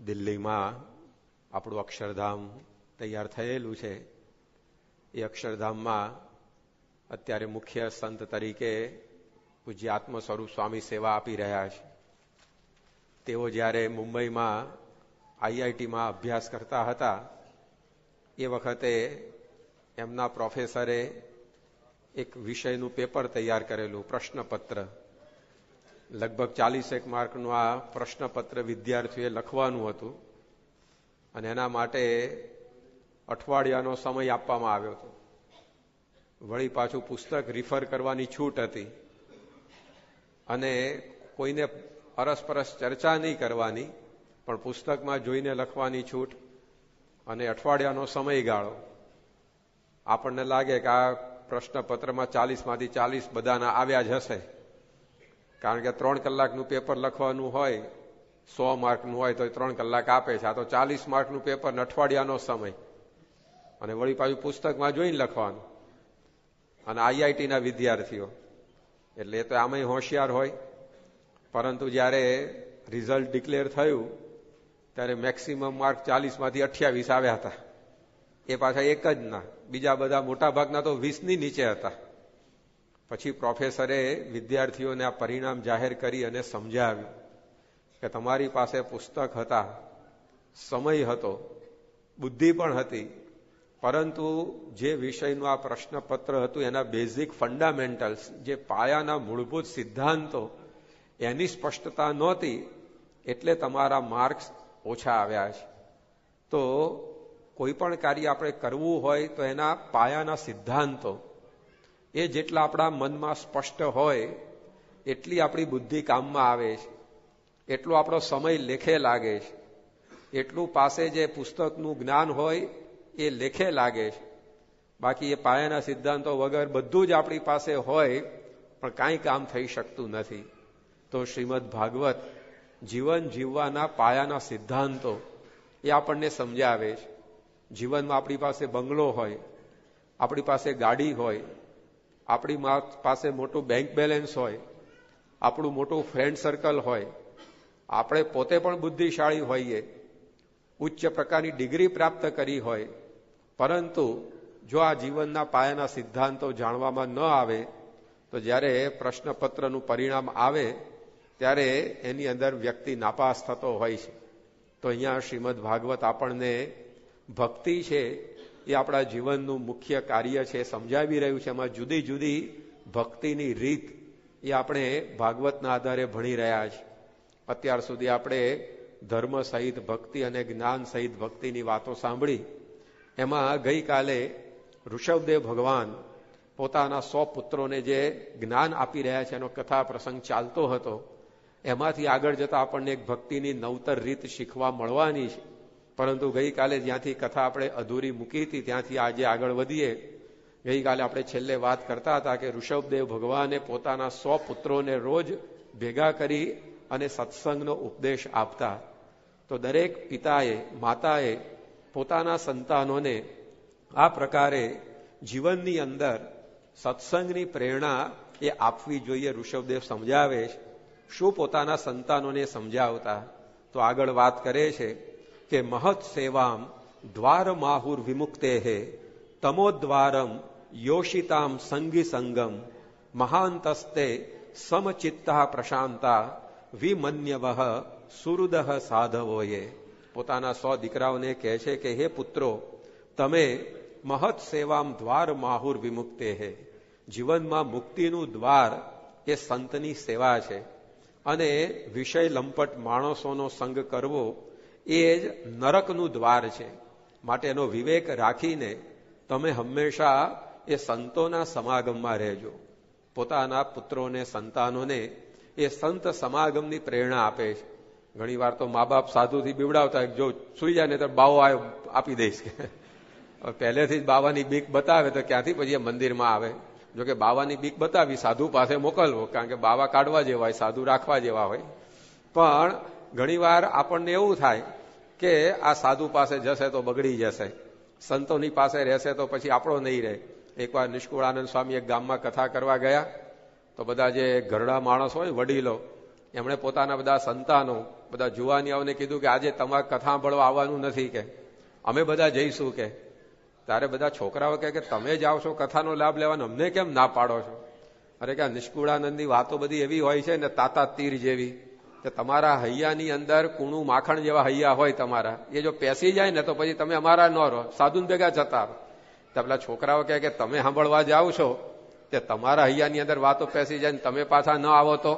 દિલ્હીમાં આપણું અક્ષરધામ તૈયાર થયેલું છે. એ અક્ષરધામમાં અત્યારે મુખ્ય સંત તરીકે પૂજ્ય આત્મ સ્વરૂપ સ્વામી સેવા આપી રહ્યા છે. તેઓ જ્યારે મુંબઈમાં આઈઆઈટીમાં અભ્યાસ કરતા હતા એ વખતે એમના પ્રોફેસરે એક વિષયનું પેપર તૈયાર કરેલું, પ્રશ્નપત્ર. લગભગ 40 માર્કનું આ પ્રશ્નપત્ર વિદ્યાર્થીઓએ લખવાનું હતું અને એના માટે અઠવાડિયાનો સમય આપવામાં આવ્યો હતો. વળી પાછું પુસ્તક રિફર કરવાની છૂટ હતી અને કોઈને અરસપરસ ચર્ચા નહીં કરવાની, પણ પુસ્તકમાં જોઈને લખવાની છૂટ અને અઠવાડિયાનો સમયગાળો. આપણને લાગે કે આ પ્રશ્નપત્રમાં 40માંથી 40 બધાના આવ્યા જ હશે, કારણ કે 3 કલાકનું પેપર લખવાનું હોય, 100 માર્કનું હોય તો 3 કલાક આપે છે. આ તો 40 માર્કનું પેપર, અઠવાડિયાનો સમય અને વળી પાછું પુસ્તકમાં જોઈને લખવાનું. અને આઈઆઈટીના વિદ્યાર્થીઓ એટલે એ તો આમાંય હોશિયાર હોય, પરંતુ જ્યારે રિઝલ્ટ ડિક્લેર થયું ત્યારે મેક્સિમમ માર્ક 40માંથી 28 આવ્યા હતા. એ પાછા એક જ ના, બીજા બધા મોટા ભાગના તો 20ની નીચે હતા. પછી પ્રોફેસરે વિદ્યાર્થીઓને આ પરિણામ જાહેર કરી અને સમજાવ્યું કે તમારી પાસે પુસ્તક હતા, સમય હતો, બુદ્ધિ પણ હતી, પરંતુ જે વિષયનું આ પ્રશ્નપત્ર હતું એના બેઝિક ફંડામેન્ટલ્સ, જે પાયાના મૂળભૂત સિદ્ધાંતો, એની સ્પષ્ટતા નહોતી, એટલે તમારા માર્ક્સ ઓછા આવ્યા છે. તો કોઈ પણ કાર્ય આપણે કરવું હોય તો એના પાયાના સિદ્ધાંતો એ જેટલા આપણા મનમાં સ્પષ્ટ હોય એટલી આપણી બુદ્ધિ કામમાં આવે છે, એટલો આપણો સમય લેખે લાગે છે, એટલું પાસે જે પુસ્તકનું જ્ઞાન હોય એ લેખે લાગે છે. બાકી એ પાયાના સિદ્ધાંતો વગર બધું જ આપણી પાસે હોય પણ કાંઈ કામ થઈ શકતું નથી. તો શ્રીમદ ભાગવત જીવન જીવવાના પાયાના સિદ્ધાંતો એ આપણને સમજાવે છે. જીવનમાં આપણી પાસે બંગલો હોય, આપણી પાસે ગાડી હોય, આપણી પાસે મોટું બેંક બેલેન્સ હોય, આપણું મોટું ફ્રેન્ડ સર્કલ હોય, આપણે પોતે પણ બુદ્ધિશાળી હોઈએ, ઉચ્ચ પ્રકારની ડિગ્રી પ્રાપ્ત કરી હોય, પરંતુ જો આ જીવનના પાયાના સિદ્ધાંતો જાણવામાં ન આવે તો જ્યારે પ્રશ્નપત્રનું પરિણામ આવે ત્યારે એની અંદર વ્યક્તિ નાપાસ થતો હોય છે. તો અહીંયા શ્રીમદ ભાગવત આપણને ભક્તિ છે એ આપણા જીવનનું મુખ્ય કાર્ય છે સમજાવી રહ્યું છે. એમાં જુદી જુદી ભક્તિની રીત એ આપણે ભાગવતના આધારે ભણી રહ્યા છીએ. અત્યાર સુધી આપણે ધર્મ સહિત ભક્તિ અને જ્ઞાન સહિત ભક્તિની વાતો સાંભળી. એમાં ગઈકાલે ઋષભદેવ ભગવાન પોતાના 100 પુત્રોને જે જ્ઞાન આપી રહ્યા છે એનો કથા પ્રસંગ ચાલતો હતો. એમાંથી આગળ જતા આપણને એક ભક્તિની નવતર રીત શીખવા મળવાની છે. પરંતુ ગઈકાલે જ્યાંથી કથા આપણે અધૂરી મૂકી હતી ત્યાંથી આજે આગળ વધીએ. ગઈકાલે આપણે છેલ્લે વાત કરતા હતા કે ઋષભદેવ ભગવાને પોતાના 100 પુત્રોને રોજ ભેગા કરી અને સત્સંગનો ઉપદેશ આપતા. તો દરેક પિતાએ, માતાએ પોતાના સંતાનોને આ પ્રકારે જીવનની અંદર સત્સંગની પ્રેરણા એ આપવી જોઈએ. ઋષભદેવ સમજાવે છે. શું પોતાના સંતાનોને સમજાવતા? તો આગળ વાત કરે છે કે મહત સેવામ દ્વાર માહુર વિમુક્તે તમોદ્વારમ યોષિતામ સંગી સંગમ મહાંતસ્તે સમચિત્તા પ્રશાંતા વિમન્યવઃ સુહૃદ સાધવોએ. પોતાના 100 દીકરાઓને કહે છે કે હે પુત્રો, તમે મહત સેવામ દ્વાર માહુર વિમુક્તે હે, જીવનમાં મુક્તિનું દ્વાર એ સંતની સેવા છે. અને વિષય લંપટ માણસોનો સંગ કરવો એ જ નરકનું દ્વાર છે. માટે એનો વિવેક રાખીને તમે હંમેશા એ સંતોના સમાગમમાં રહેજો. પોતાના પુત્રોને, સંતાનોને એ સંત સમાગમની પ્રેરણા આપે છે. ઘણી વાર તો મા બાપ સાધુથી બીવડાવતા, જો સુઈ જાય ને તો બાવો આપી દઈશ કે પહેલેથી જ બાવાની બીક બતાવે તો ક્યાંથી પછી એ મંદિરમાં આવે. જોકે બાવાની બીક બતાવી સાધુ પાસે મોકલવો, કારણ કે બાવા કાઢવા જેવા હોય, સાધુ રાખવા જેવા હોય. પણ ઘણીવાર આપણને એવું થાય કે આ સાધુ પાસે જશે તો બગડી જશે, સંતોની પાસે રહેશે તો પછી આપણો નહીં રહે. એકવાર નિષ્કુળાનંદ સ્વામી એક ગામમાં કથા કરવા ગયા તો બધા જે ઘરડા માણસ હોય, વડીલો, એમણે પોતાના બધા સંતાનો, બધા જુવાનીઓને કીધું કે આજે તમારે કથા સાંભળવા આવવાનું નથી, કે અમે બધા જઈશું. કે ત્યારે બધા છોકરાઓ કે તમે જાઓ છો કથાનો લાભ લેવાનો, અમને કેમ ના પાડો છો? અરે કે નિષ્કુળાનંદની વાતો બધી એવી હોય છે ને, તાતા તીર જેવી, કે તમારા હૈયાની અંદર કૂણું માખણ જેવા હૈયા હોય તમારા, એ જો પેસી જાય ને તો પછી તમે અમારા ન રહો, સાધુન ભેગા જતા રહો. તો પેલા છોકરાઓ કહે કે તમે સાંભળવા જાઓ છો તે તમારા હૈયાની અંદર વાતો પેસી જાય ને તમે પાછા ન આવો તો?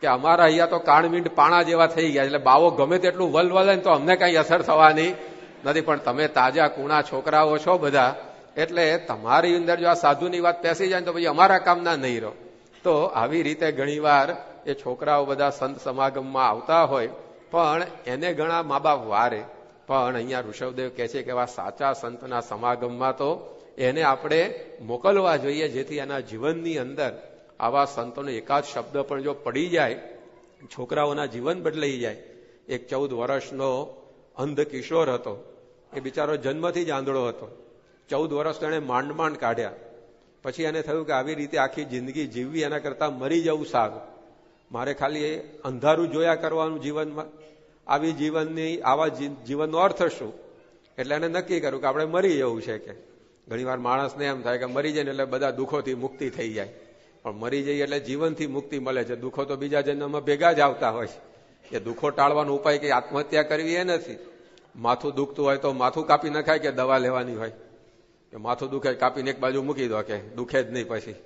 કે અમારા હૈયા તો કાણમીંડ પાણા જેવા થઈ ગયા, એટલે બાવો ગમે તેટલું વલવલે ને તો અમને કઈ અસર થવાની નથી, પણ તમે તાજા કૂણા છોકરાઓ છો બધા, એટલે તમારી અંદર જો આ સાધુની વાત પેસી જાય તો પછી અમારા કામના નહીં રહો. તો આવી રીતે ઘણીવાર એ છોકરાઓ બધા સંત સમાગમમાં આવતા હોય, પણ એને ઘણા મા બાપ વારે. પણ અહીંયા ઋષભદેવ કહે છે કે એવા સાચા સંતના સમાગમમાં તો એને આપણે મોકલવા જોઈએ, જેથી એના જીવનની અંદર આવા સંતોનો એકાદ શબ્દ પણ જો પડી જાય, છોકરાઓના જીવન બદલાઈ જાય. એક 14 વર્ષનો અંધ કિશોર હતો, એ બિચારો જન્મથી જ આંધળો હતો. 14 વર્ષ તો એને માંડ માંડ કાઢ્યા. પછી એને થયું કે આવી રીતે આખી જિંદગી જીવવી એના કરતા મરી જવું સારું, મારે ખાલી અંધારું જોયા કરવાનું જીવનમાં, આવી આવા જીવનનો અર્થ શું? એટલે એને નક્કી કર્યું કે આપણે મરી જવું છે. કે ઘણીવાર માણસને એમ થાય કે મરી જાય ને એટલે બધા દુઃખોથી મુક્તિ થઈ જાય, પણ મરી જઈએ એટલે જીવનથી મુક્તિ મળે છે. દુઃખો તો બીજા જન્મમાં ભેગા જ આવતા હોય છે. એ દુઃખો ટાળવાનો ઉપાય કે આત્મહત્યા કરવી એ નથી. માથું દુખતું હોય તો માથું કાપી નખાય, કે દવા લેવાની હોય કે માથું દુખે કાપીને એક બાજુ મૂકી દો કે દુખે જ નહીં પછી.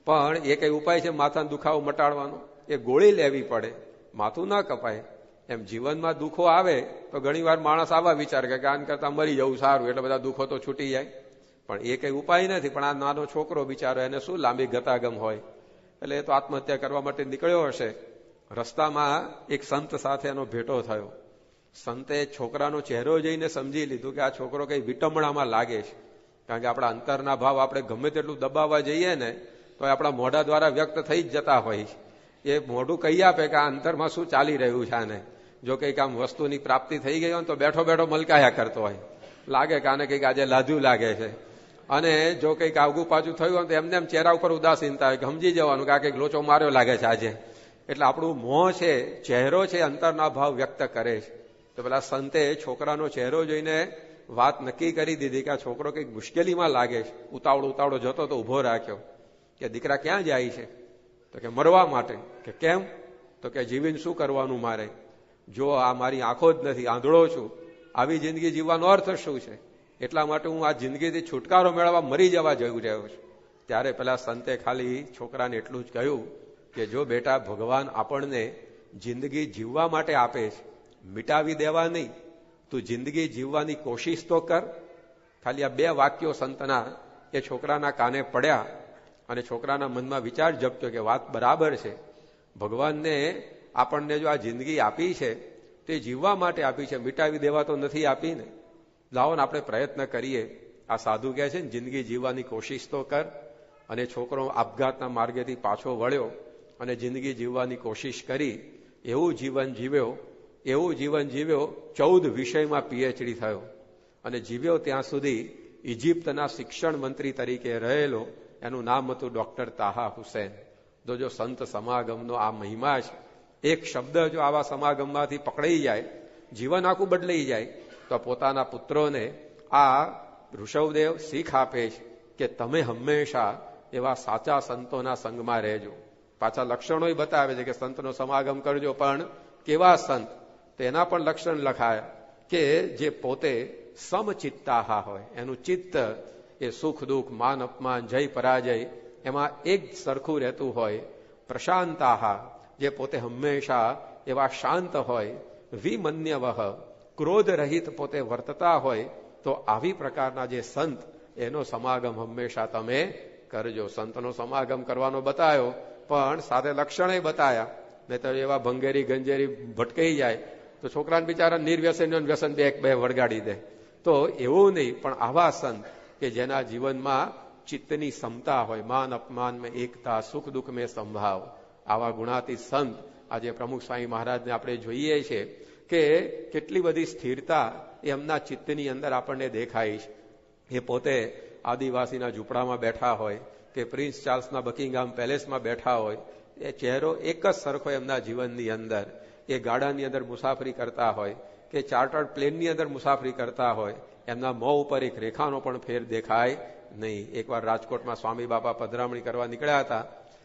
પણ એ કઈ ઉપાય છે માથાનો દુખાવો મટાડવાનો? એ ગોળી લેવી પડે, માથું ના કપાય. એમ જીવનમાં દુઃખો આવે તો ઘણીવાર માણસ આવા વિચાર કે આન કરતા મરી જવું સારું, એટલે બધા દુઃખો તો છૂટી જાય. પણ એ કઈ ઉપાય નથી. પણ આ નાનો છોકરો બિચારો, એને શું લાંબી ગતાગમ હોય, એટલે એ તો આત્મહત્યા કરવા માટે નીકળ્યો હશે. રસ્તામાં એક સંત સાથે એનો ભેટો થયો. સંતે છોકરાનો ચહેરો જોઈને સમજી લીધું કે આ છોકરો કઈ વિટંબણામાં લાગે છે. કારણ કે આપણા અંતરના ભાવ આપણે ગમે તેટલું દબાવવા જઈએ ને તો આપણા મોઢા દ્વારા વ્યક્ત થઈ જ જતા હોય. એ મોઢું કહી આપે કે આ અંતરમાં શું ચાલી રહ્યું છે આને. જો કંઈક આમ વસ્તુની પ્રાપ્તિ થઈ ગઈ હોય તો બેઠો બેઠો મલકાયા કરતો હોય, લાગે કે આને કંઈક આજે લાજુ લાગે છે. અને જો કંઈક આગું પાછું થયું હોય તો એમને એમ ચહેરા ઉપર ઉદાસીનતા હોય કે સમજી જવાનું કે આ કંઈક લોચો માર્યો લાગે છે આજે. એટલે આપણું મોં છે, ચહેરો છે, અંતરના ભાવ વ્યક્ત કરે છે. તો પેલા સંતે છોકરાનો ચહેરો જોઈને વાત નક્કી કરી દીધી કે આ છોકરો કંઈક મુશ્કેલીમાં લાગે છે. ઉતાવળો જતો તો ઉભો રાખ્યો કે દીકરા ક્યાં જાય છે? તો કે મરવા માટે. કે કેમ? તો કે જીવીને શું કરવાનું મારે? જો આ મારી આંખો જ નથી, આંધળો છું, આવી જિંદગી જીવવાનો અર્થ શું છે? એટલા માટે હું આ જિંદગીથી છુટકારો મેળવવા મરી જવા જઈ રહ્યો છું. ત્યારે પેલા સંતે ખાલી છોકરાને એટલું જ કહ્યું કે જો બેટા, ભગવાન આપણને જિંદગી જીવવા માટે આપે છે, મિટાવી દેવા નહીં. તું જિંદગી જીવવાની કોશિશ તો કર. ખાલી આ 2 વાક્યો સંતના એ છોકરાના કાને પડ્યા અને છોકરાના મનમાં વિચાર જપ્યો કે વાત બરાબર છે. ભગવાનને આપણને જો આ જિંદગી આપી છે તે જીવવા માટે આપી છે, મિટાવી દેવા તો નથી આપી ને. લાવો ને આપણે પ્રયત્ન કરીએ. આ સાધુ કહે છે ને જિંદગી જીવવાની કોશિશ તો કર. અને છોકરો આપઘાતના માર્ગેથી પાછો વળ્યો અને જિંદગી જીવવાની કોશિશ કરી, એવું જીવન જીવ્યો. 14 વિષયમાં PhD થયો અને જીવ્યો ત્યાં સુધી ઇજિપ્તના શિક્ષણ મંત્રી તરીકે રહેલો. એનું નામ હતું ડોક્ટર તાહા હુસેન. જો સંત સમાગમનો આ મહિમા છે. એક શબ્દ જો આવા સમાગમમાંથી પકડાઈ જાય, જીવન આખું બદલાઈ જાય. તો પોતાના પુત્રોને આ ઋષભદેવ શીખ આપે છે કે તમે હંમેશા એવા સાચા સંતોના સંગમાં રહેજો. પાછા લક્ષણો બતાવે છે કે સંતનો સમાગમ કરજો, પણ કેવા સંત? તેના પણ લક્ષણ લખાયા કે જે પોતે સમચિત્તાહા હોય, એનું ચિત્ત એ સુખ દુઃખ, માન અપમાન, જય પરાજય એમાં એક સરખું રહેતું હોય. પ્રશાંતાહા, જે પોતે હંમેશા એવા શાંત હોય. વિમન્યવહ, ક્રોધ રહિત પોતે વર્તતા હોય. તો આવી પ્રકારના જે સંત, એનો સમાગમ હંમેશા તમે કરજો. સંતનો સમાગમ કરવાનો બતાવ્યો, પણ સાથે લક્ષણે બતાયા. નહીં તો એવા ભંગેરી ગંજેરી ભટકાઈ જાય તો છોકરાને બિચારા નિર્વ્યસન વ્યસન બે વળગાડી દે. તો એવું નહીં, પણ આવા સંત કે જેના જીવનમાં ચિત્તની ક્ષમતા હોય, માન અપમાન મેં એકતા, સુખ દુઃખ મેં સંભાવ, આવા ગુણાતીત સંત આજે પ્રમુખ સ્વામી મહારાજને આપણે જોઈએ છે કે કેટલી બધી સ્થિરતા એમના ચિત્તની અંદર આપણને દેખાય છે. એ પોતે આદિવાસીના ઝૂંપડામાં બેઠા હોય કે પ્રિન્સ ચાર્લ્સના બકિંગહામ પેલેસમાં બેઠા હોય એ ચહેરો એક જ સરખો એમના જીવનની અંદર. એ ગાડાની અંદર મુસાફરી કરતા હોય કે ચાર્ટર્ડ પ્લેનની અંદર મુસાફરી કરતા હોય, એમના મોં ઉપર એક રેખાનો પણ ફેર દેખાય નહીં. એકવાર રાજકોટમાં સ્વામી બાપા પધરામણી કરવા નીકળ્યા હતા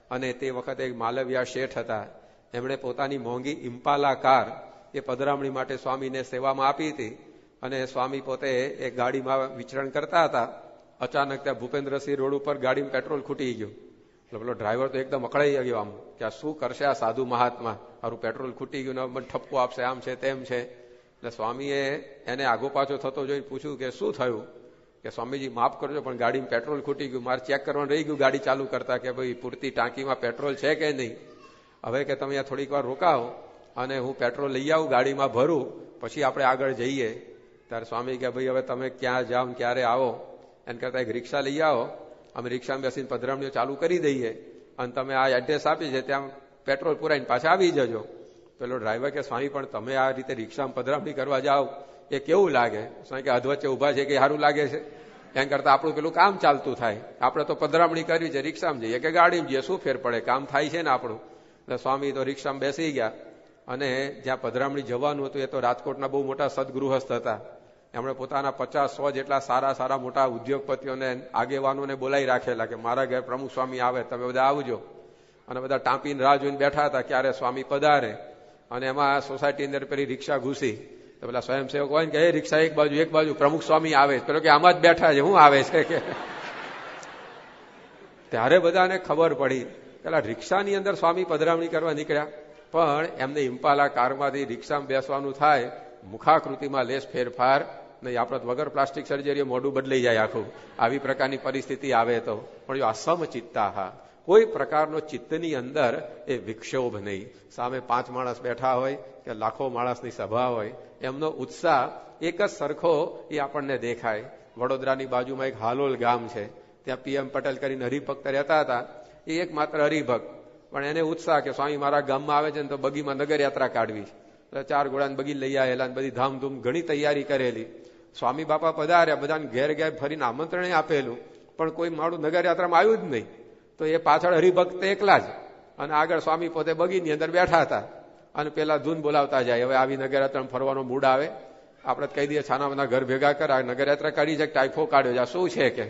અને તે વખતે એક માલવિયા શેઠ હતા. એમણે પોતાની મોંઘી ઇમ્પાલા કાર એ પધરામણી માટે સ્વામીને સેવામાં આપી હતી અને સ્વામી પોતે એક ગાડીમાં વિચરણ કરતા હતા. અચાનક ત્યાં ભૂપેન્દ્રસિંહ રોડ ઉપર ગાડીમાં પેટ્રોલ ખૂટી ગયું. એટલે પેલો ડ્રાઈવર તો એકદમ અકળાઈ ગયો આમ કે આ શું કરશે આ સાધુ મહાત્મા, મારું પેટ્રોલ ખૂટી ગયું ને મને ઠપકો આપશે, આમ છે તેમ છે. એટલે સ્વામીએ એને આગો પાછો થતો જોઈને પૂછ્યું કે શું થયું? કે સ્વામીજી માફ કરજો પણ ગાડીમાં પેટ્રોલ ખૂટી ગયું, મારે ચેક કરવાનું રહી ગયું ગાડી ચાલુ કરતા કે ભાઈ પૂરતી ટાંકીમાં પેટ્રોલ છે કે નહીં. હવે કે તમે અહીંયા થોડીક વાર રોકાવો અને હું પેટ્રોલ લઈ આવું, ગાડીમાં ભરું, પછી આપણે આગળ જઈએ. ત્યારે સ્વામી કે ભાઈ હવે તમે ક્યાં જાઓ ને ક્યારે આવો, એમ કરતા એક રિક્ષા લઈ આવો, અમે રિક્ષામાં બેસીને પધરામણીઓ ચાલુ કરી દઈએ અને તમે આ એડ્રેસ આપી છે ત્યાં પેટ્રોલ પુરાઈને પાછા આવી જજો. પેલો ડ્રાઈવર કે સ્વામી પણ તમે આ રીતે રિક્ષામાં પધરામણી કરવા જાઓ એ કેવું લાગે? સ્વામી કે અધવચ્ચે ઉભા છે કે સારું લાગે છે? એમ કરતા આપણું પેલું કામ ચાલતું થાય. આપણે તો પધરામણી કરવી છે, રિક્ષામાં જઈએ કે ગાડીમાં જઈએ, શું ફેર પડે, કામ થાય છે ને આપણું. એટલે સ્વામી તો રિક્ષામાં બેસી ગયા અને જ્યાં પધરામણી જવાનું હતું એ તો રાજકોટના બહુ મોટા સદગૃહસ્થ હતા. એમણે પોતાના 50-100 જેટલા સારા સારા મોટા ઉદ્યોગપતિઓને આગેવાનોને બોલાવી રાખેલા કે મારા ઘર પ્રમુખ સ્વામી આવે, તમે બધા આવજો. અને બધા ટાંપીને રાહ જોઈને બેઠા હતા ક્યારે સ્વામી પધારે. અને એમાં સોસાયટી અંદર પેલી રિક્ષા ઘૂસી તો પેલા સ્વયંસેવક હોય ને કે એ રિક્ષા એક બાજુ પ્રમુખ સ્વામી આવે, પેલો કે આમાં જ બેઠા છે, હું આવે છે કે. ત્યારે બધાને ખબર પડી પેલા રિક્ષાની અંદર સ્વામી પધરામણી કરવા નીકળ્યા, પણ એમને ઇમ્પાલા કારમાંથી રિક્ષામાં બેસવાનું થાય, મુખાકૃતિમાં લેસ ફેરફાર નહીં. આપણે વગર પ્લાસ્ટિક સર્જરી મોઢું બદલાઈ જાય આખું, આવી પ્રકારની પરિસ્થિતિ આવે તો. પણ જો અસમચિત્તા, કોઈ પ્રકારનો ચિત્તની અંદર એ વિક્ષોભ નહીં. સામે 5 માણસ બેઠા હોય કે લાખો માણસની સભા હોય, એમનો ઉત્સાહ એક જ સરખો એ આપણને દેખાય. વડોદરાની બાજુમાં એક હાલોલ ગામ છે, ત્યાં PM પટેલ કરીને હરિભક્ત રહેતા હતા. એ એક માત્ર હરિભક્ત, પણ એને ઉત્સાહ કે સ્વામી મારા ગામમાં આવે છે ને તો બગીમાં નગરયાત્રા કાઢવી. એટલે 4 ઘોડાને બગી લઈ આવેલા, બધી ધામધૂમ ઘણી તૈયારી કરેલી. સ્વામી બાપા પધાર્યા, બધાને ઘેર ઘેર ફરીને આમંત્રણ આપેલું, પણ કોઈ મારું નગરયાત્રામાં આવ્યું જ નહીં. તો એ પાછળ હરિભક્ત એકલા જ અને આગળ સ્વામી પોતે બગીની અંદર બેઠા હતા અને પેલા ધૂન બોલાવતા જાય. હવે આવી નગરયાત્રામાં ફરવાનો મૂડ આવે, આપણે કહી દઈએ છાનામાના ઘર ભેગા કર, નગરયાત્રા કાઢી છે, ટાઈફો કાઢ્યો છે, શું છે કે.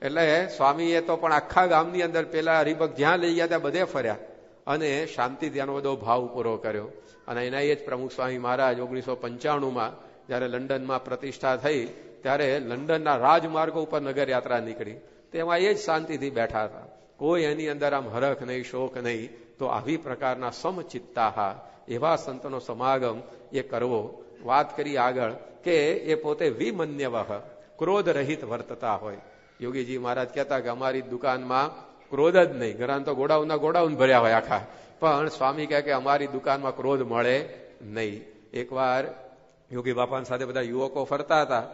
એટલે સ્વામીએ તો પણ આખા ગામની અંદર પેલા હરિભક્ત જ્યાં લઈ ગયા ત્યાં બધે ફર્યા અને શાંતિથી આનો બધો ભાવ પૂરો કર્યો. અને એના એ જ પ્રમુખ સ્વામી મહારાજ 1995માં જયારે લંડનમાં પ્રતિષ્ઠા થઈ ત્યારે લંડનના રાજમાર્ગો ઉપર નગરયાત્રા નીકળી, તેમાં એ જ શાંતિથી બેઠા હતા. કોઈ એની અંદર આમ હરખ નહીં, શોક નહીં. તો આવી પ્રકારના સમચિત્તા એવા સંતનો સમાગમ એ કરવો. વાત કરી આગળ કે એ પોતે વિમન્યવઃ, ક્રોધ રહિત વર્તતા હોય. યોગીજી મહારાજ કહેતા કે અમારી દુકાનમાં ક્રોધ જ નહીં, ઘણા તો ગોડાઉન ભર્યા હોય આખા, પણ સ્વામી કહે કે અમારી દુકાનમાં ક્રોધ મળે નહીં. એકવાર યોગી બાપાની સાથે બધા યુવકો ફરતા હતા,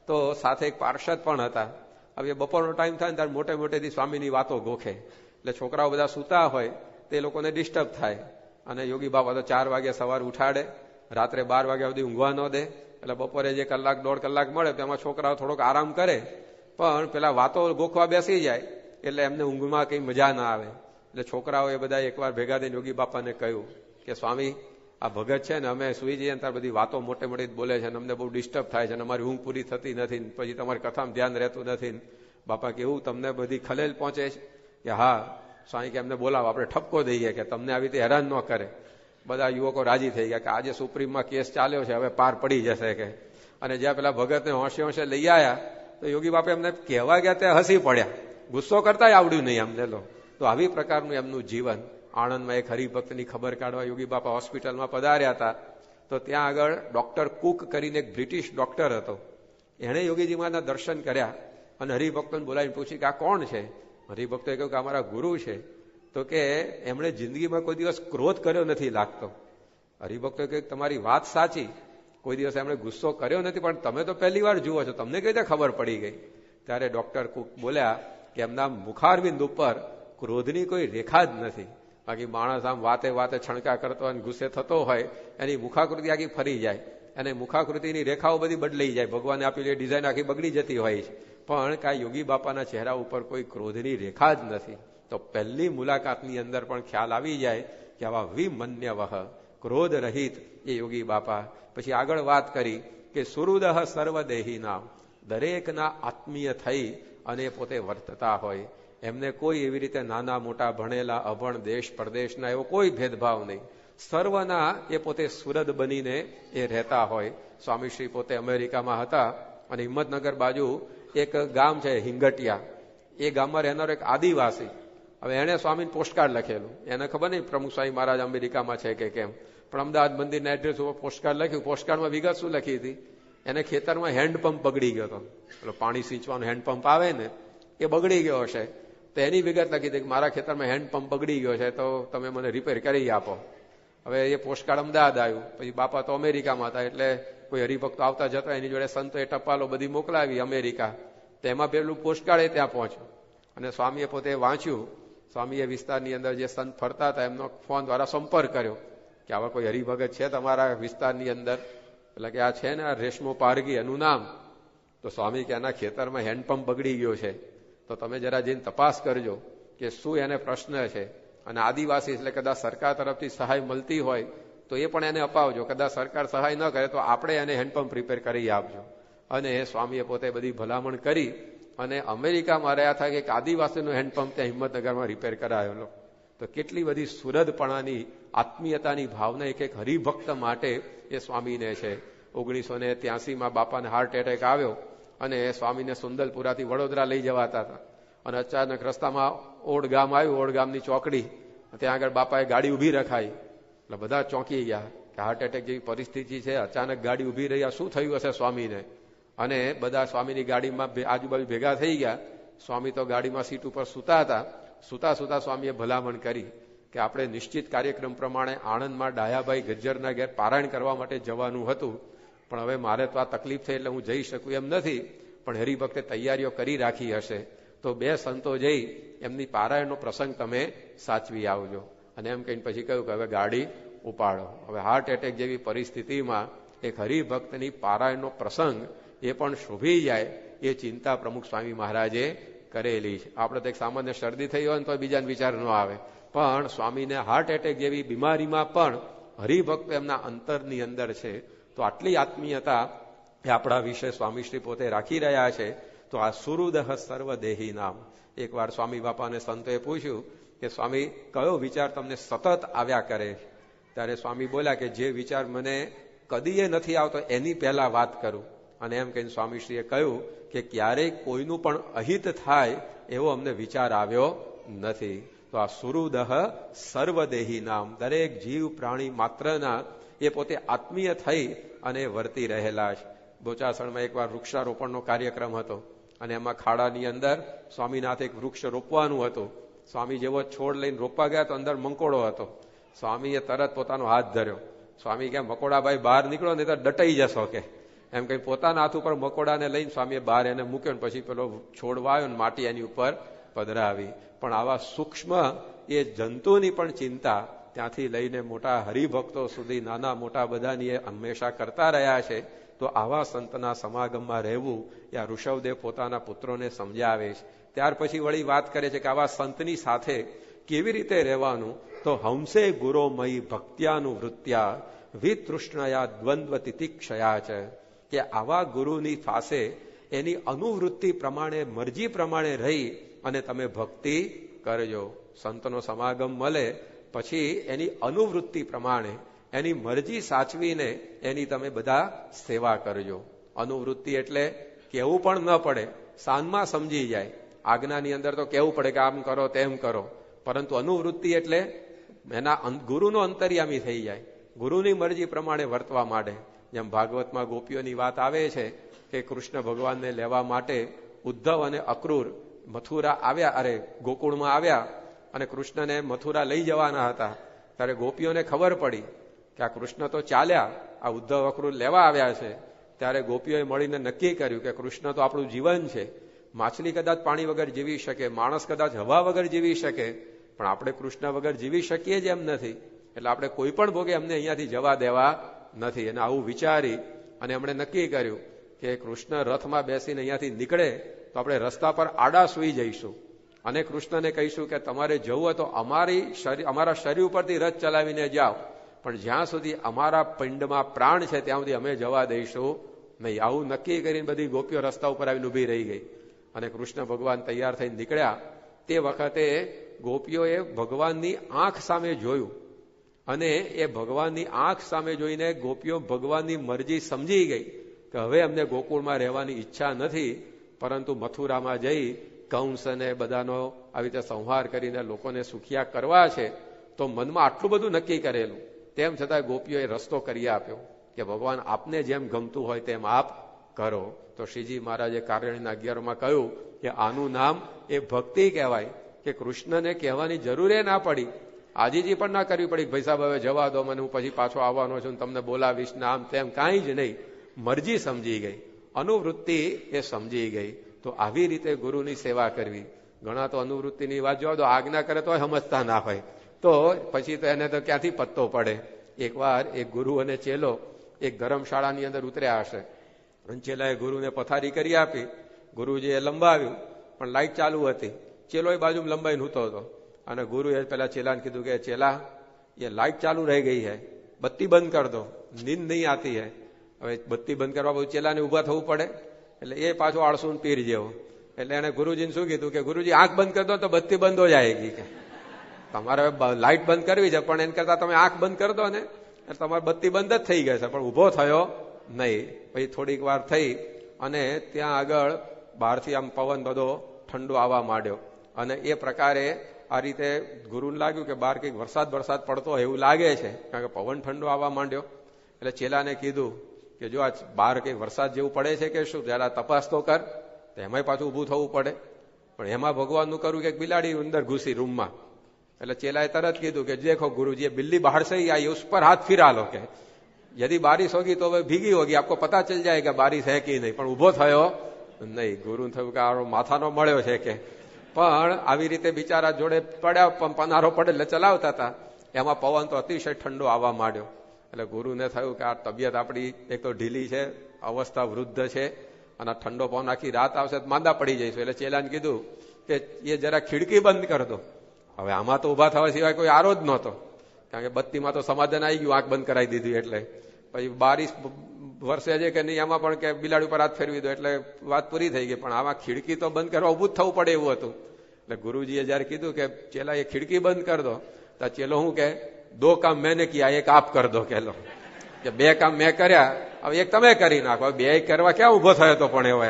તો સાથે એક પાર્ષદ પણ હતા. હવે બપોરનો ટાઈમ થાય ને ત્યારે મોટે મોટેથી સ્વામીની વાતો ગોખે, એટલે છોકરાઓ બધા સૂતા હોય તે લોકોને ડિસ્ટર્બ થાય. અને યોગી બાપા તો 4 વાગે સવારે ઉઠાડે, રાત્રે 12 વાગ્યા સુધી ઊંઘવા ન દે. એટલે બપોરે જે 1-1.5 કલાક મળે તેમાં છોકરાઓ થોડોક આરામ કરે, પણ પેલા વાતો ગોખવા બેસી જાય એટલે એમને ઊંઘમાં કઈ મજા ના આવે. એટલે છોકરાઓ એ બધા એકવાર ભેગા થઈને યોગી બાપાને કહ્યું કે સ્વામી આ ભગત છે ને અમે સુઈ જઈએ ને ત્યારે બધી વાતો મોટે મોટી બોલે છે, અમને બહુ ડિસ્ટર્બ થાય છે, અમારી ઊંઘ પૂરી થતી નથી, પછી તમારી કથામાં ધ્યાન રહેતું નથી. બાપા કે એવું તમને બધી ખલેલ પહોંચે છે કે હા. સ્વામી કે એમને બોલાવો, આપણે ઠપકો દઈએ કે તમને આવી રીતે હેરાન ન કરે. બધા યુવકો રાજી થઈ ગયા કે આજે સુપ્રીમમાં કેસ ચાલ્યો છે, હવે પાર પડી જશે કે. અને જ્યાં પેલા ભગતને હોંશે હોંશે લઈ આવ્યા તો યોગી બાપા એમને કહેવા ગયા ત્યાં હસી પડ્યા, ગુસ્સો કરતા આવડ્યું નહીં અમને. તો આવી પ્રકારનું એમનું જીવન. આણંદમાં એક હરિભક્તની ખબર કાઢવા યોગી બાપા હોસ્પિટલમાં પધાર્યા હતા, તો ત્યાં આગળ ડોક્ટર કુક કરીને એક બ્રિટિશ ડોક્ટર હતો. એણે યોગીજી મહારાજના દર્શન કર્યા અને હરિભક્તોને બોલાવીને પૂછ્યું કે આ કોણ છે? હરિભક્તોએ કહ્યું કે અમારા ગુરુ છે. તો કે એમણે જિંદગીમાં કોઈ દિવસ ક્રોધ કર્યો નથી લાગતો. હરિભક્તોએ કહ્યું તમારી વાત સાચી, કોઈ દિવસ એમણે ગુસ્સો કર્યો નથી, પણ તમે તો પહેલી વાર જુઓ છો, તમને કઈ રીતે ખબર પડી ગઈ? ત્યારે ડોક્ટર કુક બોલ્યા કે એમના મુખારવિંદ ઉપર ક્રોધની કોઈ રેખા જ નથી. બાકી માણસ આમ વાતે વાતે છણકા કરતો હોય, ગુસ્સે થતો હોય, એની મુખાકૃતિ આખી ફરી જાય અને મુખાકૃતિની રેખાઓ બધી બદલાઈ જાય. ભગવાને આપેલી ડિઝાઇન આખી બગડી જતી હોય છે, પણ કાંઈ યોગી બાપાના ચહેરા ઉપર કોઈ ક્રોધની રેખા જ નથી. તો પહેલી મુલાકાતની અંદર પણ ખ્યાલ આવી જાય કે આવા વિમન્યવહ ક્રોધ રહિત એ યોગી બાપા. પછી આગળ વાત કરી કે સુહૃદઃ સર્વદેહી નામ, દરેકના આત્મીય થઈ અને પોતે વર્તતા હોય. એમને કોઈ એવી રીતે નાના મોટા ભણેલા અભણ દેશ પ્રદેશના એવો કોઈ ભેદભાવ નહીં. સર્વના એ પોતે સુરદ બનીને એ રહેતા હોય. સ્વામીશ્રી પોતે અમેરિકામાં હતા અને હિંમતનગર બાજુ એક ગામ છે હિંગટિયા, એ ગામમાં રહેનારો એક આદિવાસી. હવે એને સ્વામીને પોસ્ટકાર્ડ લખેલું, એને ખબર નહીં પ્રમુખ સ્વામી મહારાજ અમેરિકામાં છે કે કેમ, પણ અમદાવાદ મંદિરના એડ્રેસ ઉપર પોસ્ટકાર્ડ લખ્યું. પોસ્ટકાર્ડમાં વિગત શું લખી હતી? એને ખેતરમાં હેન્ડપંપ બગડી ગયો હતો, એટલે પાણી સિંચવાનો હેન્ડપંપ આવે ને એ બગડી ગયો હશે, તો એની વિગત લખી હતી કે મારા ખેતરમાં હેન્ડપંપ બગડી ગયો છે તો તમે મને રિપેર કરી આપો. હવે એ પોસ્ટકાર્ડ અમદાવાદ આવ્યું, પછી બાપા તો અમેરિકામાં હતા, એટલે કોઈ હરિભક્તો આવતા જતા એની જોડે સંતોએ ટપાલો બધી મોકલાવી અમેરિકા. તેમાં પેલું પોસ્ટકાર્ડ ત્યાં પહોંચ્યું અને સ્વામીએ પોતે વાંચ્યું. સ્વામીએ વિસ્તારની અંદર જે સંત ફરતા હતા એમનો ફોન દ્વારા સંપર્ક કર્યો કે આવા કોઈ હરિભગત છે તમારા વિસ્તારની અંદર? એટલે કે આ છે ને આ રેશમો પારગી એનું નામ. તો સ્વામી કે એના ખેતરમાં હેન્ડપંપ બગડી ગયો છે, તો તમે જરા જઈને તપાસ કરજો કે શું એને પ્રશ્ન છે. અને આદિવાસી એટલે કદાચ સરકાર તરફથી સહાય મળતી હોય તો એ પણ એને અપાવજો, કદાચ સરકાર સહાય ન કરે તો આપણે એને હેન્ડપંપ રિપેર કરી આપજો. અને સ્વામીએ પોતે બધી ભલામણ કરી અને અમેરિકામાં રહ્યા હતા કે એક આદિવાસીનો હેન્ડપંપ ત્યાં હિંમતનગરમાં રિપેર કરાયેલો. તો કેટલી બધી સુરદપણાની આત્મીયતાની ભાવના એક એક હરિભક્ત માટે એ સ્વામીને છે. 1983માં બાપાને હાર્ટ એટેક આવ્યો અને સ્વામીને સુંદલપુરાથી વડોદરા લઈ જવાતા હતા અને અચાનક રસ્તામાં ઓડ ગામ આવ્યું, ઓડ ગામની ચોકડી, ત્યાં આગળ બાપાએ ગાડી ઉભી રખાઈ. એટલે બધા ચોંકી ગયા કે હાર્ટ એટેક જેવી પરિસ્થિતિ છે, અચાનક ગાડી ઉભી રહ્યા, શું થયું હશે સ્વામીને? અને બધા સ્વામીની ગાડીમાં આજુબાજુ ભેગા થઈ ગયા. સ્વામી તો ગાડીમાં સીટ ઉપર સૂતા હતા. સૂતા સૂતા સ્વામીએ ભલામણ કરી કે આપણે નિશ્ચિત કાર્યક્રમ પ્રમાણે આણંદમાં ડાયાભાઈ ગજ્જરના ઘેર પારાયણ કરવા માટે જવાનું હતું, પણ હવે મારે તો આ તકલીફ થઈ એટલે હું જઈ શકું એમ નથી, પણ હરિભક્તે તૈયારીઓ કરી રાખી હશે તો 2 સંતો જઈ એમની પારાયણનો પ્રસંગ તમે સાચવી આવજો. અને એમ કહીને પછી કહ્યું કે હવે ગાડી ઉપાડો. હવે હાર્ટ એટેક જેવી પરિસ્થિતિમાં એક હરિભક્તની પારાયણનો પ્રસંગ એ પણ શોભી જાય એ ચિંતા પ્રમુખ સ્વામી મહારાજે કરેલી છે. આપણે તો એક સામાન્ય શરદી થઈ હોય ને તો બીજાને વિચાર ન આવે, પણ સ્વામીને હાર્ટ એટેક જેવી બીમારીમાં પણ હરિભક્તો એમના અંતરની અંદર છે. તો આટલી આત્મીયતા એ આપણા વિશે સ્વામીશ્રી પોતે રાખી રહ્યા છે. તો આ સુહૃદઃ સર્વદેહી નામ. એકવાર સ્વામી બાપાને સંતોએ પૂછ્યું કે સ્વામી કયો વિચાર તમને સતત આવ્યા કરે? ત્યારે સ્વામી બોલ્યા કે જે વિચાર મને કદીએ નથી આવતો એની પહેલા વાત કરું. અને એમ કહીને સ્વામીશ્રીએ કહ્યું કે ક્યારેય કોઈનું પણ અહિત થાય એવો અમને વિચાર આવ્યો નથી. તો આ સુહૃદઃ સર્વદેહી નામ, દરેક જીવ પ્રાણી માત્રના એ પોતે આત્મીય થઈ અને વર્તી રહેલા છે. બોચાસણમાં એકવાર વૃક્ષારોપણનો કાર્યક્રમ હતો અને એમાં ખાડાની અંદર સ્વામીનાથ એક વૃક્ષ રોપવાનું હતું. સ્વામી જેવો છોડ લઈને રોપવા ગયા તો અંદર મંકોડો હતો. સ્વામીએ તરત પોતાનો હાથ ધર્યો. સ્વામી કે મકોડાભાઈ બહાર નીકળો નહીં તો ડટાઈ જશો કે એમ કઈ પોતાના હાથ ઉપર મકોડાને લઈને સ્વામીએ બહાર એને મૂક્યો ને પછી પેલો છોડ વાયો ને માટી એની ઉપર પધરાવી. પણ આવા સૂક્ષ્મ એ જંતુની પણ ચિંતા ત્યાંથી લઈને મોટા હરિભક્તો સુધી નાના મોટા બધાની એ હંમેશા કરતા રહ્યા છે. તો આવા સંતના સમાગમમાં રહેવું એ આ ઋષભદેવ પોતાના પુત્રોને સમજાવે છે. ત્યાર પછી વળી વાત કરે છે કે આવા સંતની સાથે કેવી રીતે રહેવાનું? તો હંસે ગુરોમયી ભક્ત્યાનું વૃત્યા વિતૃષ્ણયા દ્વંદ્વ તિતિક્ષયા છે કે આવા ગુરુની પાસે એની અનુવૃત્તિ પ્રમાણે, મરજી પ્રમાણે રહી અને તમે ભક્તિ કરજો. સંતનો સમાગમ મળે પછી એની અનુવૃત્તિ પ્રમાણે, એની મરજી સાચવીને એની તમે બધા સેવા કરજો. અનુવૃત્તિ એટલે કહેવું પણ ન પડે, સાનમાં સમજી જાય. આજ્ઞાની અંદર તો કહેવું પડે કે આમ કરો તેમ કરો, પરંતુ અનુવૃત્તિ એટલે એના ગુરુનો અંતર્યામી થઈ જાય, ગુરુની મરજી પ્રમાણે વર્તવા માંડે. જેમ ભાગવતમાં ગોપીઓની વાત આવે છે કે કૃષ્ણ ભગવાનને લેવા માટે ઉદ્ધવ અને અક્રૂર મથુરા આવ્યા, અરે ગોકુળમાં આવ્યા અને કૃષ્ણને મથુરા લઈ જવાના હતા. ત્યારે ગોપીઓને ખબર પડી કે આ કૃષ્ણ તો ચાલ્યા, આ ઉદ્ધવ અક્રૂર લેવા આવ્યા છે. ત્યારે ગોપીઓએ મળીને નક્કી કર્યું કે કૃષ્ણ તો આપણું જીવન છે. માછલી કદાચ પાણી વગર જીવી શકે, માણસ કદાચ હવા વગર જીવી શકે, પણ આપણે કૃષ્ણ વગર જીવી શકીએ જ એમ નથી. એટલે આપણે કોઈ પણ ભોગે અમને અહીંયાથી જવા દેવા નથી. અને આવું વિચારી અને એમણે નક્કી કર્યું કે કૃષ્ણ રથમાં બેસીને અહીંયાથી નીકળે તો આપણે રસ્તા પર આડા સૂઈ જઈશું અને કૃષ્ણને કહીશું કે તમારે જવું હોય તો અમારા શરીર ઉપરથી રથ ચલાવીને જાઓ, પણ જ્યાં સુધી અમારા પિંડમાં પ્રાણ છે ત્યાં સુધી અમે જવા દઈશું નહીં. આવું નક્કી કરીને બધી ગોપીઓ રસ્તા ઉપર આવીને ઊભી રહી ગઈ. અને કૃષ્ણ ભગવાન તૈયાર થઈને નીકળ્યા. તે વખતે ગોપીઓએ ભગવાનની આંખ સામે જોયું, અને એ ભગવાનની આંખ સામે જોઈને ગોપીઓ ભગવાનની મરજી સમજી ગઈ કે હવે અમને ગોકુળમાં રહેવાની ઈચ્છા નથી, પરંતુ મથુરામાં જઈ કંસ અને બધાનો આવી રીતે સંહાર કરીને લોકોને સુખિયા કરવા છે. તો મનમાં આટલું બધું નક્કી કરેલું, તેમ છતાં ગોપીઓએ રસ્તો કરી આપ્યો કે ભગવાન આપને જેમ ગમતું હોય તેમ આપ કરો. તો શ્રીજી મહારાજે કારણીના 11માં કહ્યું કે આનું નામ એ ભક્તિ કહેવાય, કે કૃષ્ણને કહેવાની જરૂર ના પડી, આજીજી પણ ના કરવી પડી. ભાઈ સાહેબ હવે જવા દો મને, હું પછી પાછો આવવાનો છું, તમને બોલાવીશ ને આમ તેમ, કાંઈ જ નહીં. મરજી સમજી ગઈ, અનુવૃત્તિ એ સમજી ગઈ. તો આવી રીતે ગુરુની સેવા કરવી. ઘણા તો અનુવૃત્તિની વાત જોવા દો, આજ્ઞા કરે તો સમજતા ના હોય, તો પછી તો એને તો ક્યાંથી પત્તો પડે. એકવાર એક ગુરુ અને ચેલો એક ધર્મશાળાની અંદર ઉતર્યા હશે, અને ચેલાએ ગુરુને પથારી કરી આપી. ગુરુજીએ લંબાવ્યું, પણ લાઈટ ચાલુ હતી. ચેલો એ બાજુ લંબાઈને હૂતો હતો, અને ગુરુએ પેલા ચેલાને કીધું કે ચેલા, એ લાઈટ ચાલુ રહી ગઈ है, બત્તી બંધ કર દો, નીંદ નહીં આતી है. હવે બત્તી બંધ કરવા બહુ ચેલાને ઉભા થવું પડે, એટલે એ પાછો આળસુન પીર જેવો. એટલે એને ગુરુજીને શું કીધું કે ગુરુજી આંખ બંધ કરી દો તો બત્તી બંધ હો જાયગી. કે તમારે લાઈટ બંધ કરવી છે, પણ એને કરતા તમે આંખ બંધ કરી દો ને, એટલે તમારી બત્તી બંધ જ થઈ ગઈ છે, પણ ઉભો થયો નહીં. પછી થોડીક વાર થઈ, અને ત્યાં આગળ બહારથી આમ પવન બધો ઠંડો આવવા માંડ્યો. અને એ પ્રકારે આ રીતે ગુરુને લાગ્યું કે બહાર કંઈક વરસાદ પડતો એવું લાગે છે, કારણ કે પવન ઠંડો આવવા માંડ્યો. એટલે ચેલાને કીધું કે જો આ બહાર કંઈક વરસાદ જેવું પડે છે કે શું, જરા તપાસ તો કર. તો એમાંય પાછું ઊભું થવું પડે. પણ એમાં ભગવાનનું કરવું કે બિલાડી અંદર ઘૂસી રૂમમાં. એટલે ચેલાએ તરત કીધું કે દેખો ગુરુજી, ये बिल्ली बाहर से ही आई है, उस पर हाथ फिरा लो, કે यदि बारिश होगी तो वह भीगी होगी, आपको पता चल जाएगा बारिश है कि नहीं. પણ ઉભો થયો નહીં. ગુરુ થયું કે આ માથાનો મળ્યો છે કે. પણ આવી રીતે બિચારા જોડે પડ્યા, પનારો પડે એટલે ચલાવતા હતા. એમાં પવન તો અતિશય ઠંડો આવવા માંડ્યો. એટલે ગુરુને થયું કે આ તબિયત આપણી એક તો ઢીલી છે, અવસ્થા વૃદ્ધ છે, અને ઠંડો પવન આખી રાત આવશે તો માંદા પડી જઈશું. એટલે ચેલાને કીધું કે એ જરા ખિડકી બંધ કર દો. હવે આમાં તો ઉભા થવા સિવાય કોઈ આરો જ નહોતો, કારણ કે બત્તીમાં તો સમાધાન આવી ગયું, આંખ બંધ કરાવી દીધી. એટલે પછી બારિશ વરસે છે કે નહીં, આમાં પણ કે બિલાડી ઉપર હાથ ફેરવી દો એટલે વાત પૂરી થઈ ગઈ. પણ આમાં ખિડકી તો બંધ કરવા ઉભું જ થવું પડે એવું હતું. એટલે ગુરુજીએ જયારે કીધું કે ચેલા એ ખિડકી બંધ કર દો, તો ચેલો શું કે, દો કામ મેને કિયા એક આપ કર દો. કેલો કે બે કામ મેં કર્યા, હવે એક તમે કરી નાખો. બે કરવા ક્યાં ઉભો થયો તો પણ એવો.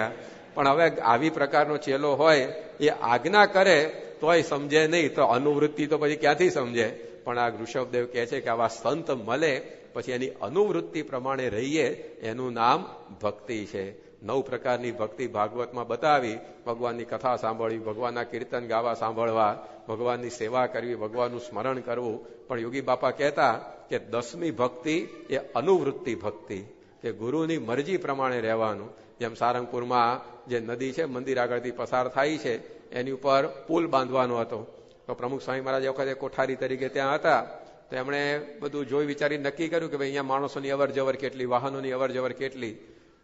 પણ હવે આવી પ્રકારનો ચેલો હોય, એ આજ્ઞા કરે તોય સમજે નહીં, તો અનુવૃત્તિ તો પછી ક્યાંથી સમજે. પણ આ ઋષભદેવ કહે છે કે આવા સંત મળે પછી એની અનુવૃત્તિ પ્રમાણે રહીએ, એનું નામ ભક્તિ છે. 9 પ્રકારની ભક્તિ ભાગવતમાં બતાવી. ભગવાનની કથા સાંભળવી, ભગવાનના કીર્તન ગાવા સાંભળવા, ભગવાનની સેવા કરવી, ભગવાનનું સ્મરણ કરવું. પણ યોગી બાપા કહેતા કે 10મી ભક્તિ એ અનુવૃત્તિ ભક્તિ, કે ગુરુની મરજી પ્રમાણે રહેવાનું. જેમ સારંગપુરમાં જે નદી છે, મંદિર આગળથી પસાર થાય છે, એની ઉપર પુલ બાંધવાનો હતો. તો પ્રમુખ સ્વામી મહારાજ વખતે કોઠારી તરીકે ત્યાં હતા. તો એમણે બધું જોઈ વિચારી નક્કી કર્યું કે ભાઈ અહીંયા માણસોની અવર જવર કેટલી, વાહનોની અવર જવર કેટલી.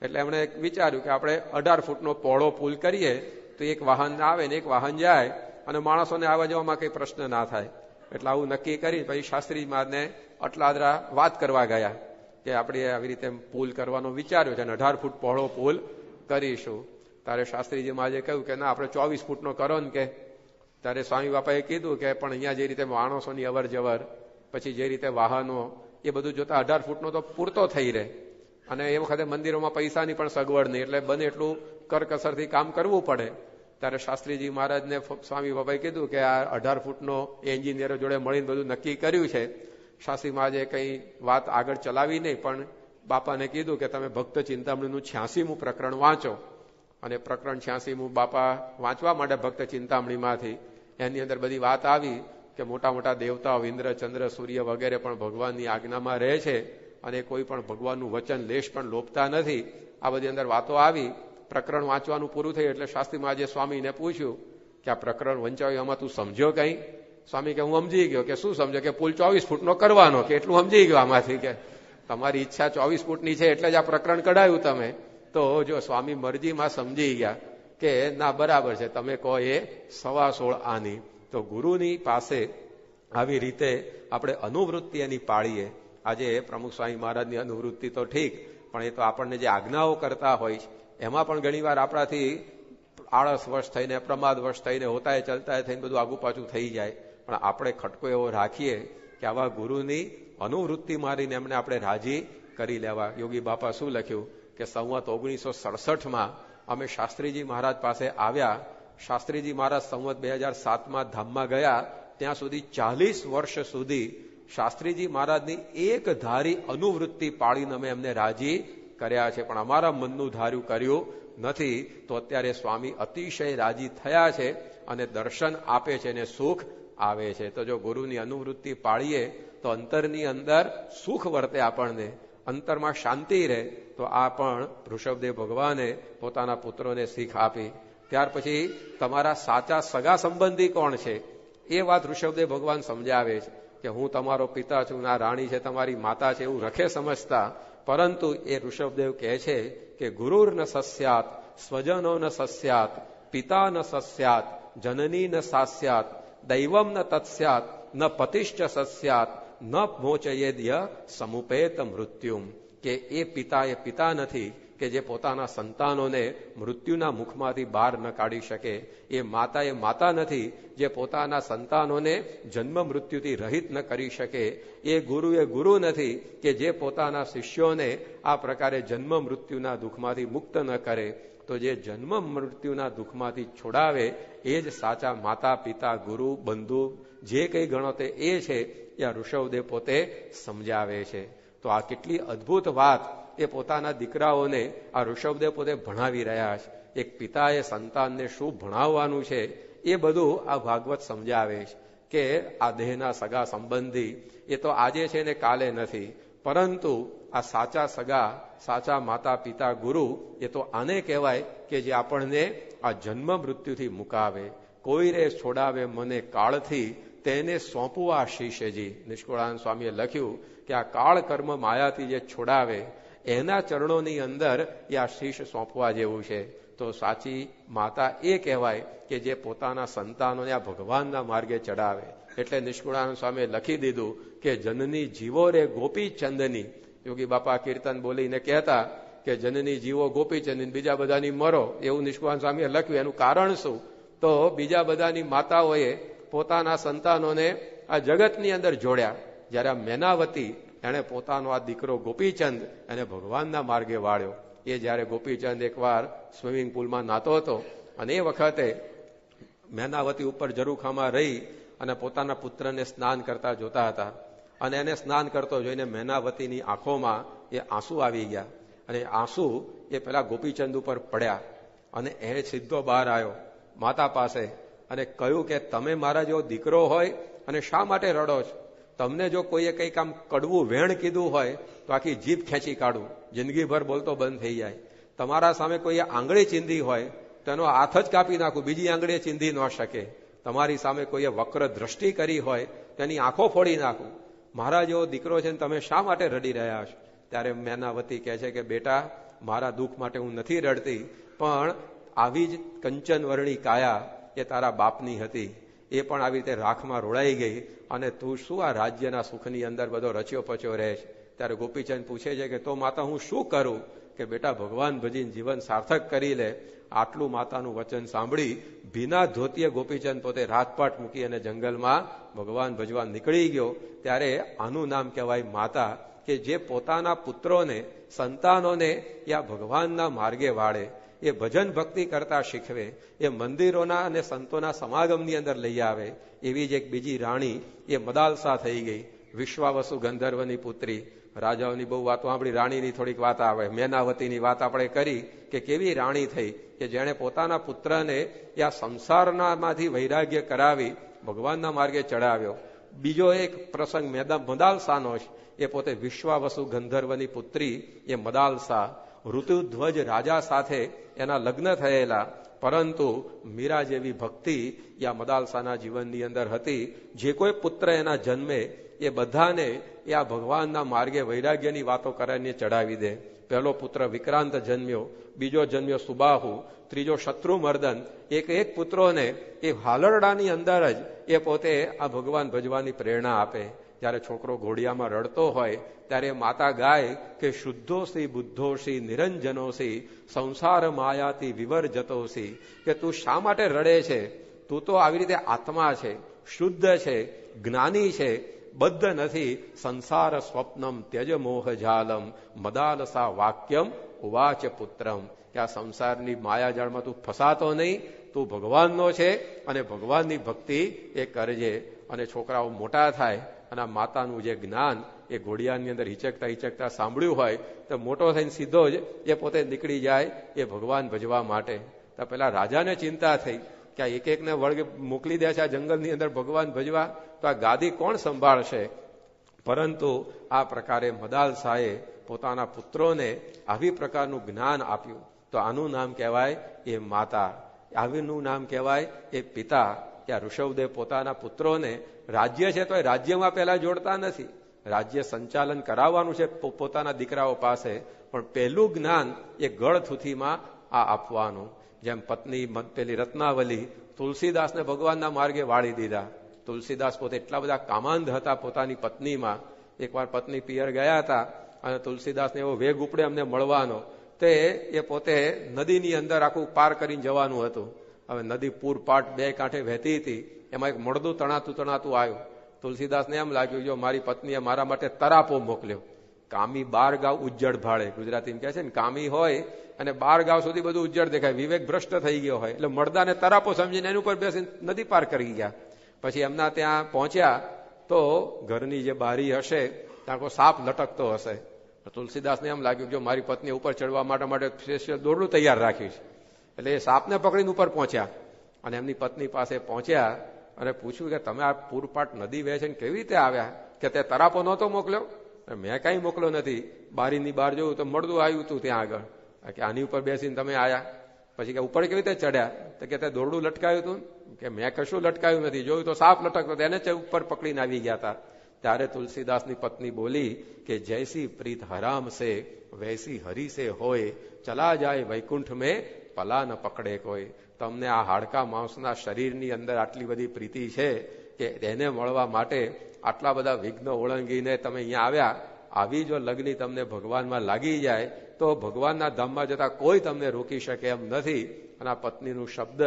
એટલે એમણે વિચાર્યું કે આપણે 18 ફૂટનો પહોળો પુલ કરીએ, તો એક વાહન આવે ને એક વાહન જાય, અને માણસોને આવવા જવામાં કંઈ પ્રશ્ન ના થાય. એટલે આવું નક્કી કરી પછી શાસ્ત્રી મહારાજને અટલાદરા વાત કરવા ગયા કે આપણે આવી રીતે પુલ કરવાનો વિચાર્યો છે, અને 18 ફૂટ પહોળો પુલ કરીશું. ત્યારે શાસ્ત્રીજી મહારાજે કહ્યું કે ના, આપણે 24 ફૂટનો કરો ને. કે ત્યારે સ્વામી બાપાએ કીધું કે પણ અહીંયા જે રીતે માણસોની અવર જવર, પછી જે રીતે વાહનો, એ બધું જોતા 18 ફૂટનો તો પૂરતો થઈ રહે. અને એ વખતે મંદિરોમાં પૈસાની પણ સગવડ નહીં, એટલે બને એટલું કરકસરથી કામ કરવું પડે. ત્યારે શાસ્ત્રીજી મહારાજને સ્વામી બાપાએ કીધું કે આ 18 ફૂટનો એન્જિનિયરો જોડે મળીને બધું નક્કી કર્યું છે. શાસ્ત્રી મહારાજે કંઈ વાત આગળ ચલાવી નહીં, પણ બાપાને કીધું કે તમે ભક્ત ચિંતામણીનું 86મું પ્રકરણ વાંચો. અને પ્રકરણ 86મું બાપા વાંચવા માટે ભક્ત ચિંતામણીમાંથી એની અંદર બધી વાત આવી કે મોટા મોટા દેવતાઓ ઇન્દ્ર, ચંદ્ર, સૂર્ય વગેરે પણ ભગવાનની આજ્ઞામાં રહે છે, અને કોઈ પણ ભગવાનનું વચન લેશ પણ લોપતા નથી. આ બધી અંદર વાતો આવી. પ્રકરણ વાંચવાનું પૂરું થયું એટલે શાસ્ત્રી મહારાજે સ્વામીને પૂછ્યું કે આ પ્રકરણ વંચાયું, આમાં તું સમજ્યો કઈ? સ્વામી કે હું સમજી ગયો. કે શું સમજો? કે પુલ 24 ફૂટનો કરવાનો. કે એટલું સમજી ગયો આમાંથી. કે તમારી ઈચ્છા 24 ફૂટની છે એટલે જ આ પ્રકરણ કઢાયું તમે. તો જો સ્વામી મરજીમાં સમજી ગયા કે ના બરાબર છે, તમે કહો એ 16.5 આની. તો ગુરુની પાસે આવી રીતે આપણે અનુવૃત્તિ એની પાળીએ. આજે પ્રમુખ સ્વામી મહારાજની અનુવૃત્તિ તો ઠીક, પણ એ તો આપણને જે આજ્ઞાઓ કરતા હોય એમાં પણ ઘણીવાર આપણાથી આળસવશ થઈને, પ્રમાદવશ થઈને, હોતાય ચાલતા થઈને બધું આગુ પાછું થઈ જાય. પણ આપણે ખટકો એવો રાખીએ કે આવા ગુરુની અનુવૃત્તિ મારીને એમને આપણે રાજી કરી લેવા. યોગી બાપા શું લખ્યું કે સંવત 1967માં અમે શાસ્ત્રીજી મહારાજ પાસે આવ્યા. શાસ્ત્રીજી મહારાજ સંવત 2007માં ધામમાં ગયા. ત્યાં સુધી 40 વર્ષ સુધી શાસ્ત્રીજી મહારાજની એક ધારી અનુવૃત્તિ પાળીને અમે એમને રાજી કર્યા છે, પણ અમારા મનનું ધાર્યું કર્યું નથી. તો અત્યારે સ્વામી અતિશય રાજી થયા છે અને દર્શન આપે છે અને સુખ આવે છે. તો જો ગુરુની અનુવૃત્તિ પાળીએ તો અંતરની અંદર સુખ વર્તે, આપણને અંતરમાં શાંતિ રહે. તો આ પણ ઋષભદેવ ભગવાને પોતાના પુત્રોને શીખ આપી. ત્યાર પછી તમારા સાચા સગા સંબંધી કોણ છે એ વાત ઋષભદેવ ભગવાન સમજાવે છે કે હું તમારો પિતા છું, ના રાણી છે તમારી માતા છે, એવું રખે સમજતા. પરંતુ એ ઋષભદેવ કહે છે કે ગુરુર ન સસ્યાત, સ્વજનો ન સસ્યાત, પિતા ન સસ્યાત, જનની ન સાસ્યાત, દૈવમ ન તત્સ્યાત, ન પતિશ્ચ સસ્યાત, ન મોચયેદ્ય સમુપેત મૃત્યુમ. કે એ પિતા નથી કે જે પોતાના સંતાનોને મૃત્યુના મુખમાંથી બહાર ન કાઢી શકે. એ માતા નથી જે પોતાના સંતાનોને જન્મ મૃત્યુથી રહિત ન કરી શકે. એ ગુરુ નથી કે જે પોતાના શિષ્યોને આ પ્રકારે જન્મ મૃત્યુના દુઃખમાંથી મુક્ત ન કરે. તો જે જન્મ મૃત્યુના દુઃખમાંથી છોડાવે એ જ સાચા માતા, પિતા, ગુરુ, બંધુ જે કંઈ ગણો તે એ છે. એ ઋષભદેવ પોતે સમજાવે છે. તો આ કેટલી અદ્ભુત વાત એ પોતાના દીકરાઓને આ ઋષભદેવ પોતે ભણાવી રહ્યા છે. એક પિતાએ સંતાનને શું ભણાવવાનું છે એ બધું આ ભાગવત સમજાવે છે. કે આ દેહના સગા સંબંધી એ તો આજે છે ને કાલે નથી, પરંતુ આ સાચા સગા, સાચા માતા, પિતા, ગુરુ એ તો આને કહેવાય કે જે આપણને આ જન્મ મૃત્યુથી મુકાવે. કોઈ રે છોડાવે મને કાળથી, તેને સોંપવું આ શીશજી. નિષ્કુળાનંદ સ્વામીએ લખ્યું કે આ કાળ કર્મ માયાથી જે છોડાવે એના ચરણોની અંદર એ આ શીશ સોંપવા જેવું છે. તો સાચી માતા એ કહેવાય કે જે પોતાના સંતાનોને આ ભગવાનના માર્ગે ચડાવે. એટલે નિષ્કુળાનંદ સ્વામીએ લખી દીધું કે જનની જીવો રે ગોપી ચંદની. યોગી બાપા કીર્તન બોલીને કહેતા કે જનની જીવો ગોપી ચંદની, બીજા બધાની મરો, એવું નિષ્કુળાનંદ સ્વામીએ લખ્યું. એનું કારણ શું? તો બીજા બધાની માતાઓએ પોતાના સંતાનોને આ જગતની અંદર જોડ્યા. જ્યારે આ મેનાવતી એણે પોતાનો આ દીકરો ગોપીચંદ એને ભગવાનના માર્ગે વાળ્યો. એ જ્યારે ગોપીચંદ એકવાર સ્વિમિંગ પુલમાં નાતો હતો અને એ વખતે મેનાવતી ઉપર ઝરૂખામાં રહી અને પોતાના પુત્રને સ્નાન કરતા જોતા હતા. અને એને સ્નાન કરતો જોઈને મેનાવતીની આંખોમાં એ આંસુ આવી ગયા. અને આંસુ એ પેલા ગોપીચંદ ઉપર પડ્યા અને એ સીધો બહાર આવ્યો માતા પાસે અને કહ્યું કે તમે મારા જેવો દીકરો હોય અને શા માટે રડો છો? તમને જો કોઈએ કંઈક આમ કડવું વેણ કીધું હોય તો આખી જીભ ખેંચી કાઢું, જિંદગીભર બોલતો બંધ થઈ જાય. તમારા સામે કોઈએ આંગળી ચીંધી હોય તો એનો હાથ જ કાપી નાખું, બીજી આંગળી ચીંધી ન શકે. તમારી સામે કોઈએ વક્ર દ્રષ્ટિ કરી હોય તેની આંખો ફોડી નાખું. મારા જેવો દીકરો છે ને તમે શા માટે રડી રહ્યા છો? ત્યારે મેનાવતી કહે છે કે બેટા, મારા દુઃખ માટે હું નથી રડતી, પણ આવી જ કંચન વર્ણી કાયા એ તારા બાપની હતી. એ પણ આવી રીતે રાખમાં રોડાઈ ગઈ અને તું શું આ રાજ્યના સુખની અંદર બધો રચ્યો પચ્યો રહે છે. ત્યારે ગોપીચંદ પૂછે છે કે તો માતા હું શું કરું? કે બેટા ભગવાન ભજીને જીવન સાર્થક કરી લે. આટલું માતાનું વચન સાંભળી ભીના ધોતીએ ગોપીચંદ પોતે રાજપાટ મૂકી અને જંગલમાં ભગવાન ભજવા નીકળી ગયો. ત્યારે આનું નામ કહેવાય માતા, કે જે પોતાના પુત્રોને, સંતાનોને આ ભગવાનના માર્ગે વાળે, એ ભજન ભક્તિ કરતા શીખવે, એ મંદિરોના અને સંતોના સમાગમની અંદર લઈ આવે. એવી જ એક બીજી રાણી એ મદાલસા થઈ ગઈ, વિશ્વાવસુ ગંધર્વની પુત્રી. રાજાઓની બહુ વાતો આપણી રાણીની થોડીક વાત આવે. મેનાવતીની વાત આપણે કરી કે કેવી રાણી થઈ કે જેણે પોતાના પુત્રને આ સંસારનામાંથી વૈરાગ્ય કરાવી ભગવાનના માર્ગે ચડાવ્યો. બીજો એક પ્રસંગ મદાલસાનો છે. એ પોતે વિશ્વાવસુ ગંધર્વની પુત્રી એ મદાલસા, ઋતુધ્વજ રાજા સાથે એના લગ્ન થયેલા, પરંતુ મીરા જેવી ભક્તિ આ મદાલસાના જીવનની અંદર હતી. જે કોઈ પુત્ર એના જન્મે એ બધાને એ આ ભગવાનના માર્ગે વૈરાગ્યની વાતો કરીને ચડાવી દે. પહેલો પુત્ર વિક્રાંત જન્મ્યો, બીજો જન્મ્યો સુબાહુ, ત્રીજો શત્રુમર્દન. એક પુત્રોને એ હાલરડાની અંદર જ એ પોતે આ ભગવાન ભજવાની પ્રેરણા આપે. જ્યારે છોકરો ઘોડિયામાં રડતો હોય ત્યારે માતા ગાય કે શુદ્ધોસી બુદ્ધોસી નિરંજનોસી સંસાર માયાથી વિવર્જતોસી, કે તું શા માટે રડે છે? તું તો આવી રીતે આત્મા છે, શુદ્ધ છે, જ્ઞાની છે, બદ્ધ નથી. સંસાર સ્વપ્નમ ત્યજ મોહજાલમ મદાલસા વાક્યમ ઉવાચ પુત્રમ, કે આ સંસારની માયાજાળમાં તું ફસાતો નહીં, તું ભગવાનનો છે અને ભગવાનની ભક્તિ એ કરજે. અને છોકરાઓ મોટા થાય અને માતાનું જે જ્ઞાન એ ઘોડિયાની અંદર હિચકતા સાંભળ્યું હોય તો મોટો થઈને સીધો જ એ પોતે નીકળી જાય એ ભગવાન ભજવા માટે. તો પેલા રાજાને ચિંતા થઈ કે આ એકને વળગે મોકલી દે છે આ જંગલની અંદર ભગવાન ભજવા, તો આ ગાદી કોણ સંભાળશે? પરંતુ આ પ્રકારે મદાલસાએ પોતાના પુત્રોને આવી પ્રકારનું જ્ઞાન આપ્યું. તો આનું નામ કહેવાય એ માતા, આવીનું નામ કહેવાય એ પિતા. ત્યાં ઋષભદેવ પોતાના પુત્રોને રાજ્ય છે તો એ રાજ્યમાં પહેલા જોડતા નથી, રાજ્ય સંચાલન કરાવવાનું છે પોતાના દીકરાઓ પાસે, પણ પહેલું જ્ઞાન એ ગળથુથીમાં આ આપવાનું. જેમ પત્ની પેલી રત્નાવલી તુલસીદાસને ભગવાનના માર્ગે વાળી દીધા. તુલસીદાસ પોતે એટલા બધા કામાંધ હતા પોતાની પત્નીમાં. એકવાર પત્ની પિયર ગયા હતા અને તુલસીદાસને એવો વેગ ઉપડે અમને મળવાનો, તે એ પોતે નદીની અંદર આખું પાર કરીને જવાનું હતું. હવે નદી પૂરપાટ બે કાંઠે વહેતી હતી, એમાં એક મળદું તણાતું આવ્યું. તુલસીદાસને એમ લાગ્યું જો મારી પત્નીએ મારા માટે તરાપો મોકલ્યો. કામી 12 ગાવ ઉજ્જડ ભાડે, ગુજરાતીમાં કહે છે ને, કામી હોય અને 12 ગાવ સુધી બધું ઉજ્જડ દેખાય, વિવેક ભ્રષ્ટ થઈ ગયો હોય, એટલે મળદાને તરાપો સમજીને એની ઉપર બેસીને નદી પાર કરી ગયા. પછી એમના ત્યાં પહોંચ્યા તો ઘરની જે બારી હશે ત્યાં કોઈ સાપ લટકતો હશે. તુલસીદાસને એમ લાગ્યું જો મારી પત્ની ઉપર ચડવા માટે સ્પેશિયલ દોરડું તૈયાર રાખ્યું છે. એટલે એ સાપને પકડીને ઉપર પહોંચ્યા અને એમની પત્ની પાસે પહોંચ્યા અને પૂછ્યું કે તમે આ પૂરપાટ નદી વહે છે ને કેવી રીતે આવ્યા? કે તે તરાપો નહોતો મોકલ્યો? મેં કઈ મોકલ્યો નથી, બારીની બહાર જોયું તો મળદું આવ્યું હતું ત્યાં આગળ, કે આની ઉપર બેસીને તમે આયા. પછી કે ઉપર કેવી રીતે ચડ્યા? તો કે તે દોરડું લટકાયું હતું. કે મેં કશું લટકાયું નથી, જોયું તો સાપ લટકતો, એને ઉપર પકડીને આવી ગયા હતા. ત્યારે તુલસીદાસની પત્ની બોલી કે જૈસી પ્રીત હરામ સે વૈસી હરી સે હોય, ચલા જાય વૈકુંઠ મેં પલા ન પકડે કોઈ. તમને આ હાડકા માંસના શરીરની અંદર આટલી બધી પ્રીતિ છે કે એને મળવા માટે આટલા બધા વિઘ્ન ઓળંગીને તમે અહીંયા આવ્યા. આવી જો લગ્ની તમને ભગવાનમાં લાગી જાય તો ભગવાનના ધામમાં જતા કોઈ તમને રોકી શકે એમ નથી. અને આ પત્નીનું શબ્દ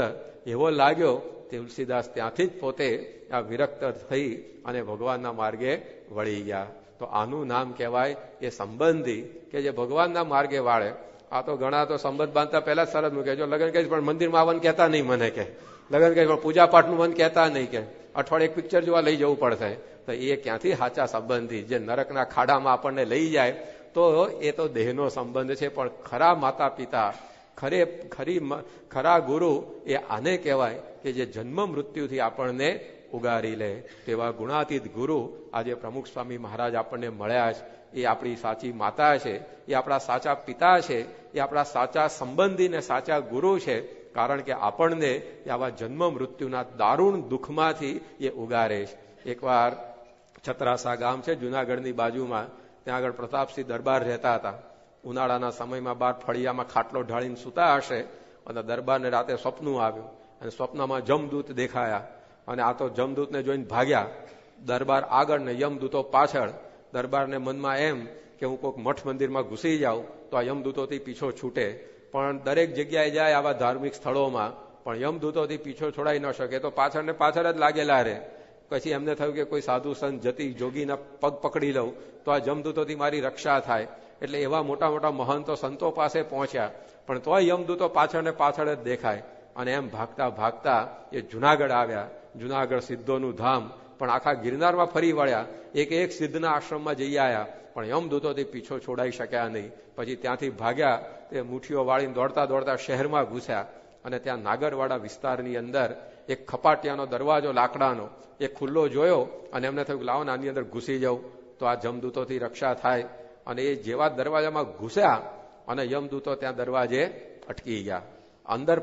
એવો લાગ્યો, તુલસીદાસ ત્યાંથી જ પોતે આ વિરક્ત થઈ અને ભગવાનના માર્ગે વળી ગયા. તો આનું નામ કહેવાય એ સંબંધી કે જે ભગવાનના માર્ગે વાળે. આ તો ઘણા તો સંબંધ બાંધતા પહેલા જ શરત મૂકે, જો લગ્ન કહીશ પણ મંદિરમાં આવવાનું કહેતા નહીં મને, કે લગ્ન કહીશ પણ પૂજા પાઠનું મન કહેતા નહીં, કે અઠવાડિયે એક પિક્ચર જોવા લઈ જવું પડશે. તો એ ક્યાંથી સાચા સંબંધી? જે નરકના ખાડામાં આપણને લઈ જાય તો એ તો દેહનો સંબંધ છે. પણ ખરા માતા પિતા, ખરા ગુરુ એ આને કહેવાય કે જે જન્મ મૃત્યુથી આપણને ઉગારી લે. તેવા ગુણાતીત ગુરુ આજે પ્રમુખ સ્વામી મહારાજ આપણને મળ્યા છે. એ આપણી સાચી માતા છે, એ આપણા સાચા પિતા છે, એ આપણા સાચા સંબંધી ને સાચા ગુરુ છે. કારણ કે આપણને આવા જન્મ મૃત્યુના દારૂણ દુઃખમાંથી એ ઉગારે છે. એકવાર છત્રાસા ગામ છે જુનાગઢની બાજુમાં, ત્યાં આગળ પ્રતાપસિંહ દરબાર રહેતા હતા. ઉનાળાના સમયમાં બહાર ફળિયામાં ખાટલો ઢાળીને સૂતા હશે અને દરબારને રાતે સ્વપ્નું આવ્યું અને સ્વપ્નમાં જમદૂત દેખાયા અને આ તો જમદૂતને જોઈને ભાગ્યા. દરબાર આગળ ને યમદૂતો પાછળ. દરબારને મનમાં એમ કે હું કોઈક મઠ મંદિરમાં ઘૂસી જાઉં તો આ યમદૂતોથી પીછો છૂટે. પણ દરેક જગ્યાએ જાય આવા ધાર્મિક સ્થળોમાં, પણ યમદૂતોથી પીછો છોડાઈ ન શકે, તો પાછળ ને પાછળ જ લાગેલા રહે. પછી એમને થયું કે કોઈ સાધુ સંત જતી જોગીના પગ પકડી લઉં તો આ જમદૂતોથી મારી રક્ષા થાય. એટલે એવા મોટા મોટા મહંતો સંતો પાસે પહોંચ્યા, પણ તોય યમદૂતો પાછળ ને પાછળ જ દેખાય. અને એમ ભાગતા ભાગતા એ જુનાગઢ આવ્યા. જુનાગઢ સિદ્ધોનું ધામ, પણ આખા ગિરનારમાં ફરી વળ્યા. એક સિદ્ધના આશ્રમમાં જઈ આવ્યા, પણ યમદૂતોથી પીછો છોડાઈ શક્યા નહીં. પછી ત્યાંથી ભાગ્યા, તે મુઠ્ઠીઓ વાળીને દોડતા દોડતા શહેરમાં ઘૂસ્યા અને ત્યાં નાગરવાડા વિસ્તારની અંદર એક ખપાટિયાનો દરવાજો લાકડાનો એ ખુલ્લો જોયો અને એમને થયું લાવો ને આની અંદર ઘૂસી જાઉં તો આ જમદૂતોથી રક્ષા થાય. અને એ જેવા દરવાજામાં ઘૂસ્યા અને યમદૂતો ત્યાં દરવાજે અટકી ગયા, અંદર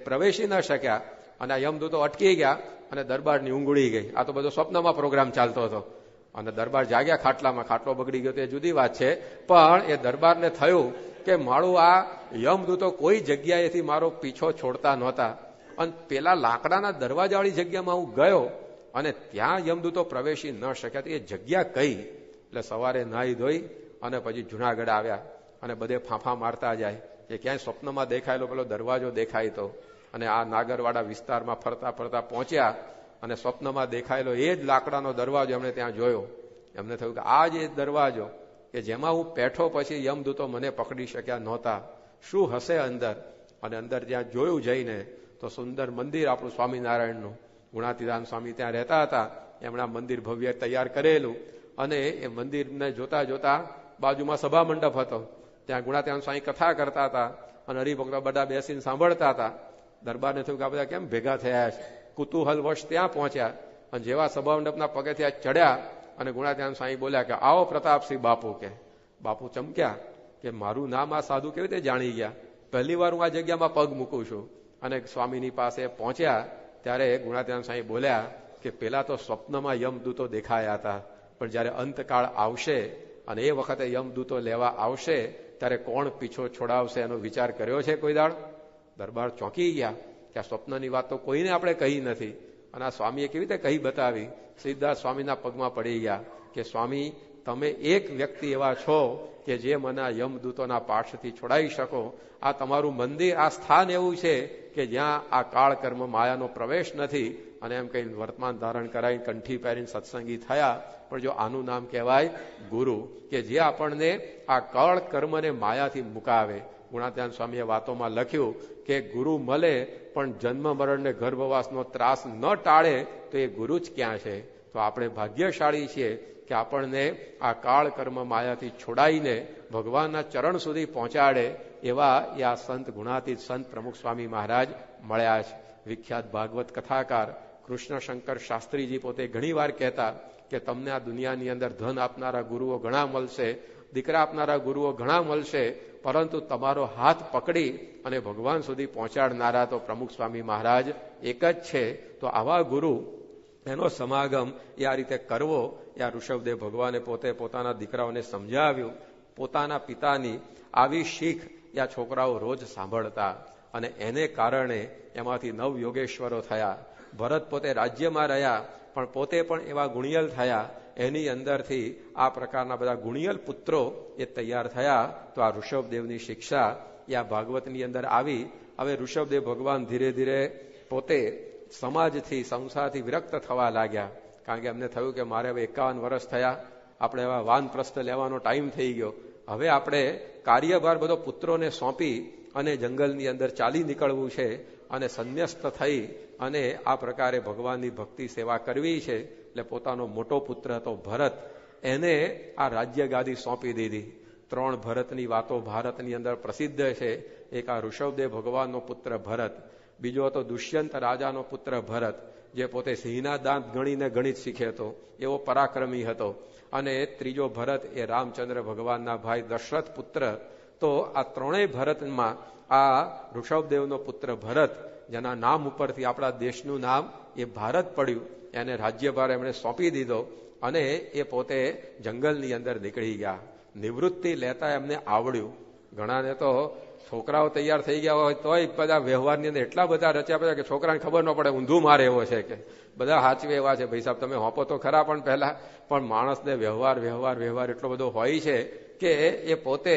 પ્રવેશી ન શક્યા. અને આ યમદૂતો અટકી ગયા અને દરબારની ઊંઘ ઉડી ગઈ. આ તો બધો સ્વપ્નમાં પ્રોગ્રામ ચાલતો હતો. અને દરબાર જાગ્યા ખાટલામાં, ખાટલો બગડી ગયો તે જુદી વાત છે, પણ એ દરબારને થયું કે મારું આ યમદૂતો કોઈ જગ્યાએથી મારો પીછો છોડતા નહોતા, અને પેલા લાકડાના દરવાજાવાળી જગ્યામાં હું ગયો અને ત્યાં યમદૂતો પ્રવેશી ન શક્યા. એ જગ્યા કઈ? એટલે સવારે નાહી ધોઈ અને પછી જુનાગઢ આવ્યા અને બધે ફાંફા મારતા જાય કે ક્યાંય સ્વપ્નમાં દેખાયેલો પેલો દરવાજો દેખાય તો. અને આ નાગરવાડા વિસ્તારમાં ફરતા ફરતા પહોંચ્યા અને સ્વપ્નમાં દેખાયેલો એ જ લાકડાનો દરવાજો એમણે ત્યાં જોયો. એમને થયું કે આ જ એ દરવાજો કે જેમાં હું બેઠો પછી યમદૂતો મને પકડી શક્યા નહોતા, શું હશે અંદર? અને અંદર ત્યાં જોયું જઈને તો સુંદર મંદિર આપણું સ્વામિનારાયણનું, ગુણાતીતાન સ્વામી ત્યાં રહેતા હતા. એમણે મંદિર ભવ્ય તૈયાર કરેલું અને એ મંદિરને જોતા જોતા બાજુમાં સભા મંડપ હતો. ત્યાં ગુણાતીતાન સ્વામી કથા કરતા હતા અને હરિભક્તો બધા બેસીને સાંભળતા હતા. દરબારને થયું કે આ બધા કેમ ભેગા થયા છે? કુતૂહલ વશ ત્યાં પહોંચ્યા અને જેવા સભા મંડપના પગથિયા ચડ્યા અને ગુણાતીતાન સ્વામી બોલ્યા કે આવો પ્રતાપસિંહ બાપુ. કે બાપુ ચમક્યા કે મારું નામ આ સાધુ કેવી રીતે જાણી ગયા? પહેલી વાર હું આ જગ્યામાં પગ મૂકું છું. અને સ્વામીની પાસે પહોંચ્યા ત્યારે ગુણાતીતાન સ્વામી બોલ્યા કે પેલા તો સ્વપ્નમાં યમદૂતો દેખાયા હતા, પણ જયારે અંતકાળ આવશે અને એ વખતે યમદૂતો લેવા આવશે ત્યારે કોણ પીછો છોડાવશે એનો વિચાર કર્યો છે કોઈ દાડ? દરબાર ચોંકી ગયા કે આ સ્વપ્નની વાત તો કોઈને આપણે કહી નથી, અને આ સ્વામીએ કેવી રીતે કહી બતાવી? સીધા સ્વામીના પગમાં પડી ગયા કે સ્વામી, તમે એક વ્યક્તિ એવા છો કે જે મને આ યમદૂતોના પાઠથી છોડાવી શકો. આ તમારું મંદિર, આ સ્થાન એવું છે કે જ્યાં આ કાળ કર્મ માયાનો પ્રવેશ નથી. અને એમ કઈ વર્તમાન ધારણ કરાવીને કંઠી પહેરીને સત્સંગી થયા. પણ જો આનું નામ કહેવાય ગુરુ, કે જે આપણને આ કાળ કર્મને માયાથી મુકાવે. ગુણાતીતાન સ્વામીએ વાતોમાં લખ્યું કે ગુરુ મળે પણ જન્મ મરણ ને ગર્ભવાસનો ત્રાસ ન ટાળે તો એ ગુરુ જ ક્યાં છે? તો આપણે ભાગ્યશાળી છીએ કે આપણને આ કાળ કર્મ માયાથી છોડાઈને ભગવાનના ચરણ સુધી પહોંચાડે એવા આ સંત ગુણાતીત સંત પ્રમુખ સ્વામી મહારાજ મળ્યા છે. વિખ્યાત ભાગવત કથાકાર કૃષ્ણ શંકર શાસ્ત્રીજી પોતે ઘણી વાર કહેતા કે તમને આ દુનિયાની અંદર ધન આપનારા ગુરુઓ ઘણા મળશે, દીકરા આપનારા ગુરુઓ ઘણા મળશે, પરંતુ તમારો હાથ પકડી અને ભગવાન સુધી પહોંચાડનારા તો પ્રમુખ સ્વામી મહારાજ એક જ છે. તો આવા ગુરુ એનો સમાગમ એ આ રીતે કરવો એ આ ઋષભદેવ ભગવાને પોતે પોતાના દીકરાઓને સમજાવ્યું. પોતાના પિતાની આવી શીખ આ છોકરાઓ રોજ સાંભળતા અને એને કારણે એમાંથી નવ યોગેશ્વરો થયા. ભરત પોતે રાજ્યમાં રહ્યા પણ પોતે પણ એવા ગુણિયલ થયા. એની અંદરથી આ પ્રકારના બધા ગુણિયલ પુત્રો એ તૈયાર થયા. તો આ ઋષભદેવની શિક્ષા એ આ ભાગવતની અંદર આવી. હવે ઋષભદેવ ભગવાન ધીરે ધીરે પોતે સમાજથી સંસારથી વિરક્ત થવા લાગ્યા, કારણ કે એમને થયું કે મારે હવે 51 વર્ષ થયા, આપણે હવે વાનપ્રસ્થ લેવાનો ટાઈમ થઈ ગયો, હવે આપણે કાર્યભાર બધો પુત્રોને સોંપી અને જંગલની અંદર ચાલી નીકળવું છે અને સંન્યસ્ત થઈ અને આ પ્રકારે ભગવાનની ભક્તિ સેવા કરવી છે. એટલે પોતાનો મોટો પુત્ર હતો ભરત, એને આ રાજ્ય ગાદી સોંપી દીધી. 3 ભરતની વાતો ભારતની અંદર પ્રસિદ્ધ છે. એક આ ઋષભદેવ ભગવાનનો પુત્ર ભરત, બીજો હતો દુષ્યંત રાજાનો પુત્ર ભરત, જે પોતે સિંહના દાંત ગણીને ગણિત શીખે હતો, એવો પરાક્રમી હતો. અને ત્રીજો ભરત એ રામચંદ્ર ભગવાનના ભાઈ દશરથ પુત્ર. તો આ 3 ભરતમાં આ ઋષભદેવનો પુત્ર ભરત, જેના નામ ઉપરથી આપણા દેશનું નામ એ ભારત પડ્યું, એને રાજ્યભાર એમણે સોંપી દીધો અને એ પોતે જંગલની અંદર નીકળી ગયા. નિવૃત્તિ લેતા એમને આવડ્યું. ઘણાને તો છોકરાઓ તૈયાર થઈ ગયા હોય તોય બધા વ્યવહારની અંદર એટલા બધા રચ્યા બધા કે છોકરાને ખબર ન પડે ઊંધું મારે એવો છે કે બધા હાચવે એવા છે. ભાઈ સાહેબ તમે હોપો તો ખરા, પણ પહેલા પણ માણસને વ્યવહાર એટલો બધો હોય છે કે એ પોતે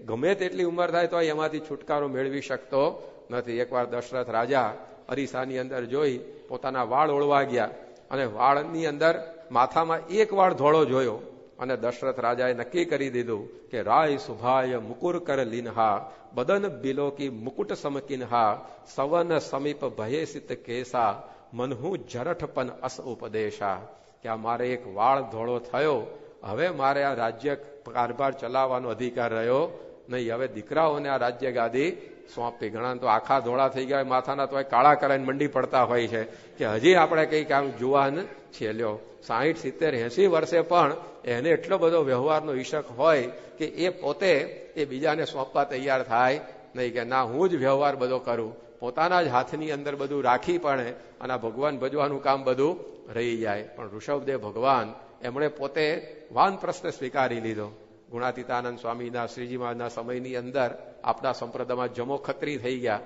ગમે તેટલી ઉંમર થાય તો એમાંથી છુટકારો મેળવી શકતો નથી. એકવાર દશરથ રાજા અરીસાની અંદર જોઈ પોતાના વાળ ઓળવા ગયા અને વાળની અંદર માથામાં એક વાળ ધોળો જોયો અને દશરથ રાજાએ નક્કી કરી દીધું કે રાય સુભાય મુકુર કર લીનહા બદન બિલોકી મુકુટ સમકિનહા સવન સમીપ ભયેસિત કેસા મનહુ જરઠપન અસ ઉપદેશા. કે આ મારે એક વાળ ધોળો થયો, હવે મારે આ રાજ્ય કારભાર ચલાવવાનો અધિકાર રહ્યો નહીં, હવે દીકરાઓને આ રાજ્ય ગાદી સોંપી. ઘણા તો આખા ધોળા થઈ ગયા માથાના તો કાળા કરાઈને મંડી પડતા હોય છે કે હજી આપણે કંઈક આમ જુવાન છે. લ્યો 60, 70, 80 વર્ષે પણ એને એટલો બધો વ્યવહારનો ઈશક હોય કે એ પોતે એ બીજાને સોંપવા તૈયાર થાય નહીં, કે ના હું જ વ્યવહાર બધો કરું, પોતાના જ હાથની અંદર બધું રાખી પડે અને ભગવાન ભજવાનું કામ બધું રહી જાય. પણ ઋષભદેવ ભગવાન એમણે પોતે વાનપ્રસ્થ સ્વીકારી લીધો. ગુણાતીતાનંદ સ્વામીના શ્રીજી મહારાજના સમયની અંદર આપણા સંપ્રદાયમાં જમો ખત્રી થઈ ગયા.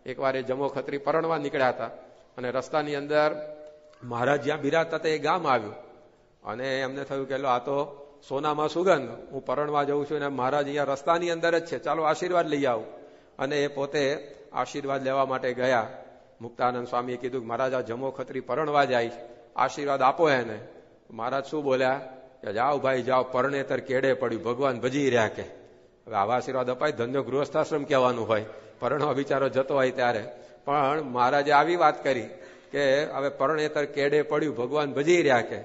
એકવાર એ જમો ખત્રી પરણવા નીકળ્યા હતા અને રસ્તાની અંદર મહારાજ જ્યાં બિરાજતા હતા એ ગામ આવ્યું અને એમને થયું કે આ તો સોનામાં સુગંધ, હું પરણવા જઉં છું અને મહારાજ અહીંયા રસ્તાની અંદર જ છે, ચાલો આશીર્વાદ લઈ આવું. અને એ પોતે આશીર્વાદ લેવા માટે ગયા. મુક્તાનંદ સ્વામીએ કીધું કે મહારાજ આ જમો ખત્રી પરણવા જાય, આશીર્વાદ આપો એને. મહારાજ શું બોલ્યા કે જાઓ ભાઈ જાઓ, પરણેતર કેડે પડ્યું, ભગવાન ભજી રહ્યા. કે હવે આવા આશીર્વાદ અપાય, ધન્ય ગૃહસ્થાશ્રમ કહેવાનું હોય, પરણવા બિચારો જતો હોય ત્યારે. પણ મહારાજે આવી વાત કરી કે હવે પરણેતર કેડે પડ્યું, ભગવાન ભજી રહ્યા. કે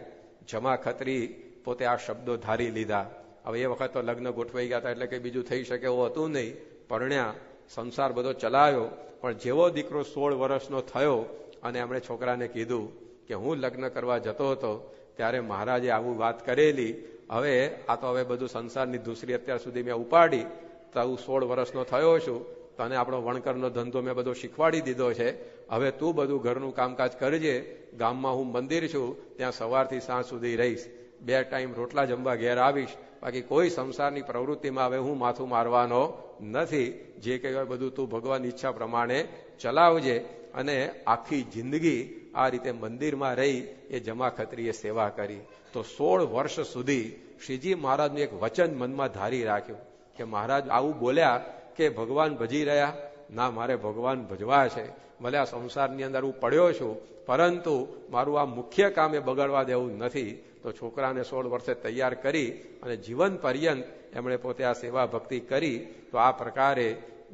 જમા ખત્રી પોતે આ શબ્દો ધારી લીધા. હવે એ વખત તો લગ્ન ગોઠવાઈ ગયા હતા એટલે કે બીજું થઈ શકે એવું હતું નહીં. પરણ્યા, સંસાર બધો ચલાવ્યો. પણ જેવો દીકરો 16 વર્ષનો થયો અને એમણે છોકરાને કીધું કે હું લગ્ન કરવા જતો હતો ત્યારે મહારાજે આવું વાત કરેલી, હવે આ તો હવે બધું સંસારની દૂસરી અત્યાર સુધી મેં ઉપાડી, તો હું 16 વર્ષનો થયો છું, તને આપણો વણકરનો ધંધો મેં બધો શીખવાડી દીધો છે, હવે તું બધું ઘરનું કામકાજ કરજે, ગામમાં હું મંદિર છું ત્યાં સવારથી સાંજ સુધી રહીશ, 2 ટાઈમ રોટલા જમવા ઘેર આવીશ, બાકી કોઈ સંસારની પ્રવૃત્તિમાં હવે હું માથું મારવાનો નથી, જે કહેવાય બધું તું ભગવાનની ઈચ્છા પ્રમાણે ચલાવજે. અને આખી જિંદગી આ રીતે મંદિરમાં રહી એ જમા ખત્રીએ સેવા કરી. તો 16 વર્ષ સુધી શ્રીજી મહારાજનું એક વચન મનમાં ધારી રાખ્યું કે મહારાજ આવું બોલ્યા કે ભગવાન ભજી રહ્યા, ના મારે ભગવાન ભજવા છે, ભલે આ સંસારની અંદર હું પડ્યો છું પરંતુ મારું આ મુખ્ય કામ એ બગાડવા દેવું નથી. તો છોકરાને 16 વર્ષે તૈયાર કરી અને જીવન પર્યંત એમણે પોતે આ સેવા ભક્તિ કરી. તો આ પ્રકારે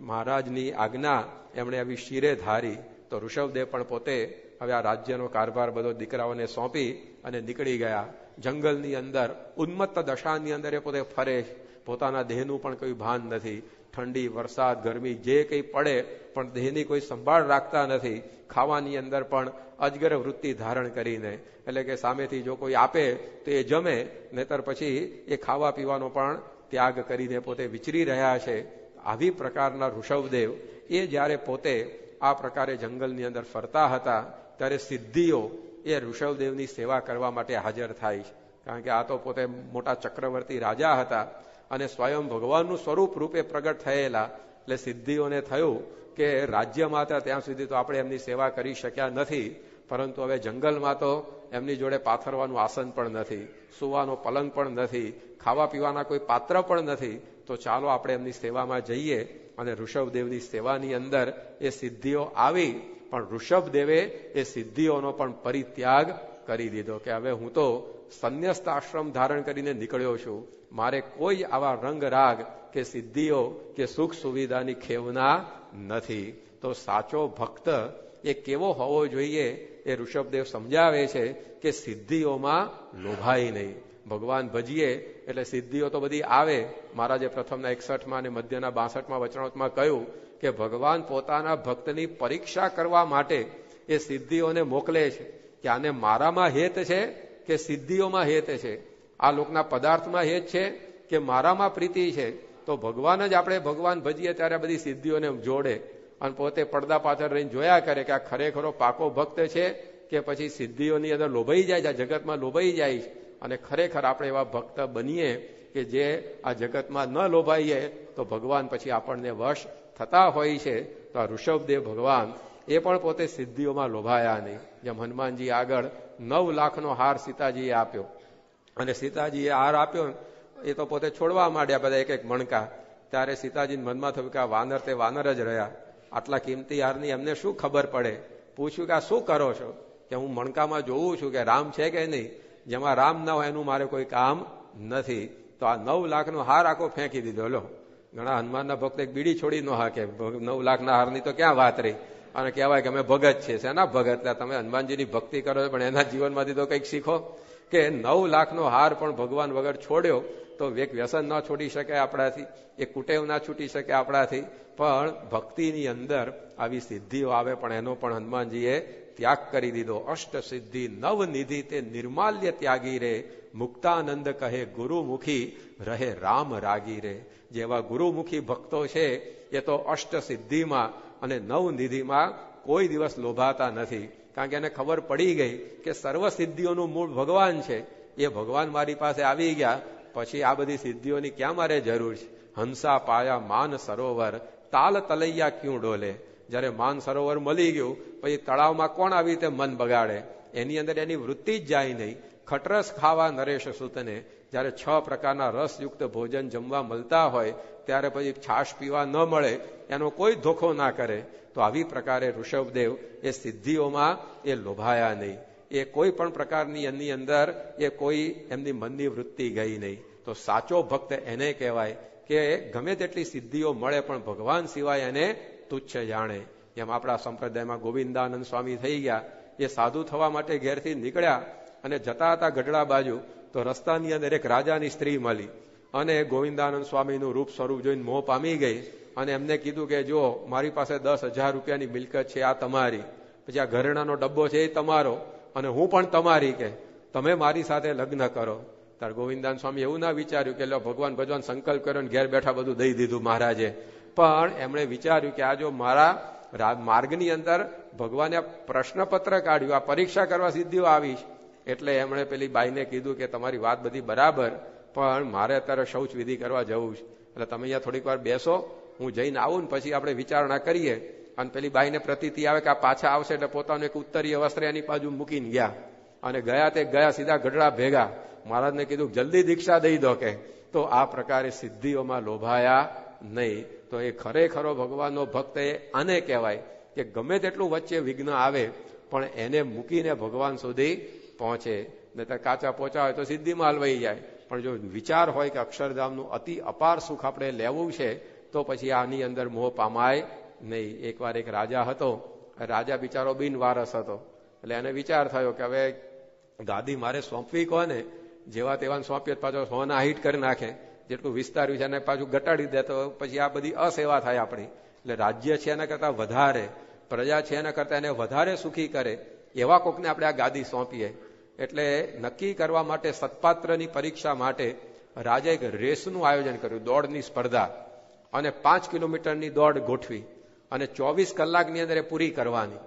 મહારાજની આજ્ઞા એમણે આવી શિરે ધારી. તો ઋષભદેવ પણ પોતે હવે આ રાજ્યનો કારભાર બધો દીકરાઓને સોંપી અને નીકળી ગયા. જંગલની અંદર ઉન્મત્ત દશાની અંદર એ પોતે ફરે, પોતાના દેહનું પણ કોઈ ભાન નથી. ઠંડી, વરસાદ, ગરમી જે કંઈ પડે પણ દેહની કોઈ સંભાળ રાખતા નથી. ખાવાની અંદર પણ અજગર વૃત્તિ ધારણ કરીને, એટલે કે સામેથી જો કોઈ આપે તો એ જમે, નહીતર પછી એ ખાવા પીવાનો પણ ત્યાગ કરીને પોતે વિચરી રહ્યા છે. આવી પ્રકારના ઋષભદેવ એ જ્યારે પોતે આ પ્રકારે જંગલની અંદર ફરતા હતા ત્યારે સિદ્ધિઓ એ ઋષભદેવની સેવા કરવા માટે હાજર થાય છે. કારણ કે આ તો પોતે મોટા ચક્રવર્તી રાજા હતા અને સ્વયં ભગવાનનું સ્વરૂપ રૂપે પ્રગટ થયેલા, એટલે સિદ્ધિઓને થયું કે રાજ્યમાં હતા ત્યાં સુધી તો આપણે એમની સેવા કરી શક્યા નથી, પરંતુ હવે જંગલમાં તો એમની જોડે પાથરવાનું આસન પણ નથી, સુવાનો પલંગ પણ નથી, ખાવા પીવાના કોઈ પાત્ર પણ નથી, તો ચાલો આપણે એમની સેવામાં જઈએ. અને ઋષભદેવની સેવાની અંદર એ સિદ્ધિઓ આવી, પણ ઋષભદેવે એ સિદ્ધિઓનો પણ પરિત્યાગ કરી દીધો કે હવે હું તો સંન્યસ્ત આશ્રમ ધારણ કરીને નીકળ્યો છું, મારે કોઈ આવા રંગ રાગ કે સિદ્ધિઓ કે સુખ સુવિધાની ખેવના નથી. તો સાચો ભક્ત એ કેવો હોવો જોઈએ એ ઋષભદેવ સમજાવે છે કે સિદ્ધિઓમાં લોભાય નહીં. ભગવાન ભજીએ એટલે સિદ્ધિઓ તો બધી આવે. મહારાજે પ્રથમના 61માં અને મધ્યના 62માં વચનામૃતમાં કહ્યું કે ભગવાન પોતાના ભક્તની પરીક્ષા કરવા માટે એ સિદ્ધિઓને મોકલે છે કે આને મારામાં હેત છે કે સિદ્ધિઓમાં હેત છે, આ લોકના પદાર્થમાં હેત છે કે મારામાં પ્રીતિ છે. તો ભગવાન જ આપણે ભગવાન ભજીએ ત્યારે બધી સિદ્ધિઓને જોડે અને પોતે પડદા પાછળ રહીને જોયા કરે કે આ ખરેખરો પાકો ભક્ત છે કે પછી સિદ્ધિઓની અંદર લોભાઈ જાય, જગતમાં લોભાઈ જાય. અને ખરેખર આપણે એવા ભક્ત બનીએ કે જે આ જગતમાં ન લોભાઈએ તો ભગવાન પછી આપણને વશ થતા હોય છે. તો આ ઋષભદેવ ભગવાન એ પણ પોતે સિદ્ધિઓમાં લોભાયા નહીં. જેમ હનુમાનજી આગળ 9 લાખનો હાર સીતાજીએ આપ્યો અને સીતાજીએ હાર આપ્યો એ તો પોતે છોડવા માંડ્યા બધા એક એક મણકા, ત્યારે સીતાજીને મનમાં થયું કે આ વાનર તે વાનર જ રહ્યા, આટલા કિંમતી હારની એમને શું ખબર પડે. પૂછ્યું કે આ શું કરો છો? કે હું મણકામાં જોઉં છું કે રામ છે કે નહીં, જેમાં રામ ન હોય એનું મારે કોઈ કામ નથી. તો આ 9 લાખનો હાર આખો ફેંકી દીધો. લો, ઘણા હનુમાનના ભક્ત એક બીડી છોડી ન હાકે, 9 લાખના હારની તો ક્યાં વાત રહી. અને કહેવાય કે અમે ભગત છીએ. શેના ભગત? તમે હનુમાનજીની ભક્તિ કરો છો પણ એના જીવનમાંથી તો કંઈક શીખો કે 9 લાખનો હાર પણ ભગવાન વગર છોડ્યો તો એક વ્યસન ન છોડી શકે આપણાથી, એ કુટેવ ના છૂટી શકે આપણાથી. પણ ભક્તિની અંદર આવી સિદ્ધિઓ આવે પણ એનો પણ હનુમાનજીએ ત્યાગ કરી દીધો. અષ્ટ સિદ્ધિ નવનિધિ તે નિર્માલ્ય ત્યાગી રે, મુક્તાનંદ કહે ગુરુમુખી રહે રામ રાગી રે. જેવા ગુરુમુખી ભક્તો છે એ તો અષ્ટ સિદ્ધિમાં અને નવનિધિમાં કોઈ દિવસ લોભાતા નથી. કારણ કે એને ખબર પડી ગઈ કે સર્વ સિદ્ધિઓનું મૂળ ભગવાન છે. એ ભગવાન મારી પાસે આવી ગયા પછી આ બધી સિદ્ધિઓની ક્યાં મારે જરૂર છે? હંસા પાયા માન સરોવર, તાલ તલૈયા ક્યું ડોલે. જયારે માન સરોવર મળી ગયું પછી તળાવમાં કોણ આવી રીતે મન બગાડે? એની અંદર એની વૃત્તિ જ જાય નહીં. ખટરસ ખાવા નરેશ સૂતને, જયારે 6 પ્રકારના રસયુક્ત ભોજન જમવા મળતા હોય ત્યારે પછી છાશ પીવા ન મળે એનો કોઈ ધોખો ના કરે. તો આવી પ્રકારે ઋષભદેવ એ સિદ્ધિઓમાં એ લોભાયા નહીં. એ કોઈ પણ પ્રકારની એની અંદર એ કોઈ એમની મનની વૃત્તિ ગઈ નહીં. તો સાચો ભક્ત એને કહેવાય કે ગમે તેટલી સિદ્ધિઓ મળે પણ ભગવાન સિવાય એને તુચ્છ જાણે. એમ આપણા સંપ્રદાયમાં ગોવિંદાનંદ સ્વામી થઈ ગયા. એ સાધુ થવા માટે ઘેરથી નીકળ્યા અને જતા હતા ગઢડા બાજુ, તો રસ્તાની અંદર એક રાજાની સ્ત્રી મળી અને ગોવિંદાનંદ સ્વામીનું રૂપ સ્વરૂપ જોઈને મોહ પામી ગઈ અને એમને કીધું કે જો મારી પાસે 10,000 રૂપિયાની મિલકત છે, આ તમારી, પછી આ ઘરેણાનો ડબ્બો છે એ તમારો અને હું પણ તમારી, કે તમે મારી સાથે લગ્ન કરો. ત્યારે ગોવિંદાનંદ સ્વામી એવું ના વિચાર્યું કે ભગવાન સંકલ્પ કર્યો ને ઘેર બેઠા બધું દઈ દીધું મહારાજે. પણ એમણે વિચાર્યું કે આ જો મારા માર્ગની અંદર ભગવાને પ્રશ્નપત્ર કાઢ્યું, આ પરીક્ષા કરવા સિદ્ધિઓ આવી, એટલે એમણે પેલી બાઈને કીધું કે તમારી વાત બધી બરાબર પણ મારે અત્યારે શૌચ વિધિ કરવા જવું છે, એટલે તમે અહીંયા થોડીક વાર બેસો, હું જઈને આવું ને પછી આપણે વિચારણા કરીએ. અને પેલી બાઈને પ્રતીતિ આવે કે આ પાછા આવશે એટલે પોતાનું એક ઉત્તરીય વસ્ત્ર એની બાજુ મૂકીને ગયા અને ગયા સીધા ગઢડા ભેગા. મહારાજને કીધું જલ્દી દીક્ષા દઈ દો કે. તો આ પ્રકારે સિદ્ધિઓમાં લોભાયા નહીં. તો એ ખરેખરો ભગવાનનો ભક્ત એ આને કહેવાય કે ગમે તેટલું વચ્ચે વિઘ્ન આવે પણ એને મૂકીને ભગવાન સુધી પહોંચે. નહીં કાચા પોચા હોય તો સિદ્ધિમાં હલવાઈ જાય. પણ જો વિચાર હોય કે અક્ષરધામનું અતિ અપાર સુખ આપણે લેવું છે તો પછી આની અંદર મોહ પામાય નહીં. એકવાર એક રાજા હતો, રાજા બિચારો બિનવારસ હતો, એટલે એને વિચાર થયો કે હવે ગાદી મારે સોંપવી કોને? જેવા તેવા સોંપીએ પાછો સોના હિટ કરી નાખે, જેટલું વિસ્તાર્યું છે એને પાછું ઘટાડી દે તો પછી આ બધી અસેવા થાય આપણી. એટલે રાજ્ય છે એના કરતા વધારે, પ્રજા છે એના કરતા એને વધારે સુખી કરે એવા કોકને આપણે આ ગાદી સોંપીએ. એટલે નક્કી કરવા માટે સત્પાત્રની પરીક્ષા માટે રાજાએ એક રેસનું આયોજન કર્યું, દોડની સ્પર્ધા, અને 5 કિલોમીટરની દોડ ગોઠવી અને 24 કલાકની અંદર એ પૂરી કરવાની.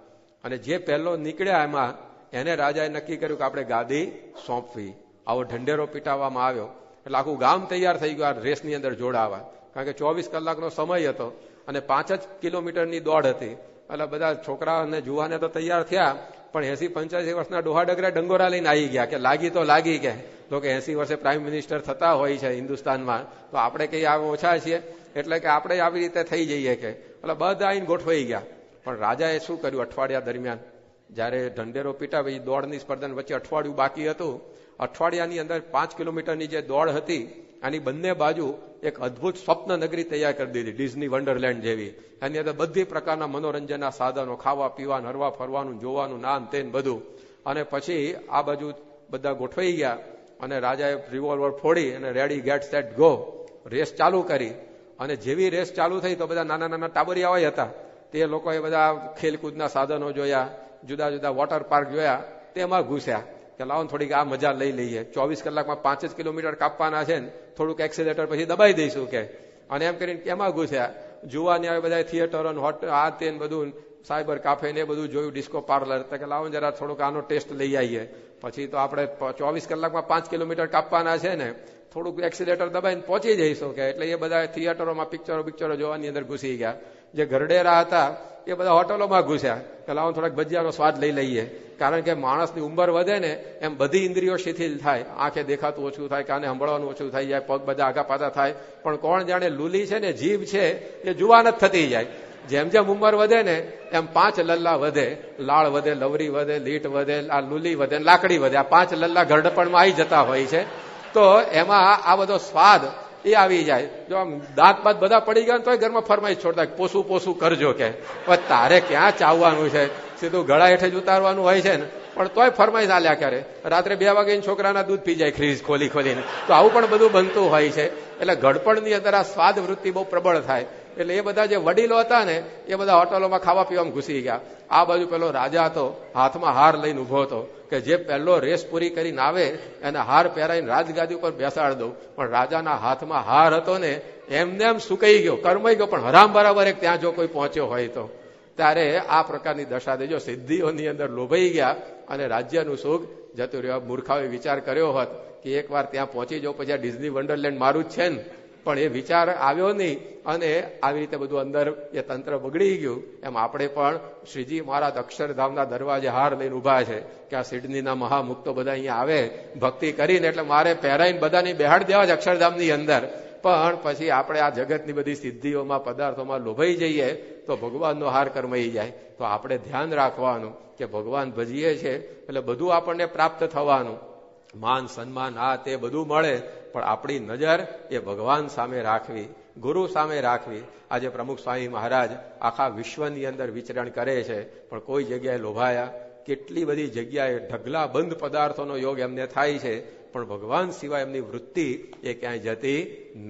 અને જે પહેલો નીકળ્યા એમાં એને રાજાએ નક્કી કર્યું કે આપણે ગાદી સોંપવી. આવો ઢંઢેરો પીટાવવામાં આવ્યો એટલે આખું ગામ તૈયાર થઈ ગયું આ રેસની અંદર જોડાવા, કારણ કે 24 કલાકનો સમય હતો અને 5 જ કિલોમીટરની દોડ હતી. એટલે બધા છોકરા અને જુવાને તો તૈયાર થયા, પણ 80-85 વર્ષના ડોહા ડગરા ડંગોરા લઈને આવી ગયા કે લાગી તો લાગી, કે 80 વર્ષે પ્રાઇમ મિનિસ્ટર થતા હોય છે હિન્દુસ્તાનમાં, તો આપણે કઈ ઓછા છીએ એટલે કે આપણે આવી રીતે થઈ જઈએ કે. એટલે બધા આવીને ગોઠવાઈ ગયા. પણ રાજાએ શું કર્યું, અઠવાડિયા દરમિયાન જયારે ઢંઢેરો પીટાવી દોડની સ્પર્ધાની વચ્ચે અઠવાડિયું બાકી હતું, અઠવાડિયાની અંદર 5 કિલોમીટરની જે દોડ હતી આની બંને બાજુ એક અદભુત સ્વપ્ન નગરી તૈયાર કરી દીધી, ડિઝની વન્ડરલેન્ડ જેવી. એની અંદર બધી પ્રકારના મનોરંજનના સાધનો, ખાવા પીવાનું, હરવા ફરવાનું, જોવાનું, નાન તેન બધું. અને પછી આ બાજુ બધા ગોઠવાઈ ગયા અને રાજાએ રિવોલ્વર ફોડી અને ready get set go race ચાલુ કરી. અને જેવી રેસ ચાલુ થઈ તો બધા નાના નાના ટાબરિયાઓ હતા, તે લોકોએ બધા ખેલકૂદના સાધનો જોયા, જુદા જુદા વોટર પાર્ક જોયા, તેમાં ઘૂસ્યા કે લાવો થોડીક આ મજા લઈ લઈએ. 24 કલાકમાં 5 જ કિલોમીટર કાપવાના છે ને, થોડુંક એક્સિલેટર પછી દબાઈ દઈશું કે. અને એમ કરીને એમાં ઘૂસ્યા. જોવાની આવે બધા થિયેટર, આ તેન બધું, સાયબર કાફે ને બધું જોયું, ડિસ્કો પાર્લર, કે લાવો જરા થોડુંક આનો ટેસ્ટ લઈ આવીએ. પછી તો આપણે 24 કલાકમાં 5 કિલોમીટર કાપવાના છે ને, થોડુંક એક્સિલેટર દબાઈને પહોંચી જઈશું કે. એટલે એ બધા થિયેટરોમાં પિક્ચરો જોવાની અંદર ઘૂસી ગયા. જે ઘરડેરા હતા એ બધા હોટલોમાં ઘૂસ્યા કે લાવો થોડાક ભજીયાનો સ્વાદ લઈ લઈએ. કારણ કે માણસની ઉંમર વધે ને એમ બધી ઇન્દ્રિયો શિથિલ થાય, આંખે દેખાતું ઓછું થાય, કાને સંભળવાનું ઓછું થઈ જાય, પગ બધા આગા પાછા થાય. પણ કોણ જાણે લૂલી છે ને જીભ છે એ જુવાન જ થતી જાય. જેમ જેમ ઉંમર વધે ને એમ 5 લલ્લા વધે, લાળ વધે, લવરી વધે, લીટ વધે, આ લૂલી વધે, લાકડી વધે. આ 5 લલ્લા ઘરડપણમાં આવી જતા હોય છે. તો એમાં આ બધો સ્વાદ એ આવી જાય. જો આમ દાંત બાદ બધા પડી ગયા તો ઘરમાં ફરમાઈ છોડતા પોસું કરજો કે. તારે ક્યાં ચાવવાનું છે, સીધું ગળા હેઠે જ ઉતારવાનું હોય છે ને, પણ તોય ફરમાઈ ચાલ્યા કરે. રાત્રે 2 વાગે છોકરાના દૂધ પી જાય ફ્રીજ ખોલીને. તો આવું પણ બધું બનતું હોય છે. એટલે ઘડપણની અંદર આ સ્વાદ વૃત્તિ બહુ પ્રબળ થાય. એટલે એ બધા જે વડીલો હતા ને એ બધા હોટલોમાં ખાવા પીવામાં ઘૂસી ગયા. આ બાજુ પેલો રાજા હતો, હાથમાં હાર લઈને ઉભો હતો કે જે પહેલો રેસ પૂરી કરીને આવે એને હાર પહેરાઈને રાજગાદી ઉપર બેસાડ દઉં. પણ રાજાના હાથમાં હાર હતો ને એમને એમ સુકાઈ ગયો, કરમાઈ ગયો. પણ હરામ બરાબર એક ત્યાં જો કોઈ પહોંચ્યો હોય તો. ત્યારે આ પ્રકારની દશા દેજો, સિદ્ધિઓની અંદર લોભાઈ ગયા અને રાજ્યનું સુખ જતું રહ્યું. મૂર્ખાઓએ વિચાર કર્યો હોત કે એકવાર ત્યાં પહોંચી જાઓ, પછી આ ડિઝની વન્ડરલેન્ડ મારું જ છે ને, પણ એ વિચાર આવ્યો નહીં અને આવી રીતે બધું અંદર એ તંત્ર બગડી ગયું. એમ આપણે પણ શ્રીજી મહારાજ અક્ષરધામના દરવાજે હાર લઈને ઉભા છે કે આ સિડનીના મહામુક્તો બધા અહીંયા આવે ભક્તિ કરીને, એટલે મારે પહેરાઈને બધાની બેહાડ દેવા જ અક્ષરધામની અંદર. પણ પછી આપણે આ જગતની બધી સિદ્ધિઓમાં પદાર્થોમાં લોભાઈ જઈએ તો ભગવાનનો હાર કરમાઈ જાય. તો આપણે ધ્યાન રાખવાનું કે ભગવાન ભજીએ છે એટલે બધું આપણને પ્રાપ્ત થવાનું, માન સન્માન આ તે બધું મળે, પણ આપણી નજર એ ભગવાન સામે રાખવી, ગુરુ સામે રાખવી. આજે પ્રમુખ સ્વામી મહારાજ આખા વિશ્વની અંદર વિચરણ કરે છે, પણ કોઈ જગ્યાએ લોભાયા, કેટલી બધી જગ્યાએ ઢગલા બંધ પદાર્થોનો યોગ એમને થાય છે, પણ ભગવાન સિવાય એમની વૃત્તિ એ ક્યાંય જતી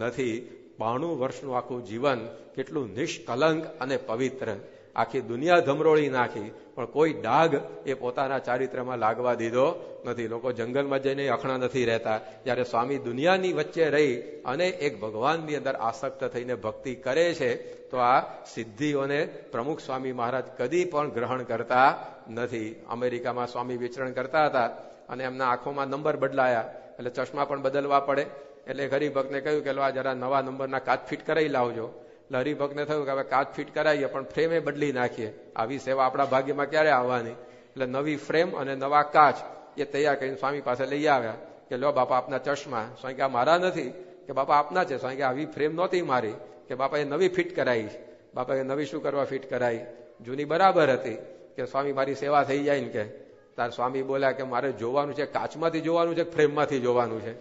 નથી. 92 વર્ષનું આખું જીવન કેટલું નિષ્કલંક અને પવિત્ર, આખી દુનિયા ધમરોળી નાખી, પણ કોઈ ડાઘ એ પોતાના ચારિત્ર્યમાં લાગવા દીધો નથી. લોકો જંગલમાં જઈને અખણા નથી રહેતા. જ્યારે સ્વામી દુનિયાની વચ્ચે રહી અને એક ભગવાનની અંદર આસક્ત થઈને ભક્તિ કરે છે, તો આ સિદ્ધિઓને પ્રમુખ સ્વામી મહારાજ કદી પણ ગ્રહણ કરતા નથી. અમેરિકામાં સ્વામી વિચરણ કરતા હતા અને એમના આંખોમાં નંબર બદલાયા, એટલે ચશ્મા પણ બદલવા પડે. એટલે હરિભક્તને કહ્યું કે આ જરા નવા નંબરના કાચ ફિટ કરાવી લાવજો. એટલે હરિભક્તને થયું કે હવે કાચ ફિટ કરાવીએ પણ ફ્રેમે બદલી નાખીએ. આવી સેવા આપણા ભાગ્યમાં ક્યારે આવવાની? એટલે નવી ફ્રેમ અને નવા કાચ એ તૈયાર કરીને સ્વામી પાસે લઈ આવ્યા કે લો બાપા આપના ચશ્મા. સ્વામી કે આ મારા નથી. કે બાપા આપના છે. સ્વામી કે આવી ફ્રેમ નહોતી મારી. કે બાપા એ નવી ફિટ કરાવી. બાપા એ નવી શું કરવા ફિટ કરાવી? જૂની બરાબર હતી. કે સ્વામી મારી સેવા થઈ જાય ને. કે તાર સ્વામી બોલ્યા કે મારે જોવાનું છે કાચમાંથી જોવાનું છે ફ્રેમમાંથી જોવાનું છે?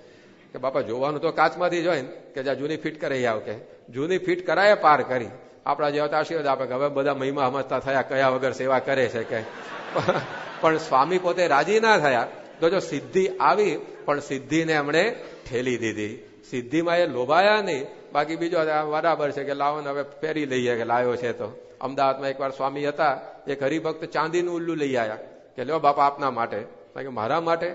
કે બાપા જોવાનું તો કાચમાંથી જોઈ ને, કે જ્યાં જૂની ફિટ કરાઈ આવ. કે જૂની ફિટ કરાય પાર કરી. આપણા જેવા આશીર્વાદ આપે કે હવે બધા મહિમા સમજતા થયા, કયા વગર સેવા કરે છે. કે પણ સ્વામી પોતે રાજી ના થયા. તો જો સિદ્ધિ આવી, પણ સિદ્ધિને એમણે ઠેલી દીધી. સિદ્ધિમાં એ લોભાયા નહીં. બાકી બીજો બરાબર છે કે લાવો ને હવે પહેરી લઈએ, કે લાવ્યો છે. તો અમદાવાદમાં એકવાર સ્વામી હતા, એક હરિભક્ત ચાંદીનું ઉલ્લું લઈ આવ્યા કે લ્યો બાપા આપના માટે. કે મારા માટે?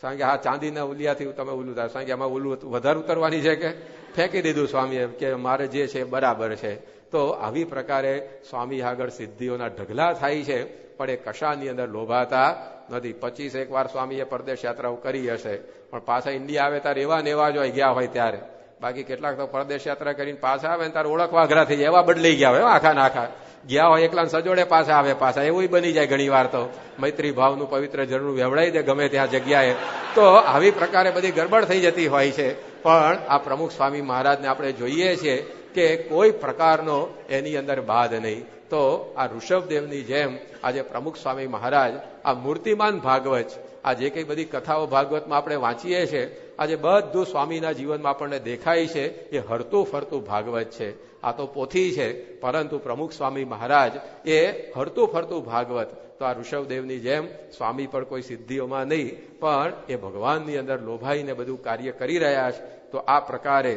કારણ કે હા ચાંદીના ઉલિયાથી તમે ઉલ્લું થાય. કારણ કે આમાં ઉલ્લું વધારે ઉતરવાની છે. કે ફેંકી દીધું સ્વામીએ કે મારે જે છે બરાબર છે. તો આવી પ્રકારે સ્વામી આગળ સિદ્ધિઓના ઢગલા થાય છે, પણ એ કશાની અંદર લોભાતા નથી. 25 વાર સ્વામીએ પરદેશ યાત્રાઓ કરી હશે, પણ પાછા ઇન્ડિયા આવે ત્યારે એવા ને એવા જ હોય ગયા હોય ત્યારે. બાકી કેટલાક તો પરદેશ યાત્રા કરીને પાછા આવે ને ત્યારે ઓળખવા અઘરા થઈ જાય, એવા બદલાઈ ગયા હોય આખા નાખા. ગયા હોય એકલા સજોડે પાછા આવે, પાછા એવું બની જાય ઘણી વાર. તો મૈત્રી ભાવનું પવિત્ર ઝરણું વેવડાઈ દે ગમે ત્યાં જગ્યાએ. તો આવી પ્રકારે બધી ગડબડ થઈ જતી હોય છે. પણ આ પ્રમુખ સ્વામી મહારાજને આપણે જોઈએ છીએ કે કોઈ પ્રકારનો એની અંદર બાદ નહીં. તો આ ઋષભદેવની જેમ આજે પ્રમુખ સ્વામી મહારાજ આ મૂર્તિમાન ભાગવત, આ જે કઈ બધી કથાઓ ભાગવતમાં આપણે વાંચીએ છીએ, આજે બધું સ્વામીના જીવનમાં આપણને દેખાય છે. એ હરતું ફરતું ભાગવત છે. આ તો પોથી છે, પરંતુ પ્રમુખ સ્વામી મહારાજ એ હરતું ફરતું ભાગવત. તો આ ઋષભદેવની જેમ સ્વામી પણ કોઈ સિદ્ધિઓમાં નહીં, પણ એ ભગવાનની અંદર લોભાઈને બધું કાર્ય કરી રહ્યા છે. તો આ પ્રકારે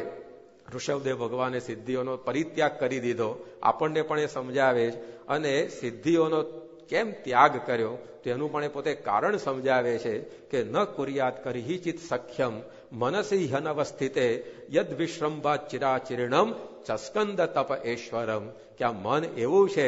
ઋષભદેવ ભગવાને સિદ્ધિઓનો પરિત્યાગ કરી દીધો. આપણને પણ એ સમજાવે છે. અને સિદ્ધિઓનો કેમ ત્યાગ કર્યો તેનું પણ એ પોતે કારણ સમજાવે છે કે ન કુર્યાત કરીચિત સખ્યમ મનસી હનવસ્થિતે યદ વિશ્રંભા ચિરાચિરણમ ચસ્કંદ તપ ઐશ્વરમ. કે આ મન એવું છે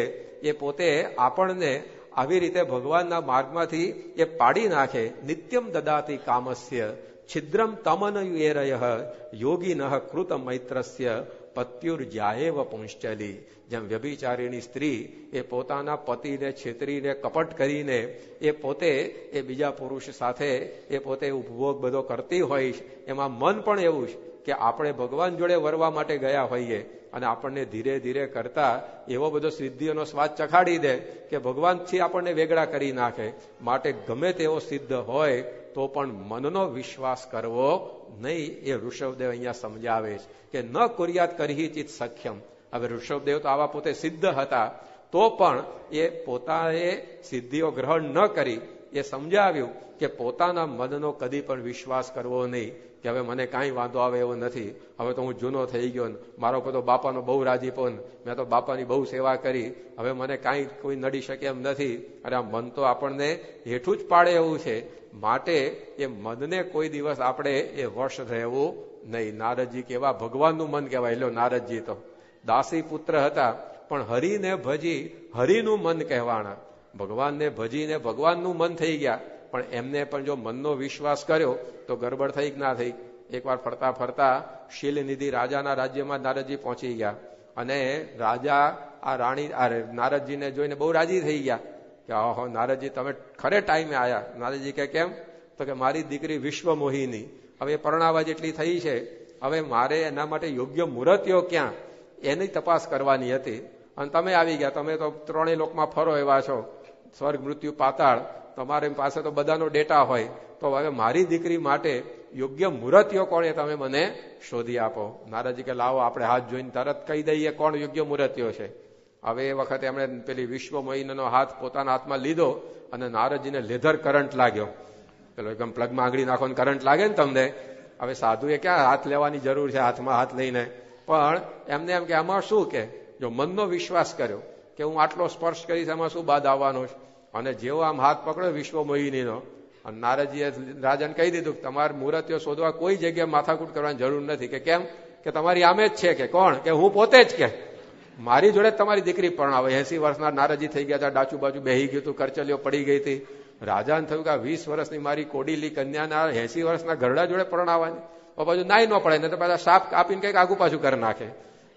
એ પોતે આપણને આવી રીતે ભગવાનના માર્ગમાંથી એ પાડી નાખે. નિત્યમ દદાતી કામસ્ય છિદ્રમ તમનયુએરય યોગિનઃ કૃત મૈત્રસ્ય પત્યુર્જાએવ પુંશ્ચલી. જેમ વ્યભિચારીની સ્ત્રી એ પોતાના પતિને છેતરીને કપટ કરીને એ પોતે એ બીજા પુરુષ સાથે એ પોતે ઉપભોગ બધો કરતી હોય, એમાં મન પણ એવું છે કે આપણે ભગવાન જોડે વરવા માટે ગયા હોઈએ અને આપણને ધીરે ધીરે કરતા એવો બધો સિદ્ધિઓનો સ્વાદ ચખાડી દે કે ભગવાનથી આપણને વેગળા કરી નાખે. માટે ગમે તેવો સિદ્ધ હોય તો પણ મનનો વિશ્વાસ કરવો નહીં. એ ઋષભદેવ અહીંયા સમજાવે છે કે ન કુર્યાત કરીચિત સખ્યમ. હવે ઋષભદેવ તો આવા પોતે સિદ્ધ હતા, તો પણ એ પોતાએ સિદ્ધિઓ ગ્રહણ ન કરી એ સમજાવ્યું કે પોતાના મનનો કદી પણ વિશ્વાસ કરવો નહીં. કે હવે મને કાંઈ વાંધો આવે એવો નથી, હવે તો હું જૂનો થઈ ગયો, મારો બધો બાપાનો બહુ રાજીપો, મેં તો બાપાની બહુ સેવા કરી, હવે મને કાંઈ કોઈ નડી શકે એમ નથી. અરે આ મન તો આપણને હેઠું જ પાડે એવું છે. માટે એ મનને કોઈ દિવસ આપણે એ વશ રહેવું નહીં. નારદજી કેવા ભગવાનનું મન કહેવાય. લો નારદજી તો દાસી પુત્ર હતા, પણ હરિને ભજી હરિનું મન કહેવાના. ભગવાનને ભજીને ભગવાનનું મન થઈ ગયા. પણ એમને પણ જો મનનો વિશ્વાસ કર્યો તો ગરબડ થઈ કે ના થઈ. એકવાર ફરતા ફરતા શીલનિધિ રાજાના રાજ્યમાં નારદજી પહોંચી ગયા અને રાજા આ રાણી નારદજીને જોઈને બહુ રાજી થઈ ગયા કે ઓહો નારદજી તમે ખરે ટાઈમે આવ્યા. નારદજી કે કેમ? તો કે મારી દીકરી વિશ્વમોહિની હવે પરણાવા જેટલી થઈ છે, હવે મારે એના માટે યોગ્ય મુહૂર્તિઓ ક્યાં એની તપાસ કરવાની હતી અને તમે આવી ગયા. તમે તો ત્રણેય લોકમાં ફરો એવા છો, સ્વર્ગ મૃત્યુ પાતાળ, તમારી પાસે તો બધાનો ડેટા હોય. તો હવે મારી દીકરી માટે યોગ્ય મુહૂર્તિઓ કોણ એ તમે મને શોધી આપો. નારદજી કે લાવો આપણે હાથ જોઈને તરત કહી દઈએ કોણ યોગ્ય મુહૂર્તિઓ છે. હવે એ વખતે એમણે પેલી વિશ્વમોહિનીનો હાથ પોતાના હાથમાં લીધો અને નારદજીને લેધર કરંટ લાગ્યો. પેલો એકદમ પ્લગમાં આંગળી નાખો ને કરંટ લાગે ને તમને. હવે સાધુએ ક્યાં હાથ લેવાની જરૂર છે, હાથમાં હાથ લઈને. પણ એમને એમ કે આમાં શું કે જો મનનો વિશ્વાસ કર્યો કે હું આટલો સ્પર્શ કરીશ એમાં શું બાદ આવવાનો છે. અને જેવો આમ હાથ પકડ્યો વિશ્વમોહિનીનો અને નારદજીએ રાજાને કહી દીધું કે તમારે મુહૂર્તિઓ શોધવા કોઈ જગ્યાએ માથાકૂટ કરવાની જરૂર નથી. કે કેમ? કે તમારી આમે જ છે. કે કોણ? કે હું પોતે જ. કે મારી જોડે તમારી દીકરી પરણાવે. 80 વર્ષના નારદજી થઈ ગયા હતા, ડાચું બાજુ બેહી ગયું હતું, કરચલીઓ પડી ગઈ હતી. રાજાને થયું કે 20 વર્ષની મારી કોડીલી કન્યાના 80 વર્ષના ઘરડા જોડે પરણાવવાની. બાજુ નાઈ ન પડે ને તો પાછા સાપ કાપીને કંઈક આગુ પાછું કરી નાખે.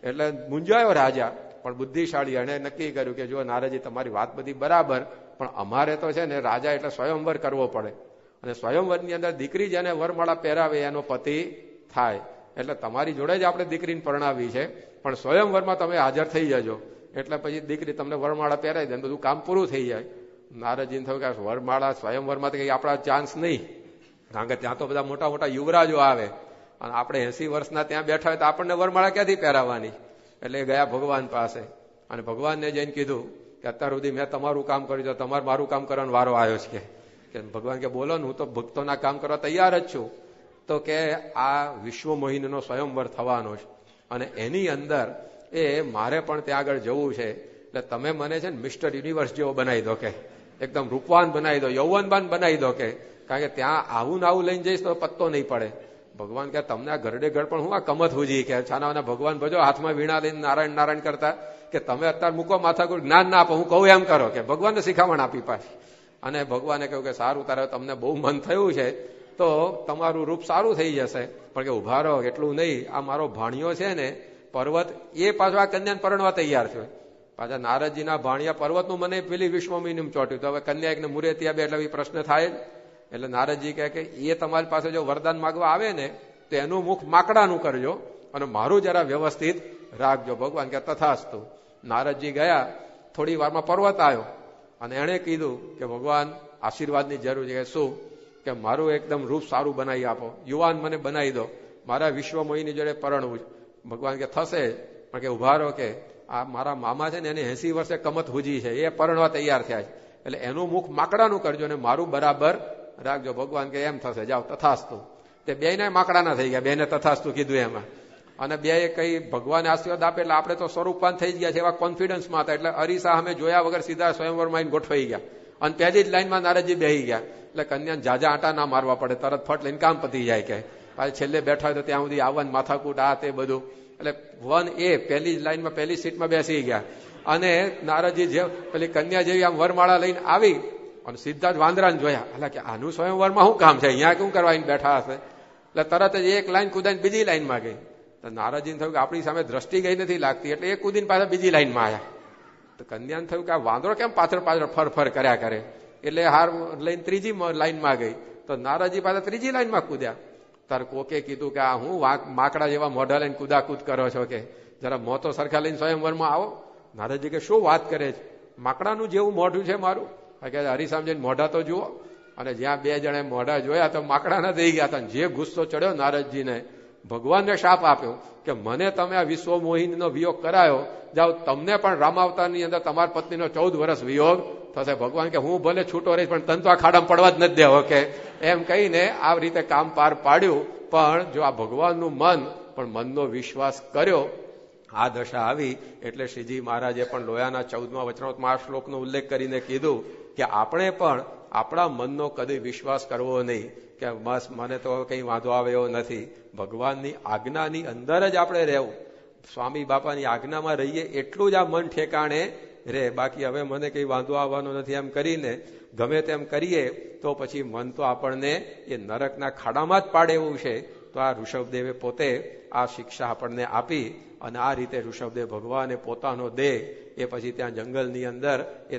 એટલે મૂંઝાયો રાજા. પણ બુદ્ધિશાળી એણે નક્કી કર્યું કે જો નારદજી તમારી વાત બધી બરાબર, પણ અમારે તો છે ને રાજા એટલે સ્વયંવર કરવો પડે અને સ્વયંવરની અંદર દીકરી જેને વરમાળા પહેરાવે એનો પતિ થાય. એટલે તમારી જોડે જ આપણે દીકરીને પરણાવી છે, પણ સ્વયંવરમાં તમે હાજર થઈ જજો. એટલે પછી દીકરી તમને વરમાળા પહેરાવી દે, બધું કામ પૂરું થઈ જાય. નારદજીને થયું કે વરમાળા સ્વયંવરમાં તો કંઈ આપણા ચાન્સ નહીં, કારણ કે ત્યાં તો બધા મોટા મોટા યુવરાજો આવે અને આપણે 80 વર્ષના ત્યાં બેઠા હોય તો આપણને વરમાળા ક્યાંથી પહેરાવવાની. એટલે ગયા ભગવાન પાસે અને ભગવાનને જઈને કીધું કે અત્યાર સુધી મેં તમારું કામ કર્યું છે, તમારે મારું કામ કરવાનો વારો આવ્યો છે. કે ભગવાન કે બોલો ને, હું તો ભક્તોના કામ કરવા તૈયાર જ છું. તો કે આ વિશ્વમોહિનીનો સ્વયંવર થવાનો છે અને એની અંદર મારે પણ ત્યાં આગળ જવું છે. એટલે તમે મને છે ને મિસ્ટર યુનિવર્સ જેવો બનાવી દો, કે એકદમ રૂપવાન બનાવી દો, યૌવનવાન બનાવી દો. કે કારણ કે ત્યાં આવું ને આવું લઈને જઈશ તો પત્તો નહીં પડે. ભગવાન કે તમને આ ઘરડે ઘર પણ હું આ કમત હુજી કે છાનાવાના ભગવાન ભજો હાથમાં વીણા લઈને નારાયણ નારાયણ કરતા કે તમે અત્યારે મૂકો માથાકૂટ, જ્ઞાન ના આપો, હું કહું એમ કરો. કે ભગવાનને શિખામણ આપી પાછી. અને ભગવાને કહ્યું કે સારું, તારે તમને બહુ મન થયું છે તો તમારું રૂપ સારું થઈ જશે, પણ કે ઉભા રહો, એટલું નહીં. આ મારો ભાણિયો છે ને પર્વત, એ પાછો આ કન્યાને પરણવા તૈયાર થયો. પાછા નારદજીના ભાણિયા પર્વતનું મને પેલી વિશ્વમોહિની ચોટ્યું. તો હવે કન્યા એકને મુરેતિયા બે એટલે પ્રશ્ન થાય જ. એટલે નારદજી કહે કે એ તમારી પાસે જો વરદાન માગવા આવે ને તો એનું મુખ માકડાનું કરજો અને મારું જરા વ્યવસ્થિત રાખજો. ભગવાન કે તથાસ્તુ. નારદજી ગયા, થોડી વારમાં પર્વત આવ્યો અને એણે કીધું કે ભગવાન આશીર્વાદની જરૂર છે. શું? કે મારું એકદમ રૂપ સારું બનાવી આપો, યુવાન મને બનાવી દો, મારા વિશ્વમોહિની જોડે પરણવું. ભગવાન કે થશે, પણ કે ઉભા રહો, કે આ મારા મામા છે ને એને 80 વર્ષે કમત હુજી છે, એ પરણવા તૈયાર થયા છે, એટલે એનું મુખ માકડાનું કરજો ને મારું બરાબર રાખજો. ભગવાન કે એમ થશે, જાઓ તથાસ્તુ. તે બેયને માકડાના થઈ ગયા, બેને તથાસ્તુ કીધું એમાં. અને બે કઈ ભગવાને આશીર્વાદ આપે એટલે આપણે તો સ્વરૂપવાન થઈ ગયા છે એવા કોન્ફિડન્સમાં હતા. એટલે અરીસા અમે જોયા વગર સીધા સ્વયંવરમાં ગોઠવાઈ ગયા અને પહેલી જ લાઈનમાં નારદજી બેહી ગયા. એટલે કન્યાને જાજા આટા ના મારવા પડે, તરત ફટ લઈને કામ પતી જાય. કે પાછી છેલ્લે બેઠા હોય તો ત્યાં સુધી આવવાનું માથાકૂટ આ તે બધું. એટલે 1A પહેલી જ લાઈનમાં પહેલી સીટમાં બેસી ગયા અને નારદજી જે પેલી કન્યા જેવી આમ વરમાળા લઈને આવી અને સીધા જ વાંદરાને જોયા. એટલે કે આનું સ્વયંવરમાં શું કામ છે, અહીંયા શું કરવા બેઠા હશે. એટલે તરત જ એક લાઈન કૂદાઈને બીજી લાઈનમાં ગઈ. તો નારદજીને થયું કે આપણી સામે દ્રષ્ટિ ગઈ નથી લાગતી, એટલે એ કૂદીને પાછા બીજી લાઈનમાં આવ્યા. તો કન્યાને થયું કે આ વાંદરો કેમ પાછળ પાછળ ફર કર્યા કરે, એટલે હાર લઈને ત્રીજી લાઈનમાં ગઈ. તો નારદજી પાછા ત્રીજી લાઈનમાં કૂદ્યા. તાર કોકે કીધું કે આ હું માકડા જેવા મોઢા લઈને કૂદાકૂદ કરો છો, કે જરા મોતો સરખા લઈને સ્વયંવરમાં આવો. નારદજી કે શું વાત કરે છે, માકડાનું જેવું મોઢું છે મારું. કે હરિસામ જઈને મોઢા તો જુઓ. અને જ્યાં બે જણે મોઢા જોયા તો માકડાના થઈ ગયા હતા. જે ગુસ્સો ચડ્યો નારદજીને, ભગવાનને શાપ આપ્યો કે મને તમે આ વિશ્વમોહિનીનો વિયોગ કરાયો, જાઓ તમને પણ રામાવતારની અંદર તમારી પત્નીનો 14 વર્ષ વિયોગ થશે. ભગવાન કે હું ભલે છૂટો રહીશ પણ તને તો આ ખાડામાં પડવા જ નથી દેવો. કે એમ કહીને આ રીતે કામ પાર પાડ્યું. પણ જો આ ભગવાનનું મન, પણ મનનો વિશ્વાસ કર્યો, આ દશા આવી. એટલે શ્રીજી મહારાજે પણ લોયાના 14મા વચનામૃતમાં આ શ્લોકનો ઉલ્લેખ કરીને કીધું કે આપણે પણ આપણા મનનો કદી વિશ્વાસ કરવો નહીં કે બસ મને તો કંઈ વાંધો આવે એવો નથી. ભગવાનની આજ્ઞાની અંદર જ આપણે રહેવું, સ્વામી બાપાની આજ્ઞામાં રહીએ એટલું જ આ મન ઠેકાણે રે, બાકી હવે મને કઈ વાંધો આવવાનો નથી એમ કરીને ગમે તેમ કરીએ તો પછી મન તો આપણને એ નરકના ખાડામાં જ પાડે એવું છે. તો આ ઋષભદેવે પોતે આ શિક્ષા આપણને આપી અને આ રીતે ઋષભદેવ ભગવાને પોતાનો દેહ એ પછી ત્યાં જંગલની અંદર એ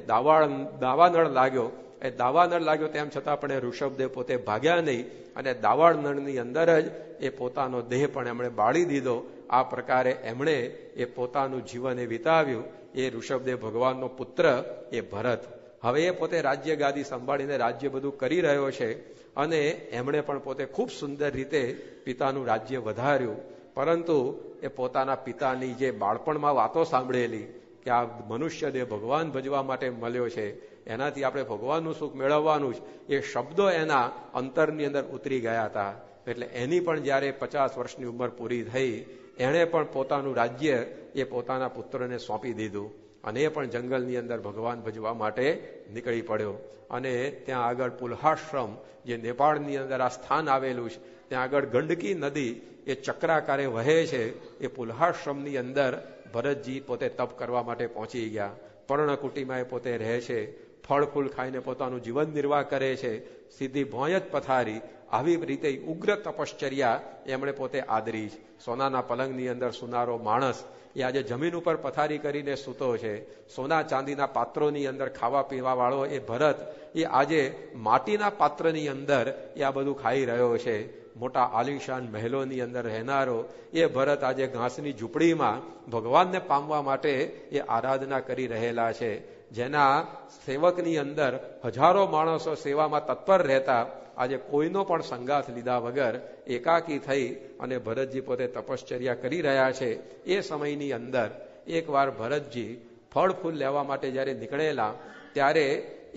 દાવાનળ લાગ્યો. એ દાવાનળ લાગ્યો તેમ છતાં પણ એ ઋષભદેવ પોતે ભાગ્યા નહીં અને દાવાનળની અંદર જ એ પોતાનો દેહ પણ એમણે બાળી દીધો. આ પ્રકારે એમણે એ પોતાનું જીવન એ વિતાવ્યું. એ ઋષભદેવ ભગવાનનો પુત્ર એ ભરત હવે એ પોતે રાજ્ય ગાદી સંભાળીને રાજ્ય બધું કરી રહ્યો છે અને એમણે પણ પોતે ખૂબ સુંદર રીતે પિતાનું રાજ્ય વધાર્યું. પરંતુ એ પોતાના પિતાની જે બાળપણમાં વાતો સાંભળેલી કે આ મનુષ્ય દેહ ભગવાન ભજવા માટે મળ્યો છે, એનાથી આપણે ભગવાનનું સુખ મેળવવાનું જ, એ શબ્દો એના અંતરની અંદર ઉતરી ગયા હતા. એટલે એની પણ જ્યારે 50 વર્ષની ઉંમર પૂરી થઈ, એણે પણ પોતાનું રાજ્ય એ પોતાના પુત્રને સોંપી દીધું અને એ પણ જંગલની અંદર ભગવાન ભજવા માટે નીકળી પડ્યો. અને ત્યાં આગળ પુલ્હાશ્રમ, જે નેપાળની અંદર આ સ્થાન આવેલું છે, ત્યાં આગળ ગંડકી નદી એ ચક્રાકારે વહે છે. એ પુલ્હાશ્રમની અંદર ભરતજી પોતે તપ કરવા માટે પહોંચી ગયા. પર્ણકુટીમાં એ પોતે રહે છે, ફળ ફૂલ ખાઈને પોતાનું જીવન નિર્વાહ કરે છે. સીધી ભોંય જ પથારી, આવી રીતે ઉગ્ર તપશ્ચર્યા એમણે પોતે આદરી. સોનાના પલંગની અંદર સુનારો માણસ એ આજે જમીન ઉપર પથારી કરીને સૂતો છે. સોના ચાંદીના પાત્રોની અંદર ખાવા પીવા વાળો એ ભરત એ આજે માટીના પાત્રની અંદર એ આ બધું ખાઈ રહ્યો છે. મોટા આલિશાન મહેલોની અંદર રહેનારો એ ભરત આજે ઘાસની ઝૂંપડીમાં ભગવાનને પામવા માટે એ આરાધના કરી રહેલા છે. જેના સેવકની અંદર હજારો માણસો સેવામાં તત્પર રહેતા, આજે કોઈનો પણ સંગાથ લીધા વગર એકાકી થઈ અને ભરતજી પોતે તપશ્ચર્યા કરી રહ્યા છે. એ સમયની અંદર એકવાર ભરતજી ફળ ફૂલ લેવા માટે જ્યારે નીકળેલા, ત્યારે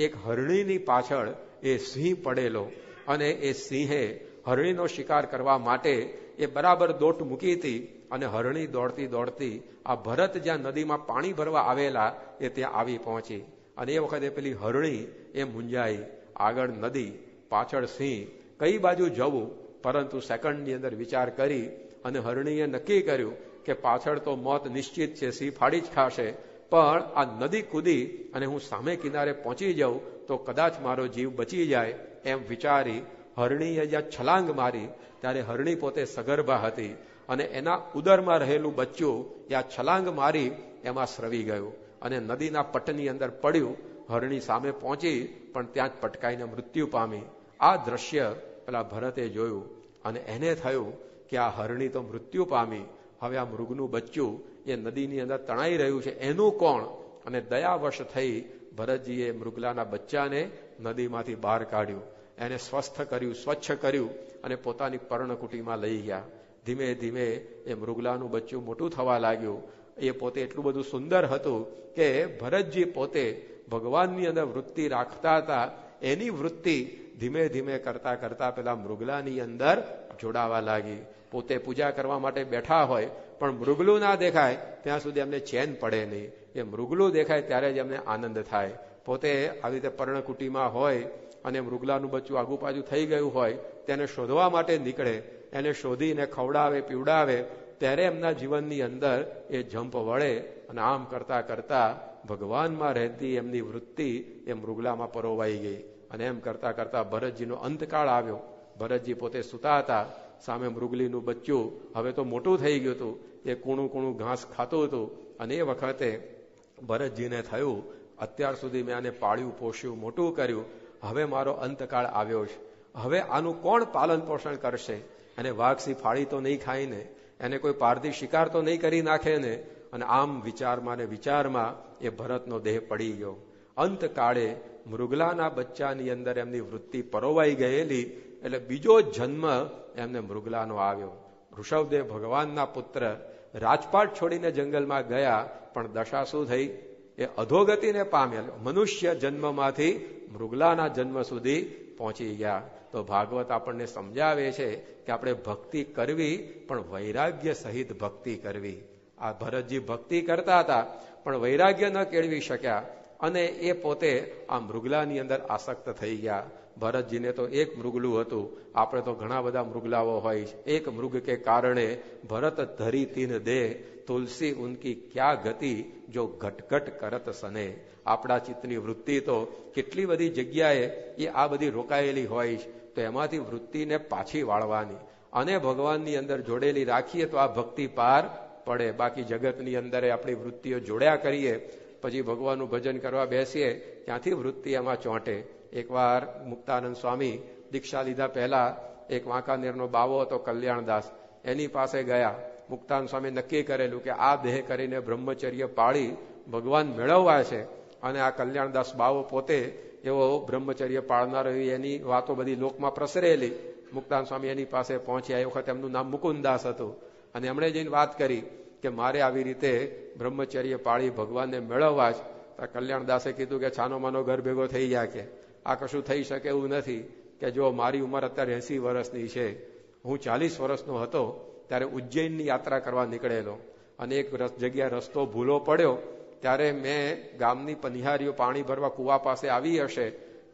એક હરણીની પાછળ એ સિંહ પડેલો અને એ સિંહે હરણીનો શિકાર કરવા માટે એ બરાબર દોટ મૂકી હતી અને હરણી દોડતી દોડતી આ ભરત જ્યાં નદીમાં પાણી ભરવા આવેલા એ ત્યાં આવી પહોંચી. અને એ વખતે પેલી હરણી એ મૂંઝાઈ, આગળ નદી, પાછળ સિંહ, કઈ બાજુ જવું? પરંતુ સેકન્ડની અંદર વિચાર કરી અને હરણીએ નક્કી કર્યું કે પાછળ તો મોત નિશ્ચિત છે, સિંહ ફાડી જ ખાશે, પણ આ નદી કૂદી અને હું સામે કિનારે પહોંચી જાઉં તો કદાચ મારો જીવ બચી જાય એમ વિચારી હરણીએ જ્યાં છલાંગ મારી, ત્યારે હરણી પોતે સગર્ભા હતી અને એના ઉદરમાં રહેલું બચ્ચું એ આ છલાંગ મારી એમાં સ્રવી ગયું અને નદીના પટની અંદર પડ્યું. હરણી સામે પહોંચી પણ ત્યાં જ પટકાઈને મૃત્યુ પામી. આ દ્રશ્ય પેલા ભરતે જોયું અને એને થયું કે આ હરણી તો મૃત્યુ પામી, હવે આ મૃગનું બચ્ચું એ નદીની અંદર તણાઈ રહ્યું છે, એનું કોણ? અને દયાવશ થઈ ભરતજીએ મૃગલાના બચ્ચાને નદીમાંથી બહાર કાઢ્યું, એને સ્વસ્થ કર્યું, સ્વચ્છ કર્યું અને પોતાની પર્ણકુટીમાં લઈ ગયા. ધીમે ધીમે એ મૃગલાનું બચ્ચું મોટું થવા લાગ્યું. એ પોતે એટલું બધું સુંદર હતું કે ભરતજી પોતે ભગવાનની અંદર વૃત્તિ રાખતા હતા, એની વૃત્તિ ધીમે ધીમે કરતા કરતા પેલા મૃગલાની અંદર જોડાવા લાગી. પોતે પૂજા કરવા માટે બેઠા હોય પણ મૃગલું ના દેખાય ત્યાં સુધી એમને ચેન પડે નહીં. એ મૃગલું દેખાય ત્યારે જ એમને આનંદ થાય. પોતે આવી રીતે પર્ણકુટીમાં હોય અને મૃગલાનું બચ્ચું આગુ પાછું થઈ ગયું હોય, તેને શોધવા માટે નીકળે, એને શોધીને ખવડાવે પીવડાવે, ત્યારે એમના જીવનની અંદર એ જંપ વળે અને આમ કરતા કરતા ભગવાનમાં રહેતી એમની વૃત્તિ એ મૃગલામાં પરોવાઈ ગઈ. અને એમ કરતા કરતા ભરતજીનો અંતકાળ આવ્યો. ભરતજી પોતે સૂતા હતા, સામે મૃગલીનું બચ્ચું હવે તો મોટું થઈ ગયું હતું, એ કૂણું કૂણું ઘાસ ખાતું હતું. અને એ વખતે ભરતજીને થયું, અત્યાર સુધી મેં આને પાળ્યું પોષ્યું મોટું કર્યું, હવે મારો અંતકાળ આવ્યો છે, હવે આનું કોણ પાલન પોષણ કરશે? એને વાઘસી ફાળી તો નહીં ખાય ને, એને કોઈ પારધી શિકાર તો નહીં કરી નાખે ને. અને આમ વિચારમાં ને વિચારમાં એ ભરતનો દેહ પડી ગયો. અંતકાળે મૃગલાના બચ્ચાની અંદર એમની વૃત્તિ પરોવાઈ ગયેલી, એટલે બીજો જન્મ એમને મૃગલાનો આવ્યો. ઋષભદેવ ભગવાનના પુત્ર રાજપાટ છોડીને જંગલમાં ગયા, પણ દશા શું થઈ? એ અધોગતિને પામેલ. મનુષ્ય જન્મમાંથી મૃગલાના જન્મ સુધી પહોંચી ગયા. તો ભાગવત આપણને સમજાવે છે કે આપણે ભક્તિ કરવી, પણ વૈરાગ્ય સહિત ભક્તિ કરવી. આ ભરતજી ભક્તિ કરતા હતા પણ વૈરાગ્ય ન કેળવી શક્યા અને એ પોતે આ મૃગલાની અંદર આસક્ત થઈ ગયા. ભરતજીને તો એક મૃગલું હતું, આપણે તો ઘણા બધા મૃગલાઓ હોય છે. એક મૃગ કે કારણે ભરત ધરી તીન દે, તુલસી ઉનકી ક્યાં ગતિ, જો ઘટઘટ કરત સને. આપણા ચિત્તની વૃત્તિ તો કેટલી બધી જગ્યાએ એ આ બધી રોકાયેલી હોય છે, તો એમાંથી વૃત્તિને પાછી વાળવાની અને ભગવાનની અંદર જોડેલી રાખીએ તો આ ભક્તિ પાર પડે. બાકી જગતની અંદર આપણી વૃત્તિઓ જોડ્યા કરીએ, પછી ભગવાનનું ભજન કરવા બેસીએ, ત્યાંથી વૃત્તિ એમાં ચોંટે. એકવાર મુક્તાનંદ સ્વામી દીક્ષા લીધા પહેલા એક વાંકાનેરનો બાવો હતો કલ્યાણદાસ, એની પાસે ગયા. મુક્તાનંદ સ્વામી નક્કી કરેલું કે આ દેહ કરીને બ્રહ્મચર્ય પાળી ભગવાન મેળવવા છે. અને આ કલ્યાણદાસ બાવો પોતે એવો બ્રહ્મચર્ય પાળનારો, એની વાતો બધી લોકમાં પ્રસરેલી. મુક્તાનંદ સ્વામી એની પાસે પહોંચ્યા. એ વખત એમનું નામ મુકુંદાસ હતું. અને એમણે જઈને વાત કરી કે મારે આવી રીતે બ્રહ્મચર્ય પાળી ભગવાનને મેળવવા જ. કલ્યાણદાસે કીધું કે છાનો માનો ઘર ભેગો થઈ ગયા, કે આ કશું થઈ શકે એવું નથી. કે જો મારી ઉંમર અત્યારે 80 વર્ષની છે, હું 40 વર્ષનો હતો ત્યારે ઉજ્જૈનની યાત્રા કરવા નીકળેલો, અને એક જગ્યા રસ્તો ભૂલો પડ્યો. ત્યારે મેં ગામની પનિહારીઓ પાણી ભરવા કુવા પાસે આવી હશે,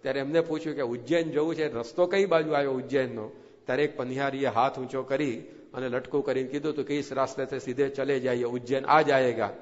ત્યારે એમને પૂછ્યું કે ઉજ્જૈન જવું છે, રસ્તો કઈ બાજુ આવ્યો ઉજ્જૈનનો? ત્યારે એક પનિહારીએ હાથ ઊંચો કરી અને લટકું કરીને કીધું તો કિસ રાસ્તે से સીધે ચલે जाइए, ઉજ્જૈન આ જાયેગા.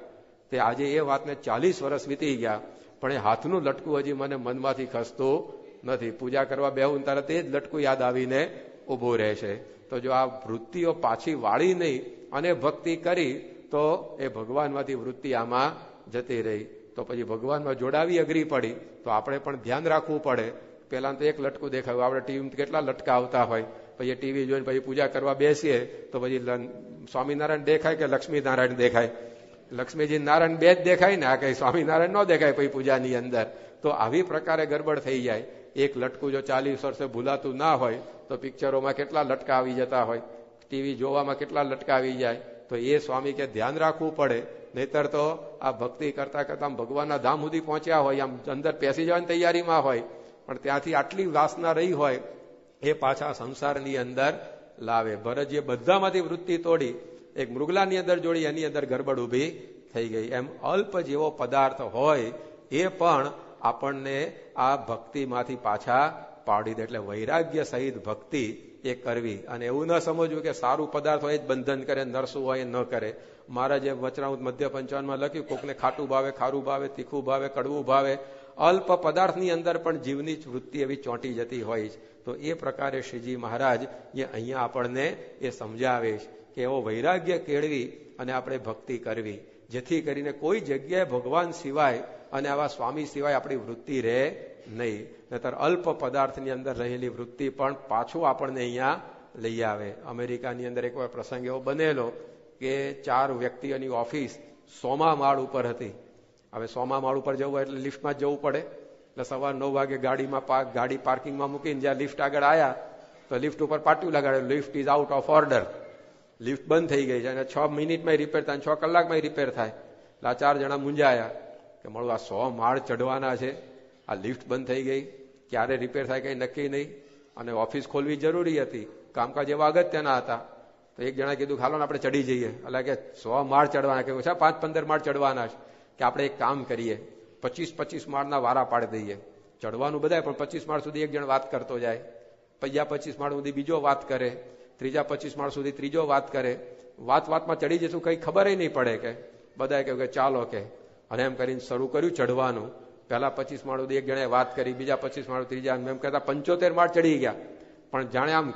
તે આજે એ વાતને 40 વર્ષ વીતી ગયા, પણ એ હાથનું લટકું હજી મને મનમાંથી ખસતું નથી. પૂજા કરવા બેહું તરત એ જ લટકું યાદ આવીને ઊભું રહેશે. તો જો આ વૃત્તિઓ પાછી વાળી નહીં અને ભક્તિ કરી તો એ ભગવાનમાંથી વૃત્તિ આમાં જતી રહી. તો પછી ભગવાનમાં જોડાવી અઘરી પડી. તો આપણે પણ ધ્યાન રાખવું પડે. પહેલા તો એક લટકું દેખાયું, આપણે ટીવીમાં કેટલા લટકા આવતા હોય, પછી ટીવી જોઈને પછી પૂજા કરવા બેસીએ તો પછી સ્વામિનારાયણ દેખાય કે લક્ષ્મીનારાયણ દેખાય? લક્ષ્મીજી નારાયણ બે જ દેખાય ને, આ કઈ સ્વામિનારાયણ ન દેખાય પછી પૂજાની અંદર. તો આવી પ્રકારે ગડબડ થઈ જાય. એક લટકું જો 40 વર્ષે ભૂલાતું ના હોય તો પિક્ચરોમાં કેટલા લટકા આવી જતા હોય, ટીવી જોવામાં કેટલા લટકા આવી જાય. તો એ સ્વામી કે ધ્યાન રાખવું પડે, નહીતર તો આ ભક્તિ કરતા કરતા ભગવાનના ધામ સુધી પહોંચ્યા હોય, આમ અંદર પેસી જવાની તૈયારીમાં હોય, પણ ત્યાંથી આટલી વાસના રહી હોય એ પાછા સંસારની અંદર લાવે. ભરતજીએ બધામાંથી વૃત્તિ તોડી એક મૃગલાની અંદર જોડી, એની અંદર ગરબડ ઊભી થઈ ગઈ. એમ અલ્પ જેવો પદાર્થ હોય એ પણ આપણને આ ભક્તિમાંથી પાછા પાડી દે. એટલે વૈરાગ્ય સહિત ભક્તિ એ કરવી. અને એવું ન સમજવું કે સારું પદાર્થ હોય જ બંધન કરે, નરસું હોય ન કરે. મહારાજે વચનામૃત મધ્ય પંચાવનમાં લખ્યું, કોકને ખાટું ભાવે, ખારું ભાવે, તીખું ભાવે, કડવું ભાવે. અલ્પ પદાર્થની અંદર પણ જીવની વૃત્તિ એવી ચોંટી જતી હોય છે. તો એ પ્રકારે શ્રીજી મહારાજ એ અહીંયા આપણને એ સમજાવે છે કે એવો વૈરાગ્ય કેળવી અને આપણે ભક્તિ કરવી, જેથી કરીને કોઈ જગ્યાએ ભગવાન સિવાય અને આવા સ્વામી સિવાય આપણી વૃત્તિ રહે નહીં. નહીતર અલ્પ પદાર્થની અંદર રહેલી વૃત્તિ પણ પાછું આપણને અહીંયા લઈ આવે. અમેરિકાની અંદર એકવાર પ્રસંગ એવો બનેલો કે 4 વ્યક્તિઓની ઓફિસ 100મા માળ ઉપર હતી. હવે 100મા માળ ઉપર જવું એટલે લિફ્ટમાં જવું પડે. એટલે સવાર 9 વાગે ગાડી પાર્કિંગમાં મૂકીને જ્યાં લિફ્ટ આગળ આવ્યા તો લિફ્ટ ઉપર પાટિયું લગાડેલું, lift is out of order. Lift બંધ થઈ ગઈ છે અને 6 મિનિટમાં રિપેર થાય, 6 કલાકમાં રિપેર થાય. એટલે આ 4 જણા મૂંઝાયા કે મળું આ 100 માળ ચડવાના છે, આ લિફ્ટ બંધ થઈ ગઈ, ક્યારે રિપેર થાય કઈ નક્કી નહીં, અને ઓફિસ ખોલવી જરૂરી હતી, કામકાજ એવા અગત્યના હતા. તો એક જણા કીધું હાલો ને આપણે ચડી જઈએ. એટલે કે 100 માળ ચડવાના, કે 5-15 માળ ચડવાના છે, કે આપણે એક કામ કરીએ 25-25 માળના વારા પાડી દઈએ. ચડવાનું બધાય, પણ 25 માળ સુધી એક જણ વાત કરતો જાય, બીજા 25 માળ સુધી બીજો વાત કરે, ત્રીજા 25 માળ સુધી ત્રીજો વાત કરે. વાતમાં ચડી જશું કઈ ખબર નહીં પડે. કે બધાએ કહ્યું કે ચાલો કે, અને એમ કરીને શરૂ કર્યું ચડવાનું. પહેલા 25 માળ સુધી એક જણે વાત કરી, બીજા 25 માળ ત્રીજા, એમ કહેતા 75 માળ ચડી ગયા. પણ જાણે આમ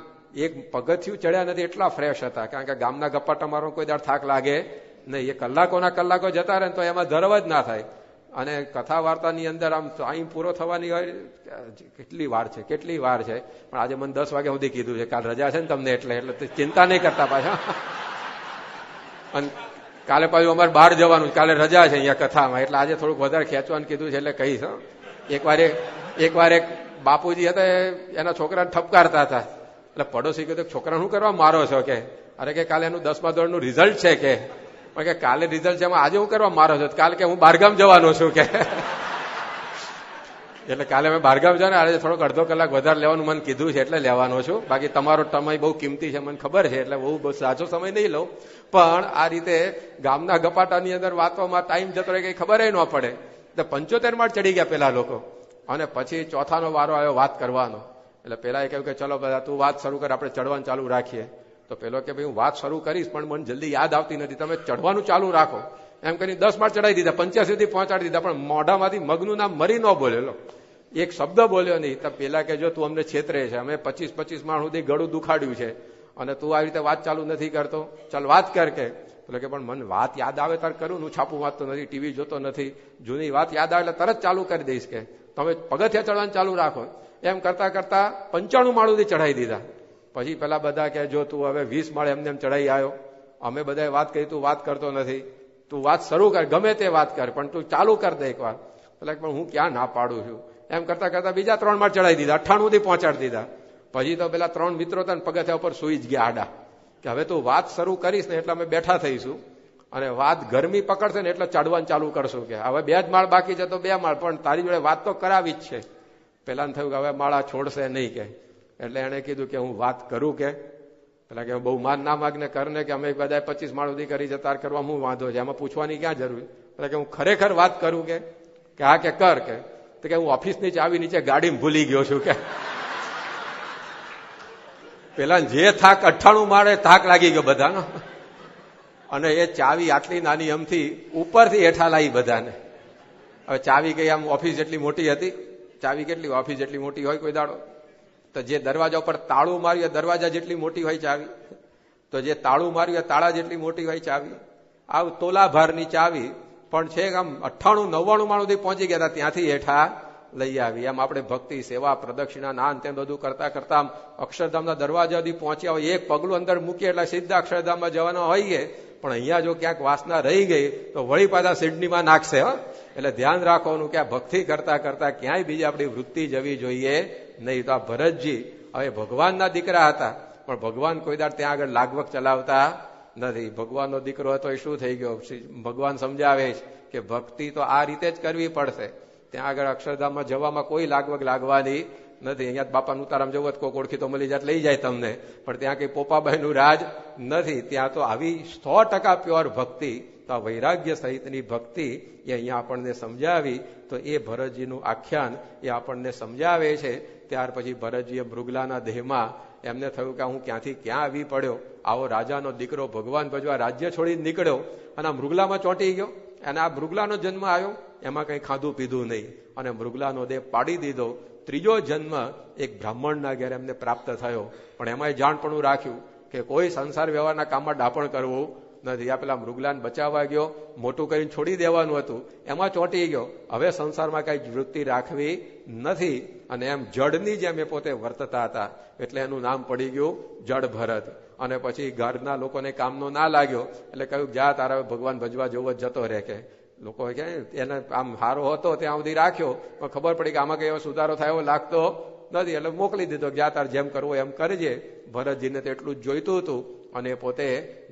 એક પગથિયું ચડ્યા નથી એટલા ફ્રેશ હતા. કારણ કે ગામના ગપ્પા ટમારો કોઈ દાડ થાક લાગે નહીં. એ કલાકો જતા રહે તો એમાં ધરવ જ ના થાય. અને કથા વાર્તાની અંદર આમ ટાઈમ પૂરો થવાની હોય, કેટલી વાર છે. પણ આજે મને 10 વાગ્યા સુધી કીધું છે, કાલ રજા છે ને તમને, એટલે ચિંતા નહીં કરતા પાછા. અને કાલે પાછું અમારે બહાર જવાનું, કાલે રજા છે અહીંયા કથામાં, એટલે આજે થોડુંક વધારે ખેંચવાનું કીધું છે, એટલે કહીશ. એકવાર એક બાપુજી હતા, એના છોકરાને ઠપકારતા હતા. એટલે પડોશી કીધું છોકરા શું કરવા મારો છો? કે અરે કે કાલે એનું 10મા ધોરણનું રિઝલ્ટ છે. કે પણ કે કાલે રિઝલ્ટ છે, એમાં આજે હું કરવા મારો છો? કાલે કે હું બહારગામ જવાનો છું. કે એટલે કાલે મેં બહારગામ જવાનું, આજે થોડોક અડધો કલાક વધારે લેવાનું મને કીધું છે, એટલે લેવાનો છું. બાકી તમારો સમય બહુ કિંમતી છે, મને ખબર છે, એટલે બહુ સાચો સમય નહીં લઉં. પણ આ રીતે ગામના ગપાટાની અંદર વાતોમાં ટાઈમ જતો રહે, કઈ ખબર ન પડે. તો 75 માળ ચડી ગયા પેલા લોકો, અને પછી ચોથાનો વારો આવ્યો વાત કરવાનો. એટલે પેલા એ કહ્યું કે ચલો બધા તું વાત શરૂ કર, આપણે ચડવાનું ચાલુ રાખીએ. તો પેલો કે ભાઈ હું વાત શરૂ કરીશ પણ મને જલ્દી યાદ આવતી નથી, તમે ચડવાનું ચાલુ રાખો. એમ કરીને 10 માળ ચડાવી દીધા, 85 સુધી પહોંચાડી દીધા, પણ મોઢામાંથી મગનું નામ મરી ન બોલેલો, એક શબ્દ બોલ્યો નહીં. તો પેલા કે જો તું અમને છેતરે છે, અમે 25 માળ સુધી ગળું દુખાડ્યું છે અને તું આવી રીતે વાત ચાલુ નથી કરતો, ચાલ વાત કર. કે એટલે કે પણ મને વાત યાદ આવે તાર કરું, હું છાપું વાંચતો નથી, ટીવી જોતો નથી, જૂની વાત યાદ આવે એટલે તરત ચાલુ કરી દઈશ, કે તમે પગથિયા ચડવાનું ચાલુ રાખો. એમ કરતા કરતા 95 માળ સુધી ચડાવી દીધા. પછી પેલા બધા કે જો તું હવે 20 માળ એમને એમ ચડાઈ આવ્યો, અમે બધાએ વાત કરી, તું વાત કરતો નથી, તું વાત શરૂ કર, ગમે તે વાત કર પણ તું ચાલુ કર દે એક વાર. એટલે પણ હું ક્યાં ના પાડું છું. એમ કરતા કરતા બીજા 3 માળ ચડાવી દીધા, 98 સુધી પહોંચાડી દીધા. પછી તો પેલા 3 મિત્રો હતા ને પગથિયા ઉપર સુઈ જ ગયા આડા, કે હવે તું વાત શરૂ કરીશ ને એટલે અમે બેઠા થઈશું, અને વાત ગરમી પકડશે ને એટલે ચડવાનું ચાલુ કરશું. કે હવે 2 જ માળ બાકી છે તો 2 માળ, પણ તારી જોડે વાત તો કરાવી જ છે. પેલાને થયું કે હવે માળા છોડશે નહીં. કે એટલે એને કીધું કે હું વાત કરું. કે પેલા કે બહુ માન ના માગને કરને, કે અમે બધા 25 માળ સુધી કરી છે, તાર કરવા હું વાંધો છે, એમાં પૂછવાની ક્યાં જરૂર. એટલે કે હું ખરેખર વાત કરું. કે હા કે કર. કે હું ઓફિસની ચાવી નીચે ગાડીમાં ભૂલી ગયો છું. કે પેલા જે થાક 98 માળે થાક લાગી ગયો બધાનો, અને એ ચાવી આટલી નાની અમથી ઉપરથી હેઠા લાવી બધાને. હવે ચાવી કઈ આમ ઓફિસ જેટલી મોટી હતી, ચાવી કેટલી ઓફિસ જેટલી મોટી હોય કોઈ દાડો, તો જે દરવાજા ઉપર તાળું માર્યું દરવાજા જેટલી મોટી હોય ચાવી, તો જે તાળું માર્યું તાળા જેટલી મોટી હોય ચાવી. આવ તોલાભારની ચાવી પણ છે આમ 98-99 માળ સુધી પહોંચી ગયા હતા, ત્યાંથી હેઠા લઈ આવી. એમ આપણે ભક્તિ, સેવા, પ્રદક્ષિણા, નાન તેમ બધું કરતા કરતા આમ અક્ષરધામના દરવાજા સુધી પહોંચ્યા હોય. એક પગલું અંદર મૂકીએ એટલે સીધા અક્ષરધામમાં જવાના હોઈએ, પણ અહીંયા જો ક્યાંક વાસના રહી ગઈ તો વળી પાછા સિડનીમાં નાખશે. એટલે ધ્યાન રાખવાનું કે આ ભક્તિ કરતા કરતા ક્યાંય બીજી આપણી વૃત્તિ જવી જોઈએ નહીં. તો આ ભરતજી હવે ભગવાનના દીકરા હતા, પણ ભગવાન કોઈ દાડ ત્યાં આગળ લાગવક ચલાવતા નથી. ભગવાનનો દીકરો હતો એ શું થઈ ગયો, ભગવાન સમજાવે છે કે ભક્તિ તો આ રીતે જ કરવી પડશે. ત્યાં આગળ અક્ષરધામમાં જવામાં કોઈ લાગવગ લાગવાની નથી. અહીંયા બાપાનું ઉતારામ જવું હોય કોઈ ઓળખી તો મળી જાય લઈ જાય તમને, પણ ત્યાં કઈ પોપાબાઈનું રાજ નથી. ત્યાં તો આવી 100% પ્યોર ભક્તિ, તો આ વૈરાગ્ય સહિતની ભક્તિ એ અહીંયા આપણને સમજાવી. તો એ ભરતજીનું આખ્યાન એ આપણને સમજાવે છે. ત્યાર પછી ભરતજીએ મૃગલાના દેહમાં એમને થયું કે હું ક્યાંથી ક્યાં આવી પડ્યો, આવો રાજાનો દીકરો ભગવાન ભજવા રાજ્ય છોડીને નીકળ્યો અને આ મૃગલામાં ચોંટી ગયો. અને આ મૃગલાનો જન્મ આવ્યો, એમાં કંઈ ખાધું પીધું નહીં, અને મૃગલાનો દેહ પાડી દીધો. ત્રીજો જન્મ એક બ્રાહ્મણના ઘેર એમને પ્રાપ્ત થયો, પણ એમાંય જાણપણું રાખ્યું કે કોઈ સંસાર વ્યવહારના કામમાં ડાપણ કરવું નથી. આ પેલા મૃગલાને બચાવવા ગયો, મોટું કરીને છોડી દેવાનું હતું, એમાં ચોંટી ગયો. હવે સંસારમાં કઈ વૃત્તિ રાખવી નથી, અને એમ જડની જેમ એ પોતે વર્તતા હતા, એટલે એનું નામ પડી ગયું જડ ભરત. અને પછી ઘરના લોકોને કામનો ના લાગ્યો, એટલે કહ્યું જા તારા ભગવાન ભજવા જેવો જ જતો રહે. કે લોકો કે એને આમ સારો હતો ત્યાં સુધી રાખ્યો, પણ ખબર પડી કે આમાં કઈ એવો સુધારો થાય એવો લાગતો નથી, એટલે મોકલી દીધો. જ્યાં તાર જેમ કરવું એમ કરજે. ભરતજીને તો એટલું જ જોઈતું હતું, અને પોતે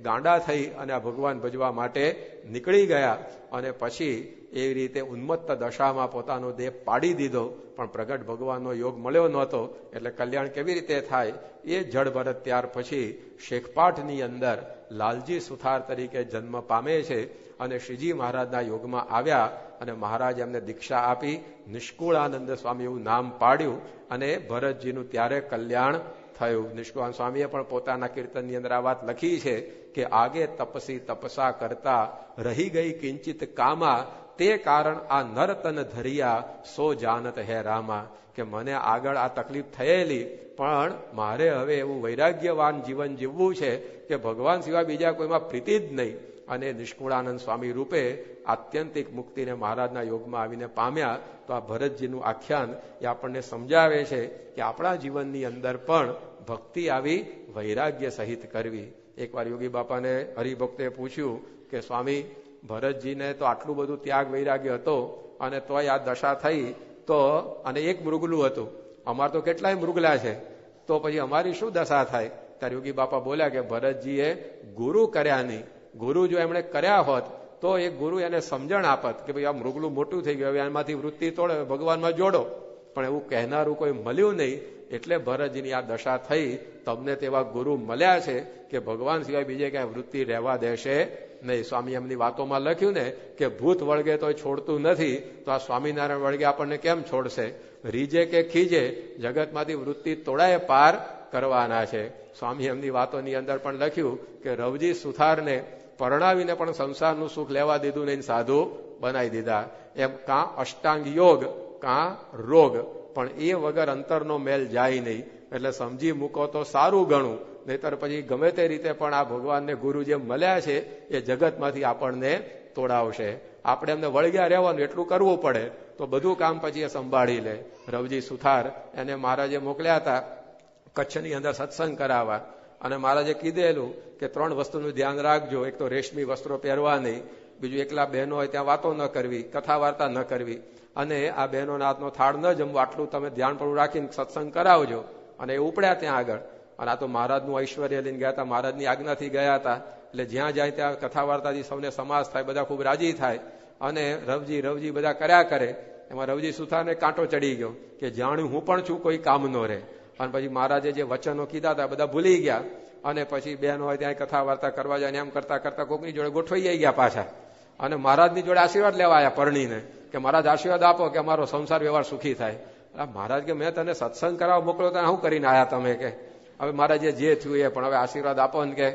ગાંડા થઈ અને આ ભગવાન ભજવા માટે નીકળી ગયા. અને પછી એવી રીતે ઉન્મત્ત દશામાં પોતાનો દેહ પાડી દીધો, પણ પ્રગટ ભગવાનનો યોગ મળ્યો નહોતો, એટલે કલ્યાણ કેવી રીતે થાય. એ જડ ભરત ત્યાર પછી શેખપાટની અંદર લાલજી સુથાર તરીકે જન્મ પામે છે, અને શ્રીજી મહારાજના યોગમાં આવ્યા, અને મહારાજ એમને દીક્ષા આપી, નિષ્કુળાનંદ સ્વામી એવું નામ પાડ્યું, અને ભરતજીનું ત્યારે કલ્યાણ થયું. નિષ્કુળાનંદ સ્વામીએ પણ પોતાના કીર્તનની અંદર આ વાત લખી છે કે આગે તપસી તપસા કરતા રહી ગઈ કિંચિત કામા, તે કારણ આ નરતન ધરિયા સો જાનત હે રામા. કે મને આગળ આ તકલીફ થયેલી, પણ મારે હવે એવું વૈરાગ્યવાન જીવન જીવવું છે કે ભગવાન સિવાય બીજા કોઈમાં પ્રીતિ જ નહીં. અને નિષ્કુળાનંદ સ્વામી રૂપે આત્યંતિક મુક્તિને મહારાજના યોગમાં આવીને પામ્યા. તો આ ભરતજીનું આખ્યાન એ આપણને સમજાવે છે કે આપણા જીવનની અંદર પણ ભક્તિ આવી વૈરાગ્ય સહિત કરવી. એકવાર યોગી બાપાને હરિભક્તે પૂછ્યું કે સ્વામી, ભરતજીને તો આટલું બધું ત્યાગ વૈરાગ્ય હતો, અને તોય આ દશા થઈ, તો અને એક મૃગલું હતું, અમાર તો કેટલાય મૃગલા છે, તો પછી અમારી શું દશા થાય. ત્યારે યોગી બાપા બોલ્યા કે ભરતજીએ ગુરુ કર્યા નહીં. ગુરુ જો એમણે કર્યા હોત તો એ ગુરુ એને સમજણ આપત કે ભાઈ આ મૃગલું મોટું થઈ ગયું, હવે એમાંથી વૃત્તિ તોડે, ભગવાનમાં જોડો. પણ એવું કહેનારું કોઈ મળ્યું નહીં, એટલે ભરતજીની આ દશા થઈ. તમને તેવા ગુરુ મળ્યા છે કે ભગવાન સિવાય બીજે ક્યાંય વૃત્તિ રહેવા દેશે નહીં. સ્વામી એમની વાતોમાં લખ્યું ને કે ભૂત વળગે તો છોડતું નથી, તો આ સ્વામિનારાયણ વળગે આપણને કેમ છોડશે? રીજે કે ખીજે જગતમાંથી વૃત્તિ તોડાએ પાર કરવાના છે. સ્વામી એમની વાતોની અંદર પણ લખ્યું કે રવજી સુથારને પરણાવીને પણ સંસારનું સુખ લેવા દીધું નહીં, સાધુ બનાવી દીધા. એમ કાં અષ્ટાંગ યોગ કાં રોગ, પણ એ વગર અંતરનો મેલ જાય નહીં. એટલે સમજી મૂકો તો સારું ગણું, નહીતર પછી ગમે તે રીતે પણ આ ભગવાનને ગુરુ જે મળ્યા છે એ જગતમાંથી આપણને તોડાવશે. આપણે એમને વળગ્યા રહેવાનું એટલું કરવું પડે, તો બધું કામ પછી એ સંભાળી લે. રવજી સુથાર એને મહારાજે મોકલ્યા હતા કચ્છની અંદર સત્સંગ કરાવવા, અને મહારાજે કીધેલું કે 3 વસ્તુનું ધ્યાન રાખજો. એક તો રેશમી વસ્ત્રો પહેરવા નહીં, બીજું એકલા બહેનો હોય ત્યાં વાતો ન કરવી, કથા વાર્તા ન કરવી, અને આ બહેનોના હાથનો થાળ ન જમવો. આટલું તમે ધ્યાન પણ રાખીને સત્સંગ કરાવજો. અને એ ઉપડ્યા ત્યાં આગળ, અને આ તો મહારાજનું ઐશ્વર્ય લઈને ગયા હતા, મહારાજની આજ્ઞાથી ગયા હતા. એટલે જ્યાં જાય ત્યાં કથા વાર્તાથી સૌને સમાસ થાય, બધા ખૂબ રાજી થાય. અને રવજી બધા કર્યા કરે. એમાં રવજી સુથારને કાંટો ચડી ગયો કે જાણ્યું હું પણ છું, કોઈ કામ નો રહે. અને પછી મહારાજે જે વચનો કીધા હતા બધા ભૂલી ગયા, અને પછી બહેનો હોય ત્યાં કથા વાર્તા કરવા જાય, એમ કરતા કરતા કોકની જોડે ગોઠવાઈ ગયા પાછા, અને મહારાજની જોડે આશીર્વાદ લેવા આવ્યા પરણીને, કે મહારાજ આશીર્વાદ આપો કે અમારો સંસાર વ્યવહાર સુખી થાય. મહારાજ કે મેં તને સત્સંગ કરાવવા મોકલો તો શું કરીને આવ્યા તમે? કે હવે મહારાજે જે થયું એ, પણ હવે આશીર્વાદ આપો ને. કે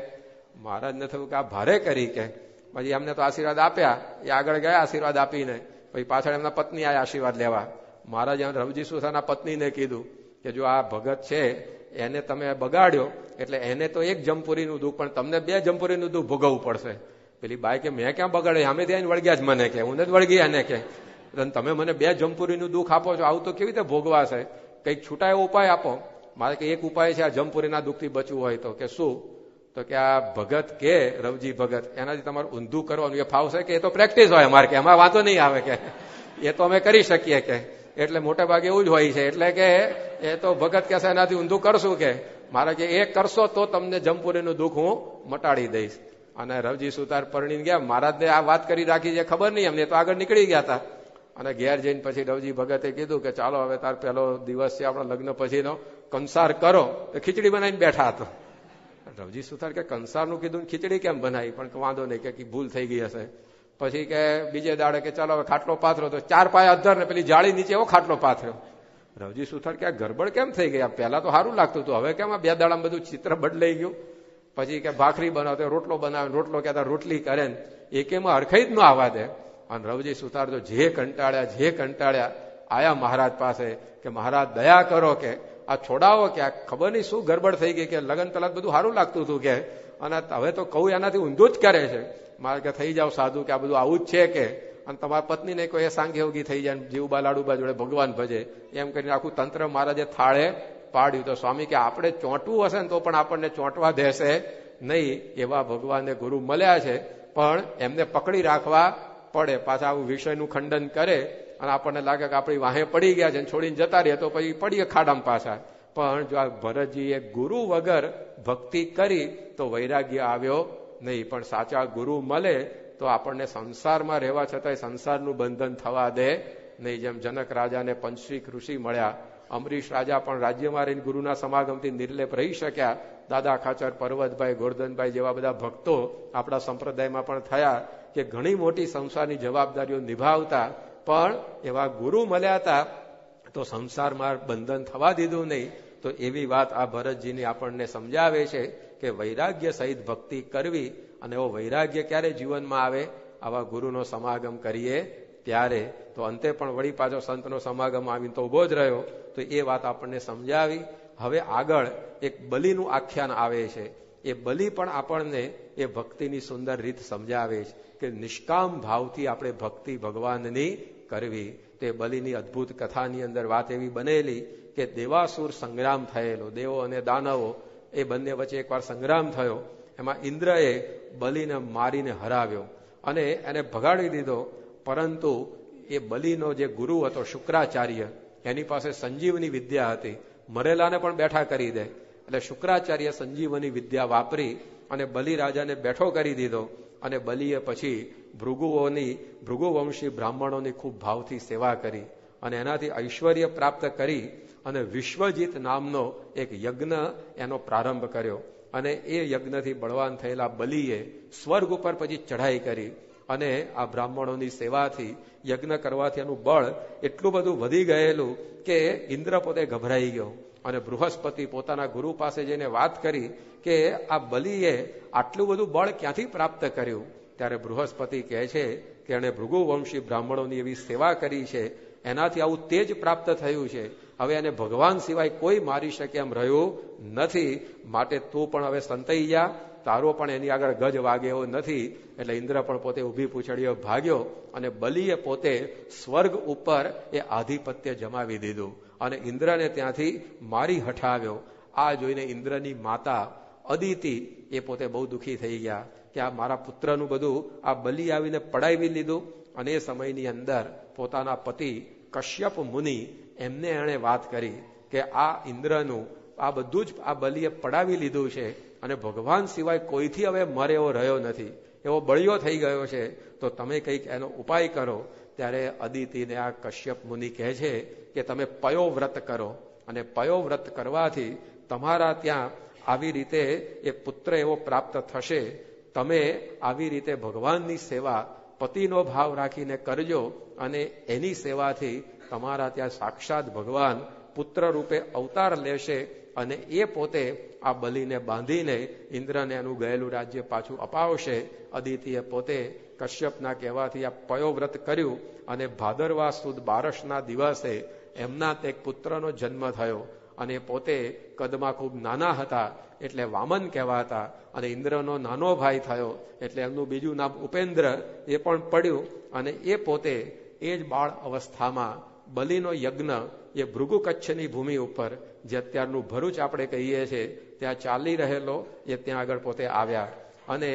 મહારાજને થયું કે આ ભારે કરી. કે પછી એમને તો આશીર્વાદ આપ્યા, એ આગળ ગયા આશીર્વાદ આપીને. પછી પાછળ એમના પત્ની આયા આશીર્વાદ લેવા. મહારાજે રવજી સુથારના પત્નીને કીધું કે જો આ ભગત છે એને તમે બગાડ્યો એટલે એને તો 1 જમપુરીનું દુઃખ, પણ તમને 2 જમપુરીનું દુઃખ ભોગવવું પડશે. પેલી બાઈ કે મેં ક્યાં બગાડ્યો, અમે ત્યાં વળગ્યા જ મને, કે હું જ વળગી એને. કે તમે મને 2 જમપુરીનું દુઃખ આપો છો, આવું તો કેવી રીતે ભોગવાશે? કંઈક છૂટા એવો ઉપાય આપો. મારે કે એક ઉપાય છે આ જમપુરીના દુઃખથી બચવું હોય તો. કે શું? તો કે આ ભગત કે રવજી ભગત, એનાથી તમારે ઊંધું કરવાનું એ ફાવશે? કે એ તો પ્રેક્ટિસ હોય અમારે, કે એમાં વાંધો નહીં આવે, કે એ તો અમે કરી શકીએ. કે એટલે મોટા ભાગે એવું જ હોય છે. એટલે કે એ તો ભગત કહેશે એનાથી ઊંધું કરશું. કે મારે કે એ કરશો તો તમને જમપુરીનું દુઃખ હું મટાડી દઈશ. અને રવજી સુતાર પરણીને ગયા. મહારાજને આ વાત કરી રાખી છે ખબર નહીં એમને, તો આગળ નીકળી ગયા હતા. અને ઘેર જઈને પછી રવજી ભગતે કીધું કે ચાલો હવે તાર પહેલો દિવસ છે આપણા લગ્ન પછીનો, કંસાર કરો. તો ખીચડી બનાવીને બેઠા હતો. રવજી સુથાર કે કંસારનું કીધું, ખીચડી કેમ બનાવી? પણ વાંધો નહીં, કે ભૂલ થઈ ગઈ હશે. પછી કે બીજે દાડે કે ચાલો હવે ખાટલો પાથરો. તો 4 પાયા અધર ને પેલી જાળી નીચે એવો ખાટલો પાથર્યો. રવજી સુથાર કે આ ગરબડ કેમ થઈ ગઈ? પહેલા તો સારું લાગતું હતું, હવે કેમ આ 2 દાડામાં બધું ચિત્ર બદલાઈ ગયું? પછી કે ભાખરી બનાવતો, રોટલો બનાવે, રોટલો કહેતા રોટલી કરે ને એકેમાં હરખાઈ જ ન આવવા દે. અને રવજી સુથાર તો જે કંટાળ્યા આયા મહારાજ પાસે કે મહારાજ દયા કરો, કે આ છોડાવો, કે આ ખબર નહીં શું ગરબડ થઈ ગઈ, કે લગ્ન પહેલા બધું સારું લાગતું હતું, કે અને હવે તો કહું એનાથી ઊંધું જ કરે છે. મારે કે થઈ જાવ સાધુ, કે આ બધું આવું જ છે. કે અને તમારા પત્નીને કોઈ એ સાંખ્યોગી થઈ જાય, જીવબા લાડુબા જોડે ભગવાન ભજે, એમ કરીને આખું તંત્ર મહારાજે થાળે પાડ્યું. તો સ્વામી કે આપણે ચોંટવું હશે ને તો પણ આપણને ચોંટવા દેશે નહીં. એવા ભગવાનને ગુરુ મળ્યા છે, પણ એમને પકડી રાખવા પડે. પાછા આવું વિષયનું ખંડન કરે અને આપણને લાગે કે આપણી વાહે પડી ગયા છે, છોડીને જતા રહીએ તો પછી પડીએ ખાડામાં પાછા. પણ જો આ ભરતજીએ ગુરુ વગર ભક્તિ કરી તો વૈરાગ્ય આવ્યો નહીં. પણ સાચા ગુરુ મળે તો આપણને સંસારમાં રહેવા છતાંય સંસારનું બંધન થવા દે નહીં. જેમ જનક રાજાને પંચવીક ઋષિ મળ્યા, અમરીશ રાજા પણ રાજ્યમાં રહીને ગુરુના સમાગમથી નિર્લેપ રહી શક્યા. દાદા ખાચર, પર્વતભાઈ, ગોરધનભાઈ જેવા બધા ભક્તો આપણા સંપ્રદાયમાં પણ થયા, કે ઘણી મોટી સંસારની જવાબદારીઓ નિભાવતા પણ એવા ગુરુ મળ્યા હતા તો સંસારમાં બંધન થવા દીધું નહીં. તો એવી વાત આ ભરતજીની આપણને સમજાવે છે કે વૈરાગ્ય સહિત ભક્તિ કરવી. અને એવો વૈરાગ્ય ક્યારે જીવનમાં આવે? આવા ગુરુનો સમાગમ કરીએ ત્યારે. તો અંતે પણ વળી પાછો સંતનો સમાગમ આવીને તો ઉભો જ રહ્યો. તો એ વાત આપણને સમજાવી. હવે આગળ એક બલિનું આખ્યાન આવે છે. એ બલિ પણ આપણને એ ભક્તિની સુંદર રીત સમજાવે છે કે નિષ્કામ ભાવથી આપણે ભક્તિ ભગવાનની કરવી. તે બલિની અદભુત કથાની અંદર વાત એવી બનેલી કે દેવાસુર સંગ્રામ થયેલો, દેવો અને દાનવો એ બંને વચ્ચે એકવાર સંગ્રામ થયો. એમાં ઇન્દ્રએ બલિને મારીને હરાવ્યો અને એને ભગાડી દીધો. પરંતુ એ બલિનો જે ગુરુ હતો શુક્રાચાર્ય, એની પાસે સંજીવની વિદ્યા હતી, મરેલાને પણ બેઠા કરી દે. એટલે શુક્રાચાર્ય સંજીવની વિદ્યા વાપરી અને બલિ રાજાને બેઠો કરી દીધો. અને બલિએ પછી ભૃગુવંશી બ્રાહ્મણોની ખૂબ ભાવથી સેવા કરી અને એનાથી ઐશ્વર્ય પ્રાપ્ત કરી અને વિશ્વજીત નામનો એક યજ્ઞ એનો પ્રારંભ કર્યો. અને એ યજ્ઞથી બળવાન થયેલા બલિએ સ્વર્ગ ઉપર પછી ચઢાઈ કરી અને આ બ્રાહ્મણોની સેવાથી યજ્ઞ કરવાથી એનું બળ એટલું બધું વધી ગયેલું કે ઇન્દ્ર પોતે ગભરાઈ ગયો અને બૃહસ્પતિ પોતાના ગુરુ પાસે જઈને વાત કરી કે આ બલિએ આટલું બધું બળ ક્યાંથી પ્રાપ્ત કર્યું? ત્યારે બૃહસ્પતિ કહે છે કે એણે ભૃગુવંશી બ્રાહ્મણોની એવી સેવા કરી છે, એનાથી આવું તેજ પ્રાપ્ત થયું છે. હવે એને ભગવાન સિવાય કોઈ મારી શકે એમ રહ્યું નથી, માટે તું પણ હવે સંતાઈ જા, તારો પણ એની આગળ ગજ વાગે એવો નથી. એટલે ઇન્દ્ર પણ પોતે ઊભી પૂંછડીએ ભાગ્યો અને બલિએ પોતે સ્વર્ગ ઉપર એ આધિપત્ય જમાવી દીધું અને ઇન્દ્રને ત્યાંથી મારી હઠાવ્યો. આ જોઈને ઇન્દ્રની માતા અદિતિ એ પોતે બહુ દુઃખી થઈ ગયા કે આ મારા પુત્રનું બધું આ બલિ આવીને પડાવી લીધું. અને એ સમયની અંદર પોતાના પતિ કશ્યપ મુનિ એમને એણે વાત કરી કે આ ઇન્દ્રનું આ બધું જ આ બલિએ પડાવી લીધું છે અને ભગવાન સિવાય કોઈથી હવે મરે એવો રહ્યો નથી, એવો બળિયો થઈ ગયો છે, તો તમે કંઈક એનો ઉપાય કરો. ત્યારે અદિતિને આ કશ્યપ મુનિ કહે છે કે તમે પયોવ્રત કરો અને પયોવ્રત કરવાથી તમારા ત્યાં આવી રીતે એ પુત્ર એવો પ્રાપ્ત થશે. તમે આવી રીતે ભગવાનની સેવા પતિનો ભાવ રાખીને કરજો અને એની સેવાથી તમારા ત્યાં સાક્ષાત ભગવાન પુત્ર રૂપે અવતાર લેશે અને એ પોતે આ બલિને બાંધીને ઇન્દ્રને એનું ગયેલું રાજ્ય પાછું અપાવશે. અદિતિએ પોતે કશ્યપના કહેવાથી આ પયોવ્રત કર્યું અને ભાદરવા સુદ બારસના દિવસે એમના તે પુત્રનો જન્મ થયો અને પોતે કદમાં ખૂબ નાના હતા એટલે વામન કહેવાતા અને ઇન્દ્રનો નાનો ભાઈ થયો એટલે એમનું બીજું નામ ઉપેન્દ્ર એ પણ પડ્યું. અને એ પોતે એ જ બાળ અવસ્થામાં બલિનો યજ્ઞ એ ભૃગુ કચ્છની ભૂમિ ઉપર જે અત્યારનું ભરૂચ આપણે કહીએ છીએ ત્યાં ચાલી રહેલો એ ત્યાં આગળ પોતે આવ્યા અને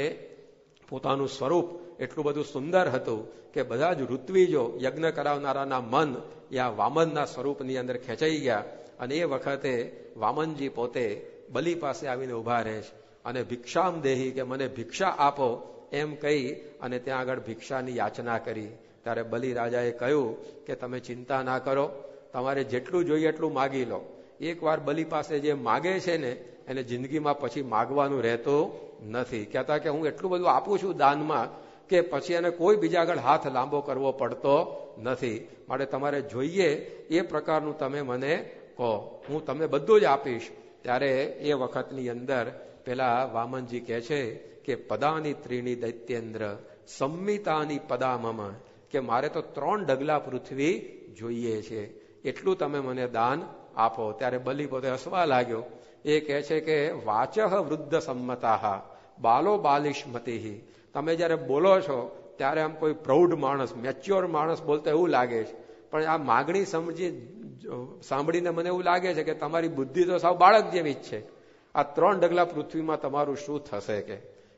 પોતાનું સ્વરૂપ એટલું બધું સુંદર હતું કે બધા જ ઋત્વિજો યજ્ઞ કરાવનારાના મન એ આ વામનના સ્વરૂપની અંદર ખેંચાઈ ગયા. અને એ વખતે વામનજી પોતે બલિ પાસે આવીને ઉભા રહે છે અને ભિક્ષામ દેહી કે મને ભિક્ષા આપો એમ કહી અને ત્યાં આગળ ભિક્ષાની યાચના કરી. ત્યારે બલિ રાજાએ કહ્યું કે તમે ચિંતા ના કરો, તમારે જેટલું જોઈએ એટલું માગી લો. એકવાર બલિ પાસે જે માગે છે ને એને જિંદગીમાં પછી માગવાનું રહેતું નથી. કહેતા કે હું એટલું બધું આપું છું દાનમાં કે પછી એને કોઈ બીજા આગળ હાથ લાંબો કરવો પડતો નથી, માટે તમારે જોઈએ એ પ્રકારનું તમે મને કહો, હું તમને બધું જ આપીશ. ત્યારે એ વખતની અંદર પેલા વામનજી કહે છે કે પદાની ત્રીણી દૈત્યેન્દ્ર સંમિતાની પદામમ, કે મારે તો 3 ડગલા પૃથ્વી જોઈએ છે, એટલું તમે મને દાન આપો. ત્યારે બલિ પોતે હસવા લાગ્યો. એ કહે છે કે વાચઃ વૃદ્ધ સંમતા બાલો બાલિશમતી, તમે જયારે બોલો છો ત્યારે આમ કોઈ પ્રૌઢ માણસ મેચ્યોર માણસ બોલતો એવું લાગે છે, પણ આ માગણી સાંભળીને મને એવું લાગે છે કે તમારી બુદ્ધિ તો સાવ બાળક જેવી જ છે. આ 3 ડગલા પૃથ્વીમાં તમારું શું થશે? કે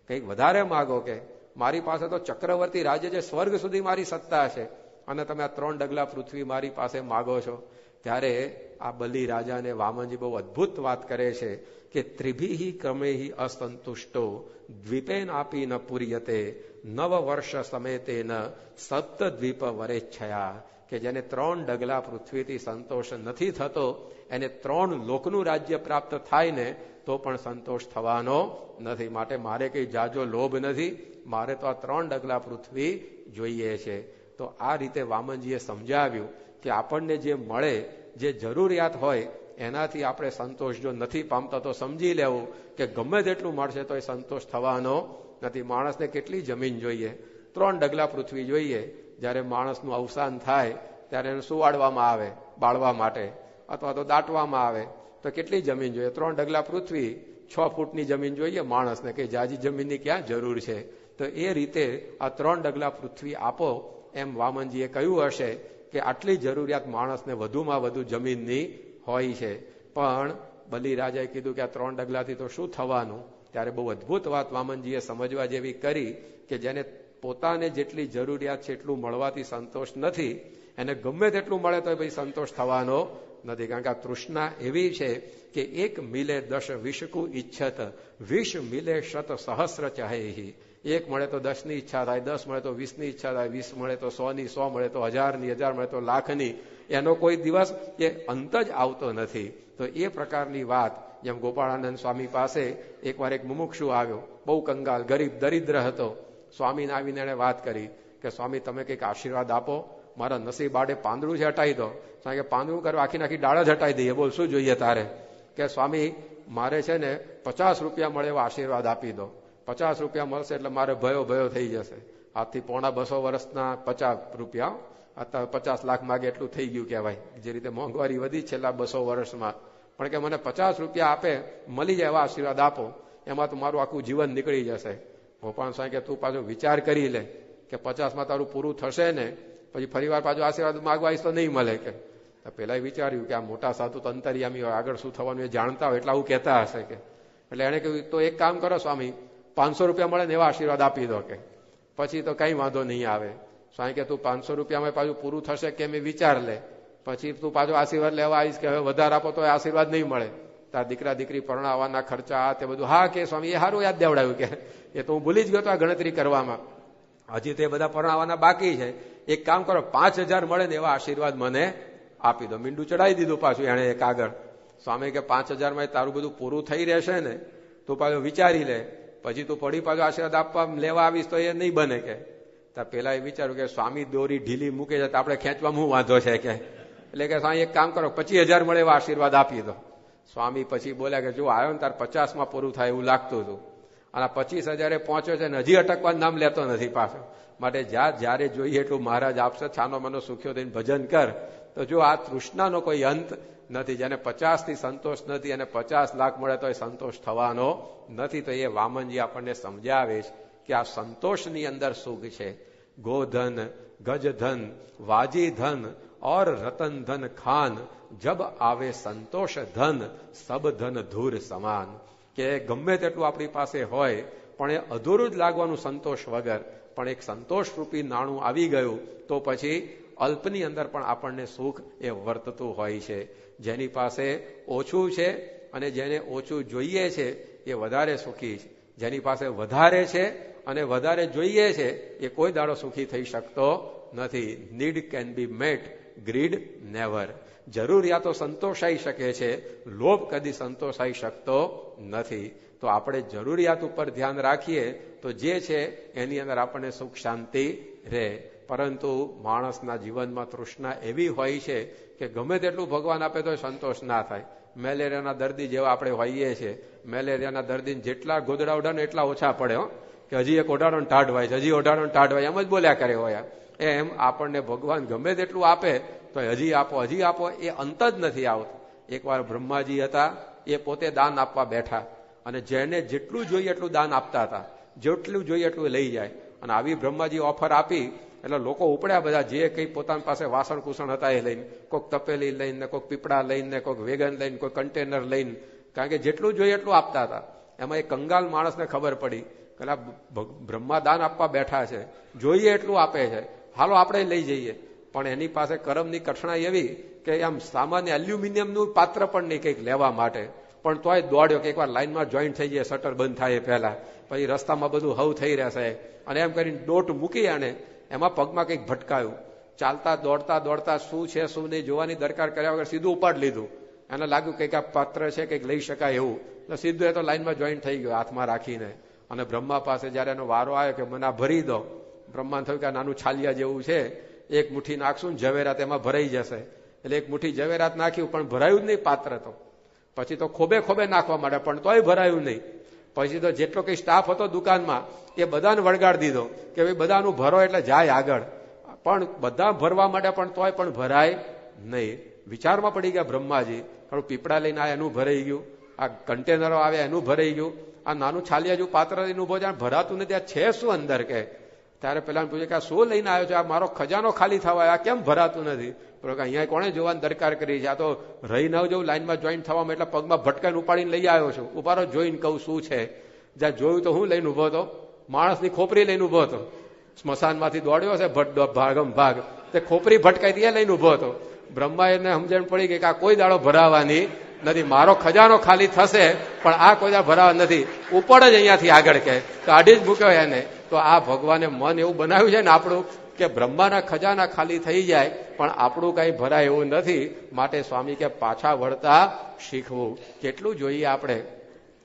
કંઈક વધારે માગો, કે મારી પાસે તો ચક્રવર્તી રાજ્ય છે, સ્વર્ગ સુધી મારી સત્તા છે અને તમે આ 3 ડગલા પૃથ્વી મારી પાસે માગો છો. ત્યારે આ બલિ રાજાને વામનજી બહુ અદભુત વાત કરે છે કે ત્રિભિ ક્રમેહિ અસંતુષ્ટો દ્વીપેન આપી ન પૂર્યતે નવ વર્ષ સમેતેન સપ્તદ્વીપ વરેચ્છયા, કે જેને 3 ડગલા પૃથ્વીથી સંતોષ નથી થતો એને 3 લોકનું રાજ્ય પ્રાપ્ત થાય ને તો પણ સંતોષ થવાનો નથી. માટે મારે કઈ જાજો લોભ નથી, મારે તો આ 3 ડગલા પૃથ્વી જોઈએ છે. તો આ રીતે વામનજીએ સમજાવ્યું કે આપણને જે મળે, જે જરૂરિયાત હોય એનાથી આપણે સંતોષ જો નથી પામતા તો સમજી લેવું કે ગમે તેટલું મળશે તો એ સંતોષ થવાનો નથી. માણસને કેટલી જમીન જોઈએ? 3 ડગલા પૃથ્વી જોઈએ. જ્યારે માણસનું અવસાન થાય ત્યારે એને સુવાડવામાં આવે બાળવા માટે અથવા તો દાટવામાં આવે તો કેટલી જમીન જોઈએ? 3 ડગલા પૃથ્વી, 6 ફૂટની જમીન જોઈએ માણસને, કે જાજી જમીનની ક્યાં જરૂર છે? તો એ રીતે આ 3 ડગલા પૃથ્વી આપો એમ વામનજીએ કહ્યું હશે કે આટલી જરૂરિયાત માણસને વધુમાં વધુ જમીનની હોય છે. પણ બલિ રાજાએ કીધું કે આ 3 ડગલાથી તો શું થવાનું? ત્યારે બહુ અદભુત વાત વામનજીએ સમજવા જેવી કરી કે જેને પોતાને જેટલી જરૂરિયાત છે એટલું મળવાથી સંતોષ નથી, એને ગમે તેટલું મળે તો ભાઈ સંતોષ થવાનો નથી. કારણ કે આ તૃષ્ણા એવી છે કે 1 મિલે 10 વિષકુ ઈચ્છત 20 મિલે શત સહસ્ર ચાહેહી. 1 મળે તો 10 ની ઈચ્છા થાય, 10 મળે તો 20 ની ઈચ્છા થાય, 20 મળે તો 100 ની, 100 મળે તો 1000 ની, 1000 મળે તો લાખની. એનો કોઈ દિવસ એ અંત જ આવતો નથી. તો એ પ્રકારની વાત જેમ ગોપાળાનંદ સ્વામી પાસે એકવાર એક મુમુક્ષુ આવ્યો, બહુ કંગાલ, ગરીબ, દરિદ્ર હતો. સ્વામીને આવીને એણે વાત કરી કે સ્વામી તમે કંઈક આશીર્વાદ આપો, મારા નસીબ આડે પાંદડું છે, હટાવી દો. સ્વામી કે પાંદડું કરવા આખી નાખી ડાળ જ હટાવી દઈએ, બોલ શું જોઈએ તારે? કે સ્વામી મારે છે ને 50 રૂપિયા મળે એવો આશીર્વાદ આપી દો. 50 રૂપિયા મળશે એટલે મારે ભયો થઈ જશે. આજથી પોણા 200 વર્ષના 50 રૂપિયા, અત્યારે 50 લાખ માગે એટલું થઈ ગયું કહેવાય, જે રીતે મોંઘવારી વધી છેલ્લા 200 વર્ષમાં. પણ કે મને 50 રૂપિયા આપે, મળી જાય એવા આશીર્વાદ આપો, એમાં તો મારું આખું જીવન નીકળી જશે. ગોપાલ સ્વામી કે તું પાછો વિચાર કરી લે કે 50માં તારું પૂરું થશે ને પછી ફરીવાર પાછું આશીર્વાદ માગવા આવીશ તો નહીં મળે. કે પેલા વિચાર્યું કે આ મોટા સાધુ તો અંતરિયામી હોય, આગળ શું થવાનું એ જાણતા હોય એટલે આવું કહેતા હશે. કે એટલે એને કહ્યું તો એક કામ કરો સ્વામી, 500 રૂપિયા મળે ને એવા આશીર્વાદ આપી દો, કે પછી તો કઈ વાંધો નહીં આવે. સ્વામી કે તું 500 રૂપિયામાં પાછું પૂરું થશે કે મેં વિચાર લે, પછી તું પાછો આશીર્વાદ લેવા આવીશ કે હવે વધારે આપો તો આશીર્વાદ નહીં મળે, તાર દીકરા દીકરી પરણાવવાના ખર્ચા આ તે બધું. હા કે સ્વામી એ સારું યાદ દેવડાવ્યું, કે એ તો હું ભૂલી જ ગયો તો આ ગણતરી કરવામાં, હજી તે બધા પરણાવવાના બાકી છે. એક કામ કરો, 5000 મળે ને એવા આશીર્વાદ મને આપી દો. મીંડું ચડાવી દીધું પાછું એને એક આગળ. સ્વામી કે 5000માં તારું બધું પૂરું થઈ રહેશે ને, તું પાછું વિચારી લે, પછી તું પડી પાછું આશીર્વાદ આપવા લેવા આવીશ તો એ નહીં બને. કે પેલા એ વિચાર્યું કે સ્વામી દોરી ઢીલી મૂકે છે તો આપણે ખેંચવામાં શું વાંધો છે? કે એટલે કે સ્વામી એક કામ કરો, 25000 મળે એવા આશીર્વાદ આપી દો. સ્વામી પછી બોલ્યા કે જો આવ્યો ને તાર 50માં પૂરું થાય એવું લાગતું હતું, અને 25000 પહોંચ્યો છે ને હજી અટકવાનું નામ લેતો નથી પાછો. માટે જ્યારે જોઈએ એટલું મહારાજ આપશે, છાનો મનો સુખ્યો થઈને ભજન કર. તો જો આ તૃષ્ણાનો કોઈ અંત નથી. જેને 50 થી સંતોષ નથી અને 50 લાખ મળે તો એ સંતોષ થવાનો નથી. તો એ વામનજી આપણને સમજાવે છે કે આ સંતોષની અંદર સુખ છે. ગોધન, ગજધન, વાજી ધન और रतन धन खान, जब આવે સંતોષ ધન, સબ ધન ધૂર સમાન. કે ગમે તેટલું આપણી પાસે હોય પણ એ અધૂરું જ લાગવાનું સંતોષ વગર. પણ એક સંતોષ રૂપી નાણું આવી ગયું તો પછી અલ્પની અંદર પણ આપણને સુખ એ વર્તતું હોય છે. જેની પાસે ઓછું છે અને જેને ઓછું જોઈએ છે એ વધારે સુખી છે. જેની પાસે વધારે છે અને વધારે જોઈએ છે એ કોઈ દાડો સુખી થઈ શકતો નથી. Need can be met, greed never. જરૂરિયાતો સંતોષાઈ શકે છે, લોભ કદી સંતોષાઈ શકતો નથી. તો આપણે જરૂરિયાત ઉપર ધ્યાન રાખીએ તો જે છે એની અંદર આપણને સુખ શાંતિ રહે. પરંતુ માણસના જીવનમાં તૃષ્ણા એવી હોય છે કે ગમે તેટલું ભગવાન આપે તો સંતોષ ના થાય. મેલેરિયાના દર્દી જેવા આપણે હોઈએ છીએ. મેલેરિયાના દર્દીને જેટલા ગોદડા ઓઢાડો એટલા ઓછા પડે હો, કે હજી એક ઓઢાડો ને ટાઢ વાય છે, હજી ઓઢાડો ને ટાઢ વાય, એમ જ બોલ્યા કરે હોય. એમ આપણને ભગવાન ગમે તેટલું આપે તો હજી આપો એ અંત જ નથી આવતો. એકવાર બ્રહ્માજી હતા, એ પોતે દાન આપવા બેઠા અને જેને જેટલું જોઈએ એટલું દાન આપતા હતા. જેટલું જોઈએ એટલું લઈ જાય. અને આવી બ્રહ્માજી ઓફર આપી એટલે લોકો ઉપડ્યા બધા, જે કંઈ પોતાની પાસે વાસણ કુસણ હતા એ લઈને, કોઈક તપેલી લઈને, કોઈક પીપળા લઈને, કોઈક વેગન લઈને, કોઈ કન્ટેનર લઈને, કારણ કે જેટલું જોઈએ એટલું આપતા હતા. એમાં એક કંગાલ માણસને ખબર પડી કે બ્રહ્મા દાન આપવા બેઠા છે, જોઈએ એટલું આપે છે, હાલો આપણે લઈ જઈએ. પણ એની પાસે કરમની કઠણાઈ એવી કે આમ સામાન્ય એલ્યુમિનિયમનું પાત્ર પણ નહીં કંઈક લેવા માટે, પણ તોય દોડ્યો કે એકવાર લાઈનમાં જોઈન્ટ થઈ જાય, શટર બંધ થાય પહેલા, પછી રસ્તામાં બધું હવ થઈ રહેશે. અને એમ કરીને દોટ મૂકી અને એમાં પગમાં કંઈક ભટકાયું. ચાલતા દોડતા શું છે શું નહીં જોવાની દરકાર કર્યા વગર સીધું ઉપાડ લીધું. એને લાગ્યું કંઈક આ પાત્ર છે, કંઈક લઈ શકાય એવું, એટલે સીધું એ તો લાઈનમાં જોઈન્ટ થઈ ગયો હાથમાં રાખીને. અને બ્રહ્મા પાસે જયારે એનો વારો આવ્યો કે મને આ ભરી દો, બ્રહ્માને થયું કે નાનું છાલિયા જેવું છે, એક મુઠ્ઠી નાખશું ને ઝવેરાત એમાં ભરાઈ જશે. એટલે એક મુઠ્ઠી ઝવેરાત નાખ્યું પણ ભરાયું જ નહીં પાત્ર. તો પછી તો ખોબે નાખવા માંડ્યા પણ તોય ભરાયું નહીં. પછી તો જેટલો કઈ સ્ટાફ હતો દુકાનમાં એ બધાને વળગાડી દીધો કે ભાઈ બધાનું ભરો એટલે જાય આગળ. પણ બધા ભરવા માંડ્યા પણ તોય પણ ભરાય નહીં. વિચારમાં પડી ગયા બ્રહ્માજી, કારણ પીપળા લઈને આ એનું ભરાઈ ગયું, આ કન્ટેનરો આવ્યા એનું ભરાઈ ગયું, આ નાનું છાલિયા જેવું પાત્ર લઈને ઉભો છે, ભરાતું નથી, આ છે શું અંદર? કે ત્યારે પેલા પૂછે કે આ શું લઈને આવ્યો છે? આ મારો ખજાનો ખાલી થવા, આ કેમ ભરાતું નથી? અહીંયા કોણે જોવાની દરકાર કરી છે? આ તો રહી ન જવું લાઈનમાં જોઈન્ટ થવામાં, એટલે પગમાં ભટકાઈને ઉપાડીને લઈ આવ્યો છું. ઉપાડો જોઈને કહું શું છે. જ્યાં જોયું તો હું લઈને ઉભો હતો, માણસની ખોપરી લઈને ઉભો હતો. સ્મશાનમાંથી દોડ્યો છે ભાગમ ભાગ, તે ખોપરી ભટકાઈ એ લઈને ઉભો હતો. બ્રહ્મા એને સમજણ પડી ગઈ કે આ કોઈ દાડો ભરાવાની નથી, મારો ખજાનો ખાલી થશે પણ આ કોઈ દાડો ભરાવા નથી, ઉપડ જ અહીંયાથી આગળ. કે કાઢી જ મૂક્યો એને. તો આ ભગવાને મન એવું બનાવ્યું છે ને આપણું કે બ્રહ્માના ખજાના ખાલી થઈ જાય પણ આપણું કઈ ભરાય એવું નથી. માટે સ્વામી કે પાછા વળતા શીખવું. કેટલું જોઈએ આપણે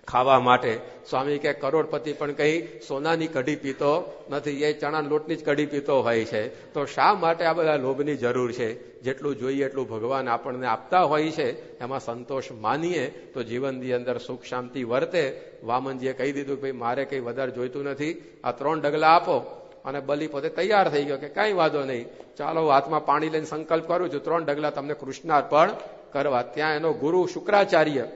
ખાવા માટે? સ્વામી કે કરોડપતિ પણ કઈ સોનાની કઢી પીતો નથી, એ ચણા લોટની જ કઢી પીતો હોય છે. તો શા માટે આ બધા લોભની જરૂર છે? જેટલું જોઈએ એટલું ભગવાન આપણને આપતા હોય છે, એમાં સંતોષ માનીએ તો જીવનની અંદર સુખ શાંતિ વર્તે. વામનજીએ કહી દીધું કે ભાઈ મારે કઈ વધારે જોઈતું નથી, આ 3 ડગલા આપો. અને બલિ પોતે તૈયાર થઈ ગયો કે કઈ વાંધો નહીં, ચાલો હાથમાં પાણી લઈને સંકલ્પ કરું છું, 3 ડગલા તમને કૃષ્ણાર્પણ કરવા. ત્યાં એનો ગુરુ શુક્રાચાર્ય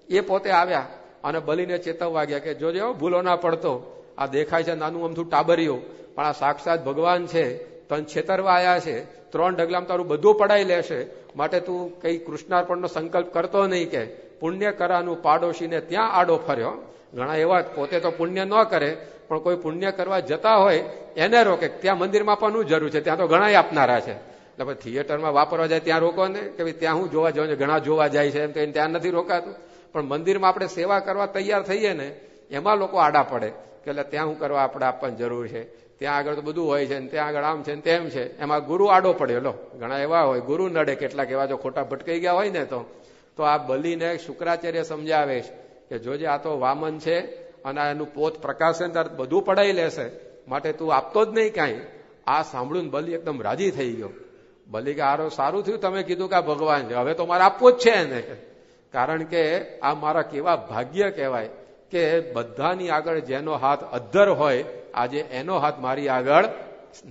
એ પોતે આવ્યા અને બલિને ચેતવવા ગયા કે જોજો ભૂલો ના પડતો, આ દેખાય છે નાનું અમથું ટાબરિયું, પણ આ સાક્ષાત ભગવાન છે, તન છેતરવા આવ્યા છે, 3 ડગલામાં તારું બધું પડાઈ લેશે, માટે તું કઈ કૃષ્ણાર્પણનો સંકલ્પ કરતો નહીં. કે પુણ્ય કરાનું પાડોશીને ત્યાં આડો ફર્યો. ઘણા એવા પોતે તો પુણ્ય ન કરે પણ કોઈ પુણ્ય કરવા જતા હોય એને રોકે, ત્યાં મંદિરમાં પણ જરૂર છે, ત્યાં તો ઘણા આપનારા છે. એટલે પછી થિયેટરમાં વાપરવા જાય ત્યાં રોકો ને કે ભાઈ ત્યાં હું જોવા જવાનું, ઘણા જોવા જાય છે એમ તો ત્યાં નથી રોકાતું. પણ મંદિરમાં આપણે સેવા કરવા તૈયાર થઈએ ને એમાં લોકો આડા પડે કે એટલે ત્યાં હું કરવા આપણે આપવાની જરૂર છે, ત્યાં આગળ તો બધું હોય છે ને ત્યાં આગળ આમ છે ને તેમ છે. એમાં ગુરુ આડો પડ્યો. ઘણા એવા હોય ગુરુ નડે, કેટલાક એવા જો ખોટા ભટકાઈ ગયા હોય ને તો આ બલિને શુક્રાચાર્ય સમજાવે છે કે જોજે આ તો વામન છે અને એનું પોત પ્રકાશે બધું પડાઈ લેશે, માટે તું આપતો જ નહીં કાંઈ. આ સાંભળ્યું ને બલિ એકદમ રાજી થઈ ગયો. બલિ કે આરો સારું થયું તમે કીધું કે આ ભગવાન છે, હવે તો મારે આપવું જ છે એને. કારણ કે આ મારા કેવા ભાગ્ય કહેવાય કે બધાની આગળ જેનો હાથ અદ્ધર હોય આજે એનો હાથ મારી આગળ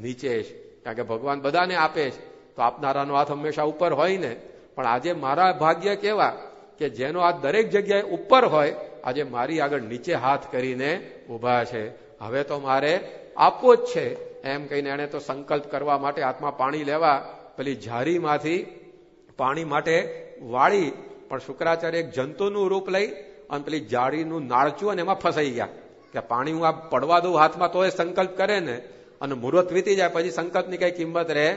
નીચે છે. કારણ કે ભગવાન બધાને આપે છે તો આપનારાનો હાથ હંમેશા ઉપર હોય ને. પણ આજે મારા ભાગ્ય કેવા કે જેનો હાથ દરેક જગ્યાએ ઉપર હોય આજે મારી આગળ નીચે હાથ કરીને ઉભા છે, હવે તો મારે આપવો જ છે. એમ કહીને એને તો સંકલ્પ કરવા માટે હાથમાં પાણી લેવા પેલી જારીમાંથી પાણી માટે વાળી, પણ શુક્રાચાર્ય એક જંતુનું રૂપ લઈ અને પેલી જાળીનું નાળચું અને એમાં ફસાઈ ગયા કે પાણી હું આ પડવા દઉં હાથમાં તો એ સંકલ્પ કરે ને, અને મુહૂર્ત વીતી જાય પછી સંકલ્પની કઈ કિંમત રહે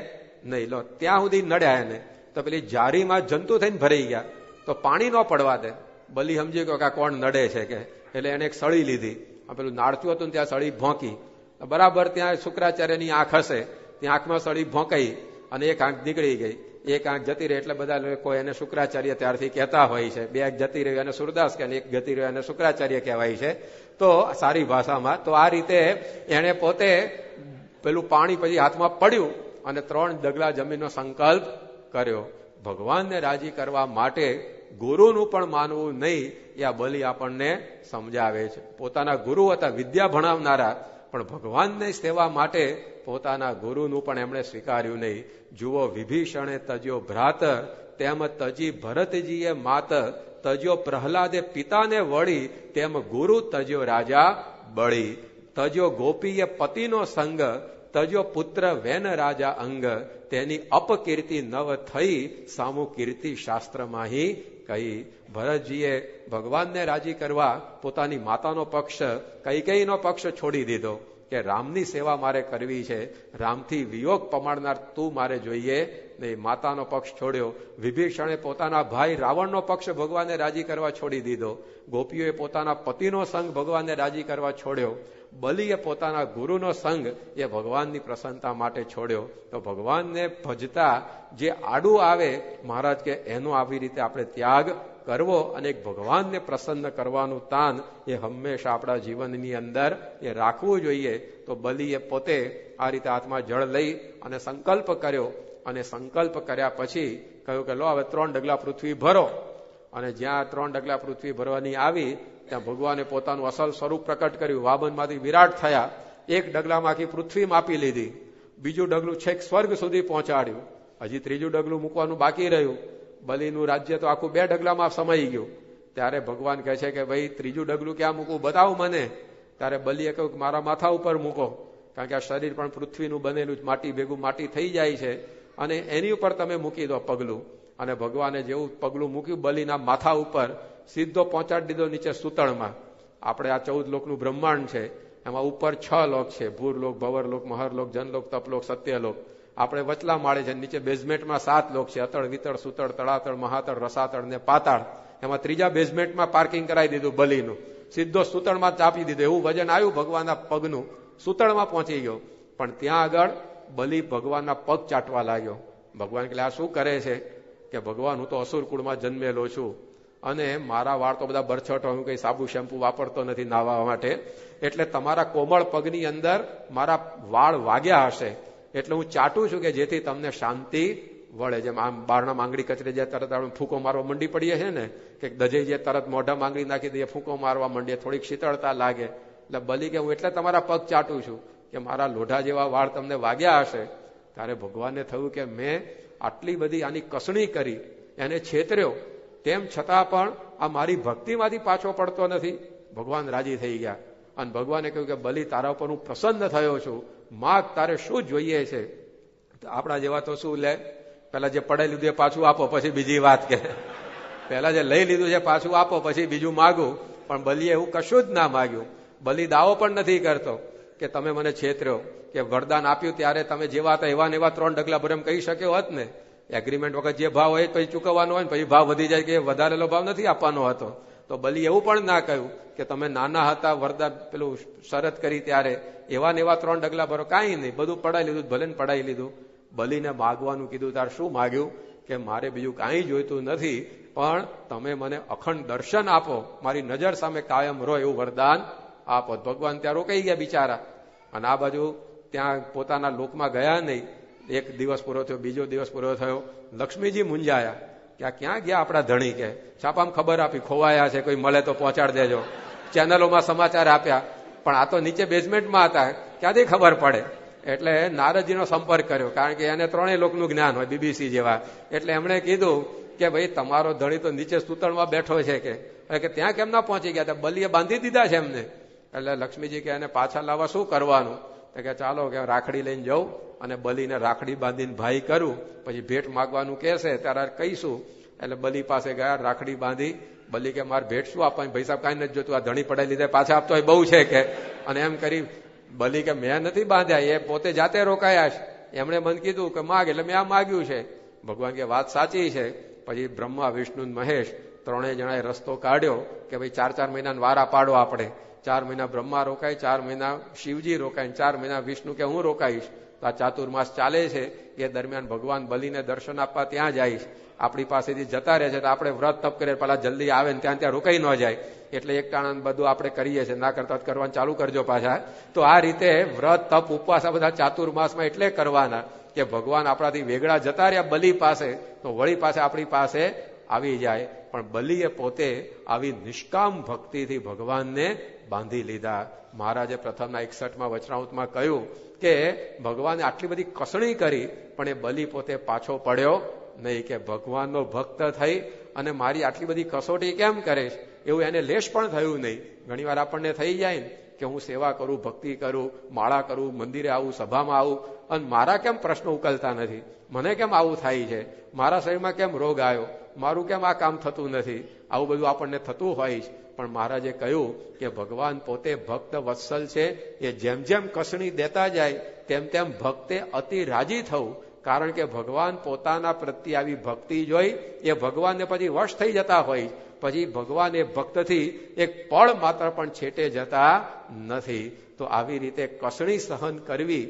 નહીં. લો ત્યાં સુધી નડ્યા એને તો પેલી જારીમાં જંતુ થઈને ભરાઈ ગયા તો પાણી ન પડવા દે. બલિ સમજી ગયો કે આ કોણ નડે છે કે, એટલે એને એક સળી લીધી, પેલું નાળચું હતું ત્યાં સળી ભોંકી, બરાબર ત્યાં શુક્રાચાર્યની આંખ હશે, ત્યાં આંખમાં સળી ભોંકાઈ અને એક આંખ નીકળી ગઈ, એક આંખ જતી રહી. એટલે બધા લોકો એને શુક્રાચાર્ય ત્યારથી કહેતા હોય છે. 2 આંખ જતી રહી અને સુરદાસ કે, એક જતી રહી અને શુક્રાચાર્ય કહેવાય છે તો સારી ભાષામાં. તો આ રીતે એને પોતે પેલું પાણી પછી હાથમાં પડ્યું અને 3 ડગલા જમીનનો સંકલ્પ કર્યો. ભગવાનને રાજી કરવા માટે ગુરુનું પણ માનવું નહીં, એ આ બલિ આપણને સમજાવે છે. પોતાના ગુરુ હતા વિદ્યા ભણાવનારા, પણ ભગવાનને સેવા માટે પોતાના ગુરુનું પણ એમણે સ્વીકાર્યું નહીં. જુઓ વિભીષણે તજ્યો ભ્રાત, તેમ તજી ભરતજીએ માત, તજ્યો પ્રહલાદે પિતાને વળી, તેમ ગુરુ તજ્યો રાજા બળી. તજ્યો ગોપીએ પતિનો સંગ, તજ્યો પુત્ર વેન રાજા અંગ, તેની અપકીર્તિ નવ થઈ, સામુ કીર્તિ શાસ્ત્રમાં હી કહી. ભરતજીએ ભગવાનને રાજી કરવા પોતાની માતાનો પક્ષ કૈકેયીનો પક્ષ છોડી દીધો કે રામની સેવા મારે કરવી છે, રામથી વિયોગ પમાડનાર તું મારે જોઈએ નહીં. માતાનો પક્ષ છોડ્યો. વિભીષણે પોતાના ભાઈ રાવણનો પક્ષ ભગવાનને રાજી કરવા છોડી દીધો. ગોપીઓએ પોતાના પતિનો સંગ ભગવાનને રાજી કરવા છોડ્યો. બલિએ પોતાના ગુરુનો સંગ એ ભગવાનની પ્રસન્નતા માટે છોડ્યો. તો ભગવાનને ભજતા જે આડું આવે મહારાજ કે એનો આવી રીતે આપણે ત્યાગ કરવો અને એક ભગવાનને પ્રસન્ન કરવાનું તાન એ હંમેશા આપણા જીવનની અંદર એ રાખવું જોઈએ. તો બલિએ પોતે આ રીતે હાથમાં જળ લઈ અને સંકલ્પ કર્યો, અને સંકલ્પ કર્યા પછી કહ્યું કે લો હવે 3 ડગલા પૃથ્વી ભરો. અને જ્યાં 3 ડગલા પૃથ્વી ભરવાની આવી ત્યાં ભગવાને પોતાનું અસલ સ્વરૂપ પ્રકટ કર્યું. વામનમાંથી વિરાટ થયા. 1 ડગલામાં આખી પૃથ્વી માપી લીધી, બીજું ડગલું છેક સ્વર્ગ સુધી પહોંચાડ્યું, હજી 3જું ડગલું મૂકવાનું બાકી રહ્યું. બલિનું રાજ્ય તો આખું 2 ડગલામાં સમાઈ ગયું. ત્યારે ભગવાન કહે છે કે ભાઈ 3જું ડગલું ક્યાં મૂકવું બતાવ મને. ત્યારે બલિએ કહ્યું કે મારા માથા ઉપર મૂકો, કારણ કે આ શરીર પણ પૃથ્વીનું બનેલું માટી ભેગું માટી થઈ જાય છે, અને એની ઉપર તમે મૂકી દો પગલું. અને ભગવાને જેવું પગલું મૂક્યું બલિના માથા ઉપર, સીધો પહોંચાડી દીધો નીચે સૂતળમાં. આપણે આ 14 લોકનું બ્રહ્માંડ છે, એમાં ઉપર 6 લોક છે, ભૂરલોક, ભવરલોક, મહરલોક, જનલોક, તપલોક, સત્યલોક. આપણે વચલા માળે છે, નીચે બેઝમેન્ટમાં 7 લોક છે, અતળ, વિતળ, સુતળ, તળાતળ, મહાતળ, રસાતળ ને પાતાળ. એમાં 3જા બેઝમેન્ટમાં પાર્કિંગ કરાવી દીધું બલિનું, સીધો સૂતળમાં ચાપી દીધું. એવું વજન આવ્યું ભગવાનના પગનું, સૂતળમાં પહોંચી ગયો. પણ ત્યાં આગળ બલિ ભગવાનના પગ ચાટવા લાગ્યો. ભગવાન કે આ શું કરે છે? કે ભગવાન, હું તો અસુર કુળમાં જન્મેલો છું અને મારા વાળ તો બધા બરછટ, હું કઈ સાબુ શેમ્પુ વાપરતો નથી નાહવા માટે, એટલે તમારા કોમળ પગની અંદર મારા વાળ વાગ્યા હશે, એટલે હું ચાટું છું કે જેથી તમને શાંતિ વળે. જેમ આમ બારણા માંગડી કચરે જે તરત ફૂંકો મારવા મંડી પડીએ છે ને, કે દજઈ જે તરત મોઢા માંગડી નાખી દઈએ, ફૂંકો મારવા મંડીએ, થોડીક શીતળતા લાગે. એટલે બલિ કે હું એટલે તમારા પગ ચાટું છું કે મારા લોઢા જેવા વાળ તમને વાગ્યા હશે. ત્યારે ભગવાનને થયું કે મેં આટલી બધી આની કસણી કરી, એને છેતર્યો, તેમ છતાં પણ આ મારી ભક્તિમાંથી પાછો પડતો નથી. ભગવાન રાજી થઈ ગયા અને ભગવાને કહ્યું કે બલિ, તારા ઉપર હું પ્રસન્ન થયો છું, માગ, તારે શું જોઈએ છે? આપણા જેવા તો શું લે, પેલા જે પડાઈ લીધું એ પાછું આપો પછી બીજી વાત, કે પેલા જે લઈ લીધું છે પાછું આપો પછી બીજું માગું. પણ બલિએ એવું કશું જ ના માગ્યું. બલિ દાવો પણ નથી કરતો કે તમે મને છેતર્યો, કે વરદાન આપ્યું ત્યારે તમે જેવા હતા એવા ને એવા 3 ડગલા ભરે કહી શક્યો હોત ને. એગ્રીમેન્ટ વખત જે ભાવ હોય પછી ચૂકવવાનો હોય ને, પછી ભાવ વધી જાય કે વધારેલો ભાવ નથી આપવાનો હતો. તો બલિ એવું પણ ના કહ્યું કે તમે નાના હતા વરદાન પેલું શરત કરી ત્યારે એવા ને એવા 3 ડગલા ભરો, કાંઈ નહીં, બધું પડાઈ લીધું, ભલે ને પડાઈ લીધું. બલિને માગવાનું કીધું. તાર શું માગ્યું? કે મારે બીજું કાંઈ જોઈતું નથી, પણ તમે મને અખંડ દર્શન આપો, મારી નજર સામે કાયમ રહો એવું વરદાન આપો. ભગવાન ત્યાં રોકાઈ ગયા બિચારા. અને આ બાજુ ત્યાં પોતાના લોકમાં ગયા નહીં. એક દિવસ પૂરો થયો, બીજો દિવસ પૂરો થયો, લક્ષ્મીજી મૂંઝાયા કે આ ક્યાં ગયા આપણા ધણી, કે છાપામાં ખબર આપી ખોવાયા છે, કોઈ મળે તો પહોંચાડી દેજો. ચેનલોમાં સમાચાર આપ્યા, પણ આ તો નીચે બેઝમેન્ટમાં હતા, ક્યાંથી ખબર પડે? એટલે નારદજીનો સંપર્ક કર્યો, કારણ કે એને 3 લોકનું જ્ઞાન હોય, બીબીસી જેવા. એટલે એમણે કીધું કે ભાઈ તમારો ધણી તો નીચે સૂતળમાં બેઠો છે, કે ત્યાં કેમ ના પહોંચી ગયા? બલિએ બાંધી દીધા છે એમને. એટલે લક્ષ્મીજી કે એને પાછા લાવવા શું કરવાનું? તો કે ચાલો કે રાખડી લઈને જાઉં અને બલિને રાખડી બાંધીને ભાઈ કરું, પછી ભેટ માગવાનું કહેશે ત્યારે કહીશું. એટલે બલિ પાસે ગયા, રાખડી બાંધી. બલિ કે મારે ભેટ શું આપવાની? ભાઈ સાહેબ કાંઈ નથી જોતું, આ ધણી પડાઈ લીધે પાછા આપતો હોય બહુ છે કે. અને એમ કરી બલિ કે મેં નથી બાંધ્યા, એ પોતે જાતે રોકાયા છે, એમણે મને કીધું કે માગ, એટલે મેં આ માગ્યું છે. ભગવાન કે વાત સાચી છે. પછી બ્રહ્મા, વિષ્ણુ, મહેશ 3 જણાએ રસ્તો કાઢ્યો કે ભાઈ 4-4 મહિના વારા પાડો આપણે. 4 મહિના બ્રહ્મા રોકાય, 4 મહિના શિવજી રોકાય, 4 મહિના વિષ્ણુ કે હું રોકાઈશ. તો આ ચાતુર્માસ ચાલે છે, એ દરમિયાન ભગવાન બલિને દર્શન આપવા ત્યાં જઈશ. આપણી પાસેથી જતા રહે છે તો આપણે વ્રત તપ કરીએ, પેલા જલ્દી આવે ને ત્યાં રોકાઈ ન જાય. એટલે એક ટાણા બધું આપણે કરીએ છીએ, ના કરતા કરવાનું ચાલુ કરજો પાછા. તો આ રીતે વ્રત તપ ઉપવાસ આ બધા ચાતુર્માસમાં એટલે કરવાના કે ભગવાન આપણાથી વેગળા જતા રહ્યા બલિ પાસે, તો વળી પાસે આપણી પાસે આવી જાય. પણ બલિએ પોતે આવી નિષ્કામ ભક્તિથી ભગવાનને બાંધી લીધા. મહારાજે પ્રથમના 61માં વચનામૃતમાં કહ્યું કે ભગવાને આટલી બધી કસણી કરી, પણ એ બલિ પોતે પાછો પડ્યો નહીં, કે ભગવાનનો ભક્ત થઈ અને મારી આટલી બધી કસોટી કેમ કરીશ, એવું એને લેશ પણ થયું નહીં. ઘણીવાર આપણને થઈ જાય ને કે હું સેવા કરું, ભક્તિ કરું, માળા કરું, મંદિરે આવું, સભામાં આવું, અને મારા કેમ પ્રશ્નો ઉકેલતા નથી, મને કેમ આવું થાય છે, મારા શરીરમાં કેમ રોગ આવ્યો, મારું કેમ આ કામ થતું નથી, આવું બધું આપણને થતું હોય છે. પણ મહારાજે કહ્યું કે ભગવાન પોતે ભક્ત વત્સલ છે, એ જેમ જેમ કસણી દેતા જાય તેમ તેમ ભક્તે અતિ રાજી થવું. કારણ કે ભગવાન પોતાના પ્રત્યે આવી ભક્તિ જોઈ એ ભગવાનને પછી વશ થઈ જતા હોય, પછી ભગવાન એ ભક્તથી એક પળ માત્ર પણ છેટે જતા નથી. તો આવી રીતે કસણી સહન કરવી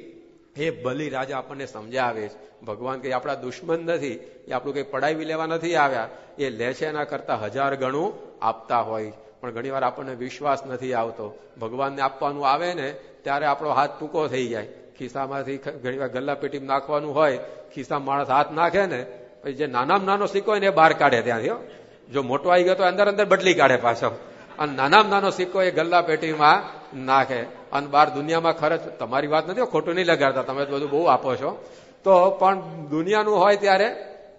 એ બલિ રાજા આપણને સમજાવે છે. ભગવાન કઈ આપણા દુશ્મન નથી, એ આપણું કઈ પડાવી લેવા નથી આવ્યા, એ લે છે એના કરતા 1000 ગણું આપતા હોય. પણ ઘણી વાર આપણને વિશ્વાસ નથી આવતો. ભગવાનને આપવાનું આવે ને ત્યારે આપણો હાથ ટૂંકો થઈ જાય. ખિસ્સામાંથી ઘણી વાર ગલ્લા પેટીમાં નાખવાનું હોય, ખિસ્સામાં માણસ હાથ નાખે ને પછી જે નાનામાં નાનો સિક્કો હોય ને એ બહાર કાઢે ત્યાંથી. જો મોટો આવી ગયો તો અંદર બદલી કાઢે પાછો, અને નાનામાં નાનો સિક્કો એ ગલ્લા પેટીમાં નાખે અને બહાર દુનિયામાં ખર્ચ. તમારી વાત નથી, ખોટું નહીં લગાડતા, તમે બધું બહુ આપો છો, તો પણ દુનિયાનું હોય ત્યારે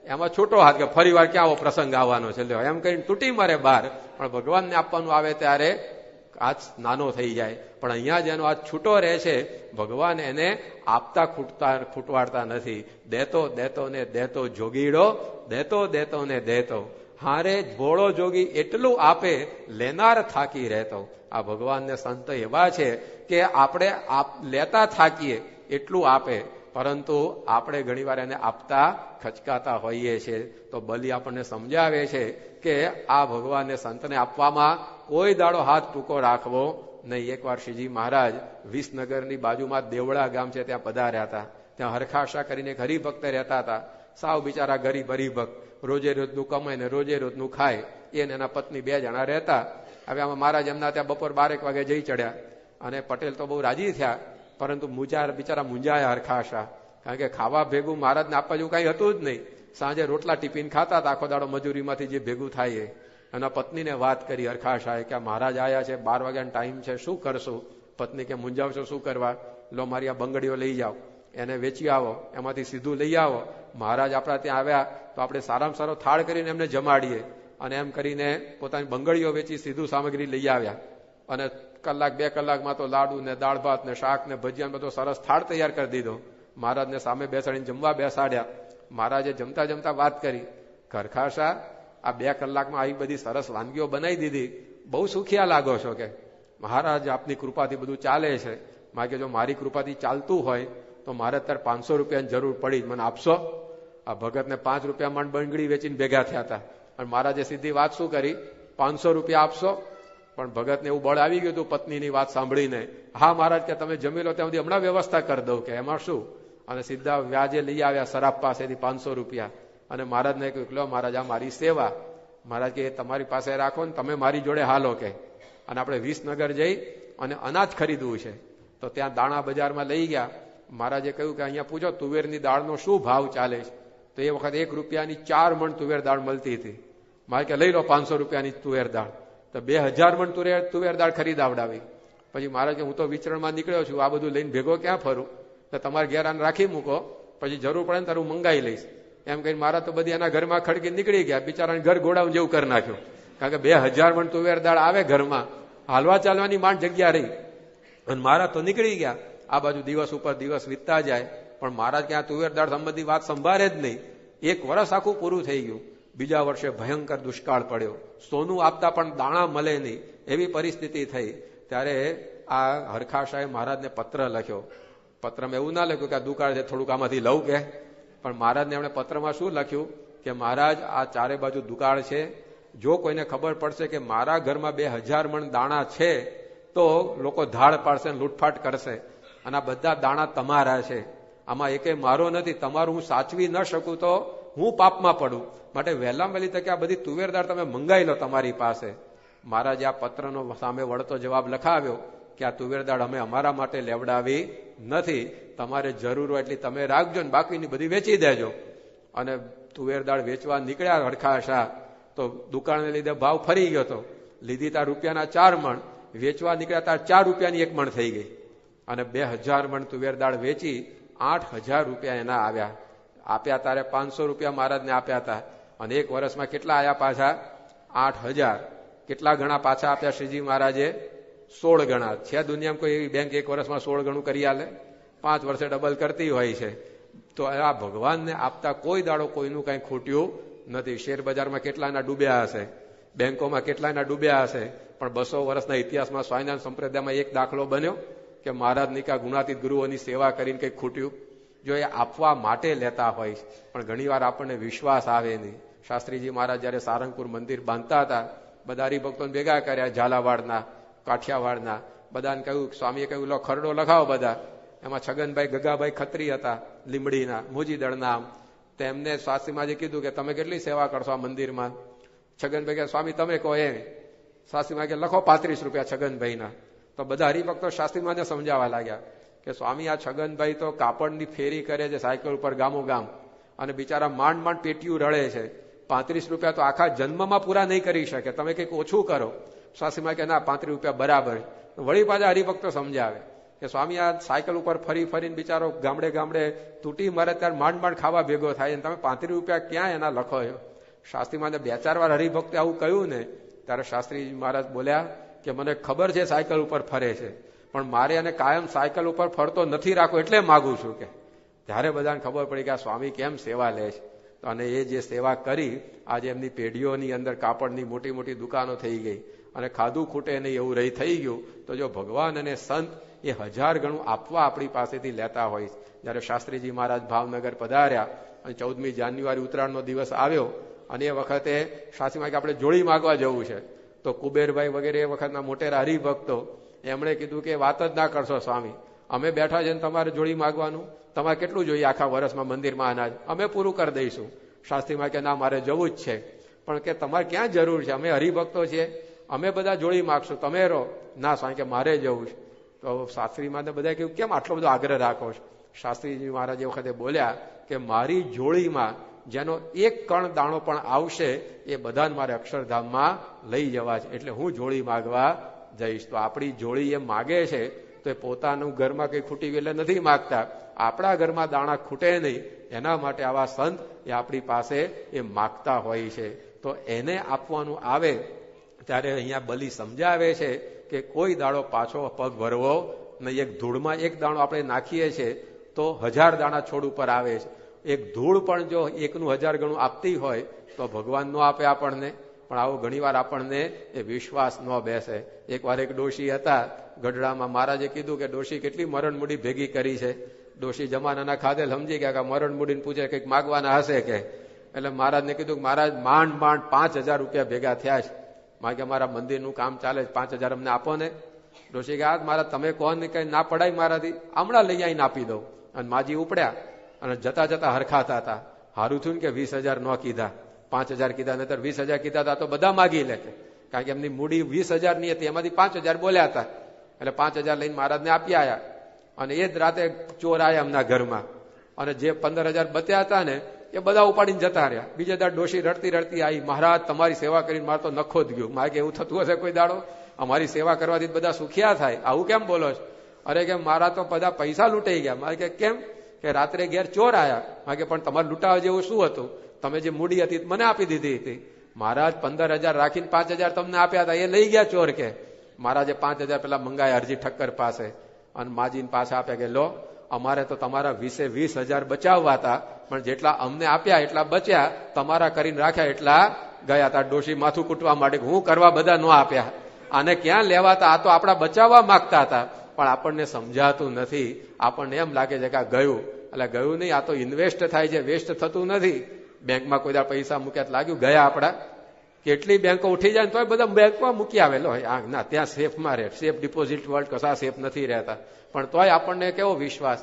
એમાં છૂટો હાથ કે ફરી વાર ક્યાં આવો પ્રસંગ આવવાનો છે એમ કહીને તૂટી મારે બહાર. પણ ભગવાનને આપવાનું આવે ત્યારે હાથ નાનો થઈ જાય. પણ અહીંયા જેનો હાથ છૂટો રહે છે, ભગવાન એને આપતા ખૂટવાડતા નથી. દેતો દેતો ને દેતો જોગીડો, દેતો દેતો ને દેતો, હારે ભોળો જોગી એટલું આપે, લેનાર થાકી રહેતો. આ ભગવાનને સંત એવા છે કે આપણે લેતા થાકીએ એટલું આપે, પરંતુ આપણે ઘણીવાર એને આપતા ખચકાતા હોઈએ છીએ. તો બલિ આપણને સમજાવે છે કે આ ભગવાનને સંતને આપવામાં કોઈ દાડો હાથ ટૂંકો રાખવો નહીં. એકવાર શ્રીજી મહારાજ વિસનગરની બાજુમાં દેવળા ગામ છે ત્યાં પધાર્યા હતા. ત્યાં હરખાશા કરીને એક હરિભક્ત રહેતા હતા. સાવ બિચારા ગરીબ હરિભક્ત, રોજે રોજનું કમાય ને રોજે રોજનું ખાય. એને એના પત્ની 2 જણા રહેતા. હવે આમાં મહારાજ એમના ત્યાં બપોર 12 વાગે જઈ ચડ્યા અને પટેલ તો બહુ રાજી થયા, પરંતુ બિચારા મુંજાયા હરખાશા. કારણ કે ખાવા ભેગું મહારાજને આપવા જેવું કઈ હતું જ નહીં. સાંજે રોટલા ટિફિન ખાતા હતા, આખો દાડો મજૂરીમાંથી જે ભેગું થાય. એના પત્નીને વાત કરી હરખાશાએ કે મહારાજ આયા છે, 12 વાગ્યાનો ટાઈમ છે, શું કરશું? પત્ની કે મૂંઝાવશો શું કરવા? લો મારી આ બંગડીઓ લઈ જાઓ, એને વેચી આવો, એમાંથી સીધું લઈ આવો. મહારાજ આપણા ત્યાં આવ્યા તો આપણે સારામાં સારો થાળ કરીને એમને જમાડીએ. અને એમ કરીને પોતાની બંગડીઓ વેચી સીધું સામગ્રી લઈ આવ્યા. અને 1-2 કલાકમાં તો લાડુ ને દાળ ભાત ને શાક ને ભજીયા બધો સરસ થાળ તૈયાર કરી દીધો. મહારાજને સામે બેસાડીને જમવા બેસાડ્યા. મહારાજે જમતા જમતા વાત કરી, હરખાશા આ 2 કલાકમાં આવી બધી સરસ વાનગીઓ બનાવી દીધી, બહુ સુખિયા લાગો છો કે મહારાજ આપની કૃપાથી બધું ચાલે છે. માગે જો મારી કૃપાથી ચાલતું હોય તો મારે અત્યારે 500 રૂપિયાની જરૂર પડી, મને આપશો? આ ભગતને 5 રૂપિયા માંડ બંગડી વેચીને ભેગા થયા હતા. અને મહારાજે સીધી વાત શું કરી, 500 રૂપિયા આપશો? પણ ભગતને એવું બળ આવી ગયું હતું પત્નીની વાત સાંભળીને. હા મહારાજ કે તમે જમી લો ત્યાં સુધી હમણાં વ્યવસ્થા કરી દઉં, કે એમાં શું? અને સીધા વ્યાજે લઈ આવ્યા સરાફ પાસેથી 500 રૂપિયા. અને મહારાજને કહ્યું, લો મહારાજ આ મારી સેવા. મહારાજ કે તમારી પાસે રાખો ને તમે મારી જોડે હાલો કે. અને આપણે વિસનગર જઈ અને અનાજ ખરીદવું છે. તો ત્યાં દાણા બજારમાં લઈ ગયા. મહારાજે કહ્યું કે અહીંયા પૂછો તુવેરની દાળનો શું ભાવ ચાલે છે? તો એ વખત 1 રૂપિયાની 4 મણ તુવેર દાળ મળતી હતી. મારે કે લઈ લો 500 રૂપિયાની તુવેર દાળ. તો 2000 મણ તુવેર દાળ ખરીદાવડાવી. પછી મહારાજ કે હું તો વિચરણમાં નીકળ્યો છું, આ બધું લઈને ભેગો ક્યાં ફરું? તો તમારે ઘેર આને રાખી મૂકો, પછી જરૂર પડે ને તારું મંગાઈ લઈશ. એમ કહીને મારા તો બધી એના ઘરમાં ખડકી નીકળી ગયા. બિચારાને ઘર ગોડાઉન જેવું કરી નાખ્યું. કારણ કે 2000 મણ તુવેર દાળ આવે ઘરમાં, હાલવા ચાલવાની માંડ જગ્યા રહી. અને મારા તો નીકળી ગયા. આ બાજુ દિવસ ઉપર દિવસ વીતતા જાય, પણ મહારાજ કે આ તુવેર દાળ સંબંધી વાત સંભાળે જ નહીં. 1 વર્ષ આખું પૂરું થઈ ગયું. બીજા વર્ષે ભયંકર દુષ્કાળ પડ્યો. સોનું આપતા પણ દાણા મળે નહીં, એવી પરિસ્થિતિ થઈ. ત્યારે આ હરખાશાએ મહારાજને પત્ર લખ્યો. પત્રમાં એવું ના લખ્યું કે આ દુકાળ છે થોડુંક આમાંથી લઉં કે, પણ મહારાજને એમણે પત્રમાં શું લખ્યું કે મહારાજ આ ચારે બાજુ દુકાળ છે, જો કોઈને ખબર પડશે કે મારા ઘરમાં 2000 મણ દાણા છે તો લોકો ધાડ પાડશે, લૂંટફાટ કરશે. અને આ બધા દાણા તમારા છે, આમાં એકે મારો નથી. તમારું હું સાચવી ન શકું તો હું પાપમાં પડું. માટે વહેલામાં વહેલી તકે આ બધી તુવેર દાળ તમે મંગાવી લો તમારી પાસે. મહારાજે આ પત્રનો સામે વળતો જવાબ લખાવ્યો કે આ તુવેર દાળ અમે અમારા માટે લેવડાવી નથી, તમારે જરૂર હોય એટલી તમે રાખજો ને બાકીની બધી વેચી દેજો. અને તુવેર દાળ વેચવા નીકળ્યા હરખાશા તો દુકાનને લીધે ભાવ ફરી ગયો હતો. લીધી તાર રૂપિયાના 4 મણ, વેચવા નીકળ્યા તાર 4 રૂપિયાની 1 મણ થઈ ગઈ. અને 2000 મણ તુવેર દાળ વેચી 8000 રૂપિયા એના આવ્યા. આપ્યા તારે 500 રૂપિયા મહારાજને આપ્યા હતા. અને 1 વર્ષમાં કેટલા આવ્યા પાછા? 8000. કેટલા ગણા પાછા આપ્યા શ્રીજી મહારાજે? 16 ગણા. છે દુનિયામાં કોઈ એવી બેંક 1 વર્ષમાં 16 ગણું કરી આલે? 5 વર્ષે ડબલ કરતી હોય છે. તો આ ભગવાનને આપતા કોઈ દાડો કોઈનું કઈ ખૂટ્યું નથી. શેર બજારમાં કેટલાના ડૂબ્યા હશે, બેંકોમાં કેટલાના ડૂબ્યા હશે, પણ 200 વર્ષના ઇતિહાસમાં સ્વામિનારાયણ સંપ્રદાયમાં એક દાખલો બન્યો કે મહારાજ નિકા ગુણાતીત ગુરુઓની સેવા કરીને કંઈક ખૂટ્યું? જો એ આપવા માટે લેતા હોય, પણ ઘણીવાર આપણને વિશ્વાસ આવે નહીં. શાસ્ત્રીજી મહારાજ જયારે સારંગપુર મંદિર બાંધતા હતા, બધા હરિભક્તોને ભેગા કર્યા, ઝાલાવાડના, કાઠિયાવાડના, બધાને કહ્યું, સ્વામીએ કહ્યું લો ખરડો લખાવો બધા. એમાં છગનભાઈ ગગાભાઈ ખત્રી હતા, લીંબડીના, મોજીદળના. તેમને શાસ્ત્રીમાજી કીધું કે તમે કેટલી સેવા કરશો આ મંદિરમાં? છગનભાઈ કે સ્વામી તમે કહો એમ. શાસ્ત્રીમાં કે લખો 35 રૂપિયા છગનભાઈના. તો બધા હરિભક્તો શાસ્ત્રીમાને સમજાવવા લાગ્યા કે સ્વામી આ છગનભાઈ તો કાપડની ફેરી કરે છે સાયકલ ઉપર ગામો ગામ, અને બિચારા માંડ માંડ પેટીયું રળે છે. 35 રૂપિયા તો આખા જન્મમાં પૂરા નહીં કરી શકે, તમે કંઈક ઓછું કરો. શાસ્ત્રીમાં કે ના 35 રૂપિયા બરાબર. વળી પાછા હરિભક્તો સમજાવે કે સ્વામી આ સાયકલ ઉપર ફરી ફરીને બિચારો ગામડે ગામડે તૂટી મરે ત્યારે માંડ માંડ ખાવા ભેગો થાય, તમે 35 રૂપિયા ક્યાં એના લખો છો? શાસ્ત્રીમાને 2-4 વાર હરિભક્તે આવું કહ્યું ને, ત્યારે શાસ્ત્રી મહારાજ બોલ્યા કે મને ખબર છે સાયકલ ઉપર ફરે છે, પણ મારે એને કાયમ સાયકલ ઉપર ફરતો નથી રાખો એટલે માગું છું. કે ત્યારે બધાને ખબર પડી કે આ સ્વામી કેમ સેવા લે છે. અને એ જે સેવા કરી, આજે એમની પેઢીઓની અંદર કાપડની મોટી મોટી દુકાનો થઈ ગઈ, અને ખાધું ખૂટે નહીં એવું રહી થઈ ગયું. તો જો ભગવાન અને સંત એ 1000 ગણું આપવા આપણી પાસેથી લેતા હોય. જયારે શાસ્ત્રીજી મહારાજ ભાવનગર પધાર્યા અને 14મી જાન્યુઆરી ઉત્તરાયણનો દિવસ આવ્યો, અને એ વખતે શાસ્ત્રીમાં કે આપણે જોડી માગવા જવું છે, તો કુબેરભાઈ વગેરે એ વખતના મોટેરા હરિભક્તો એમણે કીધું કે વાત જ ના કરશો સ્વામી, અમે બેઠા છે ને તમારે જોડી માગવાનું, તમારે કેટલું જોઈએ આખા વર્ષમાં મંદિરમાં અનાજ, અમે પૂરું કરી દઈશું. શાસ્ત્રીમાં કે ના મારે જવું જ છે, પણ કે તમારે ક્યાં જરૂર છે, અમે હરિભક્તો છીએ, અમે બધા જોડી માગશું, તમે રહો. ના સ્વામી કે મારે જવું છે. તો શાસ્ત્રીમાં બધા કહ્યું કેમ આટલો બધો આગ્રહ રાખો છો? શાસ્ત્રીજી મહારાજ એ વખતે બોલ્યા કે મારી જોડીમાં જેનો એક કણ દાણો પણ આવશે એ બધાને મારે અક્ષરધામમાં લઈ જવા છે, એટલે હું જોડી માગવા જઈશ. તો આપણી જોડી એ માગે છે તો એ પોતાનું ઘરમાં કઈ ખૂટી ગયું એટલે નથી માગતા, આપણા ઘરમાં દાણા ખૂટે નહીં એના માટે આવા સંત એ આપણી પાસે એ માગતા હોય છે. તો એને આપવાનું આવે ત્યારે અહીંયા બલિ સમજાવે છે કે કોઈ દાડો પાછો પગ ભરવો નહીં. એક ધૂળમાં એક દાણો આપણે નાખીએ છીએ તો 1000 દાણા છોડ ઉપર આવે છે. એક ધૂળ પણ જો 1,000 ગણું આપતી હોય તો ભગવાન ન આપે આપણને. પણ આવો ઘણીવાર આપણને એ વિશ્વાસ ન બેસે. એકવાર એક ડોશી હતા ગઢડામાં, મહારાજે કીધું કે ડોશી કેટલી મરણ મૂડી ભેગી કરી છે. ડોશી જમાનાના ખાધેલ સમજી ગયા કે મરણ મૂડીને પૂછે કંઈક માગવાના હશે કે. એટલે મહારાજને કીધું કે મહારાજ માંડ 5,000 રૂપિયા ભેગા થયા છે, મારે કે મારા મંદિરનું કામ ચાલે છે, 5,000 અમને આપો ને. ડોશી કે મહારાજ તમે કહો ને કઈ ના પડાય મારાથી, હમણાં લઈ આવીને આપી દઉં. અને માજી ઉપડ્યા અને જતા જતા હરખાતા હતા. સારું થયું કે 20,000 ન કીધા, 5,000 કીધા, નહીતર 20,000 કીધા હતા તો બધા માગી લે, કારણ કે એમની મૂડી 20,000 ની હતી, એમાંથી 5,000 બોલ્યા હતા. એટલે 5,000 લઈને મહારાજને આપી આવ્યા. અને એ જ રાતે ચોર આવ્યા એમના ઘરમાં અને જે 15,000 બત્યા હતા ને એ બધા ઉપાડીને જતા રહ્યા. બીજે દાડ ડોશી રડતી રડતી આવી, મહારાજ તમારી સેવા કરીને મારે તો નખો જ ગયું. મારે કે એવું થતું હશે કોઈ દાડો? અમારી સેવા કરવાથી બધા સુખિયા થાય, આવું કેમ બોલો છો? અરે કે મારા તો બધા પૈસા લૂંટાઈ ગયા. મારે કે કેમ? કે રાત્રે ઘેર ચોર આવ્યા. મારે કે પણ તમારે લૂંટાવા જેવું શું હતું? તમે જે મૂડી હતી મને આપી દીધી હતી. મહારાજ 15,000 રાખીને 5,000 તમને આપ્યા હતા, એ લઈ ગયા ચોર. કે મહારાજે 5,000 પેલા મંગાયા અરજી ઠક્કર પાસે અને માજીને પાછા આપ્યા કે લો અમારે તો તમારા 20,000 બચાવવા હતા, પણ જેટલા અમને આપ્યા એટલા બચ્યા, તમારા કરીને રાખ્યા એટલા ગયા હતા. ડોશી માથું કૂટવા માટે હું કરવા બધા ન આપ્યા, આને ક્યાં લેવાતા, આ તો આપણા બચાવવા માંગતા હતા. પણ આપણને સમજાતું નથી, આપણને એમ લાગે છે કે આ ગયું. એટલે ગયું નહીં, આ તો ઇન્વેસ્ટ થાય છે, વેસ્ટ થતું નથી. બેંકમાં કોઈ દાડ પૈસા મૂક્યા લાગ્યું ગયા આપડા. કેટલી બેંકો ઉઠી જાય તો બધા બેંકમાં મૂકી આવેલો ના ત્યાં સેફમાં રહે, સેફ ડિપોઝિટ વર્લ્ડ કશા સેફ નથી રહેતા. પણ તોય આપણને કેવો વિશ્વાસ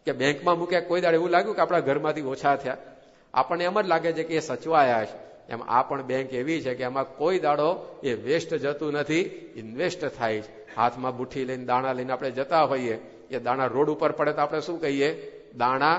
કે બેંકમાં મૂક્યા, કોઈ દાડ એવું લાગ્યું કે આપણા ઘરમાંથી ઓછા થયા. આપણને એમ જ લાગે છે કે એ સચવાયા છે. એમ આ પણ બેંક એવી છે કે એમાં કોઈ દાડો એ વેસ્ટ જતું નથી, ઇન્વેસ્ટ થાય છે. હાથમાં બુઠ્ઠી લઈને દાણા લઈને આપણે જતા હોઈએ, એ દાણા રોડ ઉપર પડે તો આપણે શું કહીએ? દાણા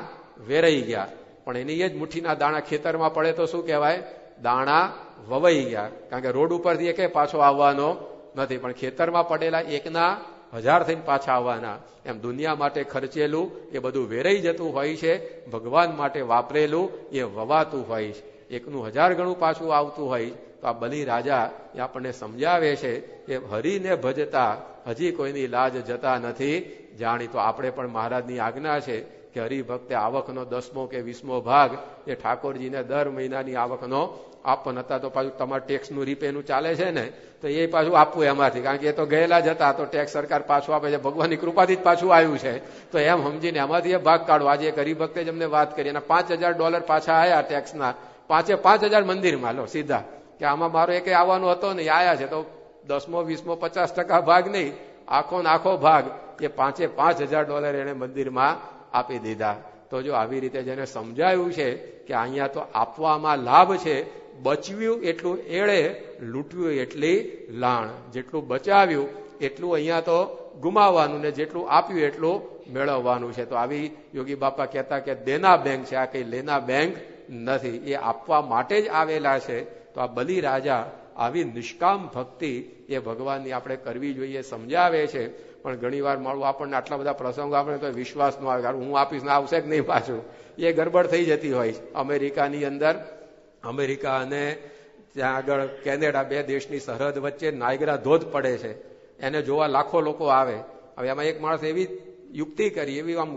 વેરાઈ ગયા. પણ એની એ જ મુઠ્ઠીના દાણા ખેતરમાં પડે તો શું કહેવાય? દાણા વવાઈ ગયા. કારણ કે રોડ ઉપરથી એક પાછો આવવાનો નથી, પણ ખેતરમાં પડેલા 1,000 થઈને પાછા આવવાના. એમ દુનિયા માટે ખર્ચેલું એ બધું વેરાઈ જતું હોય છે, ભગવાન માટે વાપરેલું એ વવાતું હોય છે. 1,000 ગણું પાછું આવતું હોય. તો આ બલિ રાજા એ આપણને સમજાવે છે કે હરિને ભજતા હજી કોઈની લાજ જતા નથી જાણી. તો આપણે પણ મહારાજની આજ્ઞા છે કે હરિભક્તે આવકનો 10મો કે 20મો ભાગ એ ઠાકોરજીને દર મહિનાની આવકનો આપવાનો. હતા તો પાછું તમારે ટેક્સનું રીપેનું ચાલે છે ને, તો એ પાછું આપવું એમાંથી, કારણ કે એ તો ગયેલા જ હતા, તો ટેક્સ સરકાર પાછું આપે છે, ભગવાનની કૃપાથી જ પાછું આવ્યું છે. તો એમ સમજીને એમાંથી એ ભાગ કાઢો. આજે એક હરિભક્તે જ અમને વાત કરી, એના $5,000 પાછા આવ્યા ટેક્સના. 5,000 મંદિરમાં લો સીધા, કે આમાં મારો એક આવવાનો હતો ને આયા છે. તો 10મો 20મો 50% ભાગ નહીં, આખો ને આખો ભાગ એ $5,000 એને મંદિરમાં આપી દીધા. તો જો આવી રીતે જેને સમજાયું છે કે અહીંયા તો આપવામાં લાભ છે, બચવ્યું એટલું એળે, લૂંટ્યું એટલી લાણ. જેટલું બચાવ્યું એટલું અહીંયા તો ગુમાવવાનું ને જેટલું આપ્યું એટલું મેળવવાનું છે. તો આવી યોગી બાપા કહેતા કે દેના બેંક છે, આ કઈ લેના બેંક નથી. એ આપવા માટે જ આવેલા છે. તો આ બલિ રાજા આવી નિષ્કામ ભક્તિ એ ભગવાનની આપણે કરવી જોઈએ સમજાવે છે. પણ ઘણી વાર મારું આપણને આટલા બધા પ્રસંગો આપણે તો વિશ્વાસ ન આવે, હું આપીશ ને આવશે કે નહીં પાછું, એ ગડબડ થઈ જતી હોય. અમેરિકાની અંદર, અમેરિકા અને ત્યાં આગળ કેનેડા, 2 દેશની સરહદ વચ્ચે નાયગ્રા ધોધ પડે છે. એને જોવા લાખો લોકો આવે. હવે એમાં એક માણસ એવી યુક્તિ કરી, એવી આમ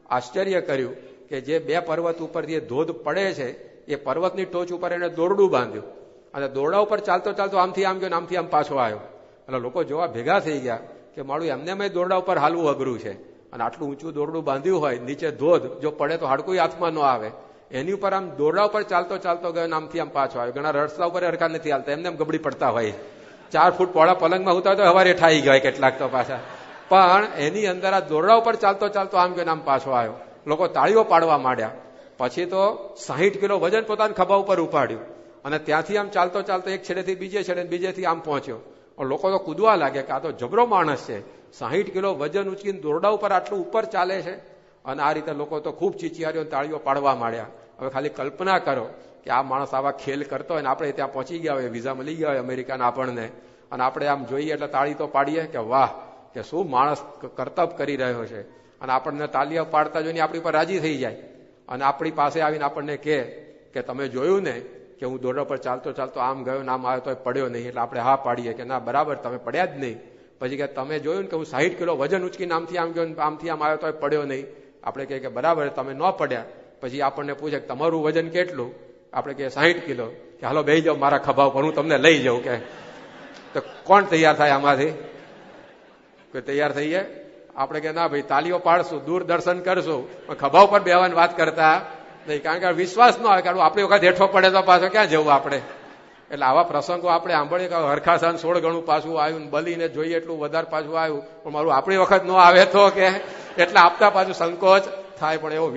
આશ્ચર્ય કર્યું કે જે 2 પર્વત ઉપર જે ધોધ પડે છે એ પર્વતની ટોચ ઉપર એને દોરડું બાંધ્યું અને દોરડા ઉપર ચાલતો ચાલતો આમથી આમ ગયો ને આમથી આમ પાછો આવ્યો. એટલે લોકો જોવા ભેગા થઈ ગયા કે મારું એમને મેં દોરડા ઉપર હાલવું અઘરું છે, અને આટલું ઊંચું દોરડું બાંધ્યું હોય, નીચે ધોધ, જો પડે તો હાડકું હાથમાં ન આવે. એની ઉપર આમ દોરડા ઉપર ચાલતો ચાલતો ગયો ને આમથી આમ પાછો આવ્યો. ઘણા રસ્તા ઉપર હરખા નથી હાલતા, એમને એમ ગબડી પડતા હોય. 4 ફૂટ પહોળા પલંગમાં ઉતાર તો હવારે ઠાઈ ગયા કેટલાક તો પાછા. પણ એની અંદર આ દોરડા ઉપર ચાલતો ચાલતો આમ ગયો આમ પાછો આવ્યો. લોકો તાળીઓ પાડવા માંડ્યા. પછી તો 60 કિલો વજન પોતાના ખભા ઉપર ઉપાડ્યું અને ત્યાંથી આમ ચાલતો ચાલતો એક છેડેથી બીજે છેડે બીજેથી આમ પહોંચ્યો. લોકો તો કૂદવા લાગે કે આ તો જબરો માણસ છે, 60 કિલો વજન ઉચકીને દોરડા ઉપર આટલું ઉપર ચાલે છે. અને આ રીતે લોકો તો ખૂબ ચીચિયારીઓ તાળીઓ પાડવા માંડ્યા. હવે ખાલી કલ્પના કરો કે આ માણસ આવા ખેલ કરતો હોય ને આપણે ત્યાં પહોંચી ગયા હોય, વિઝા મળી ગયા હોય અમેરિકાના આપણને, અને આપણે આમ જોઈએ એટલે તાળી તો પાડીએ કે વાહ, કે શું માણસ કરતબ કરી રહ્યો છે. અને આપણને તાળીઓ પાડતા જોઈને આપણી પર રાજી થઈ જાય અને આપણી પાસે આવીને આપણને કહે કે તમે જોયું ને કે હું દોરડા પર ચાલતો ચાલતો આમ ગયો ને આમ આવ્યો તો પડ્યો નહીં. એટલે આપણે હા પાડીએ કે ના બરાબર, તમે પડ્યા જ નહીં. પછી કે તમે જોયું ને કે હું 60 કિલો વજન ઉચકીને આમથી આમ ગયો આમથી આમ આવ્યો તો પડ્યો નહીં. આપણે કહે કે બરાબર, તમે ન પડ્યા. પછી આપણને પૂછે કે તમારું વજન કેટલું? આપણે કહે 60 કિલો. કે હાલો બેસી જાઓ મારા ખભા ઉપર, હું તમને લઈ જાઉં. કે તો કોણ તૈયાર થાય આમાંથી? કોઈ તૈયાર થઈ જાય? આપણે કે ના ભાઈ, તાલીઓ પાડશું, દૂરદર્શન કરશું, ખભા ઉપર બેવાની વાત કરતા નહીં. કારણ કે વિશ્વાસ ન આવે કે આપણી વખત હેઠો પડે તો પાછો ક્યાં જવું આપણે. એટલે આવા પ્રસંગો આપણે સાંભળીએ કે હરખાસન 16 ગણું પાછું આવ્યું, બલીને જોઈએ એટલું વધારે પાછું આવ્યું, પણ મારું આપણી વખત ન આવે તો કે એટલે આપતા પાછું સંકોચ થાય. પણ એવો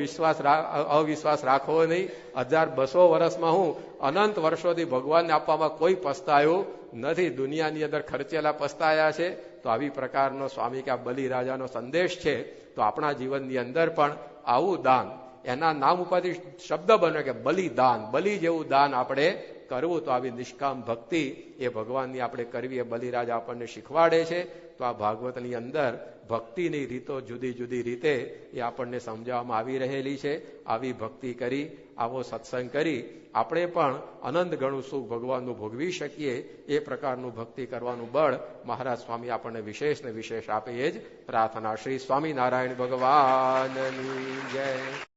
અવિશ્વાસ રાખવો નહીં. 1200 વર્ષમાં હું અનંત વર્ષોથી ભગવાનને આપવામાં કોઈ પસ્તાયું નથી. દુનિયાની અંદર ખર્ચેલા પસ્તાયા છે. તો આવી પ્રકારનો સ્વામી કે આ બલિરાજાનો સંદેશ છે. તો આપણા જીવનની અંદર પણ આવું દાન, એના નામ ઉપરથી શબ્દ બન્યો કે બલિદાન, બલિ જેવું દાન આપણે કરવું. તો આવી નિષ્કામ ભક્તિ એ ભગવાનની આપણે કરવી, એ બલિરાજા આપણને શીખવાડે છે. તો આ ભાગવતની અંદર ભક્તિની રીતો જુદી જુદી રીતે એ આપણને સમજાવવામાં આવી રહેલી છે. આવી ભક્તિ કરી, આવો સત્સંગ કરી આપણે પણ અનંત ગણું સુખ ભગવાનનું ભોગવી શકીએ. એ પ્રકારનું ભક્તિ કરવાનું બળ મહારાજ સ્વામી આપણને વિશેષ ને વિશેષ આપે, એ જ પ્રાર્થના. શ્રી સ્વામિનારાયણ ભગવાનની જય.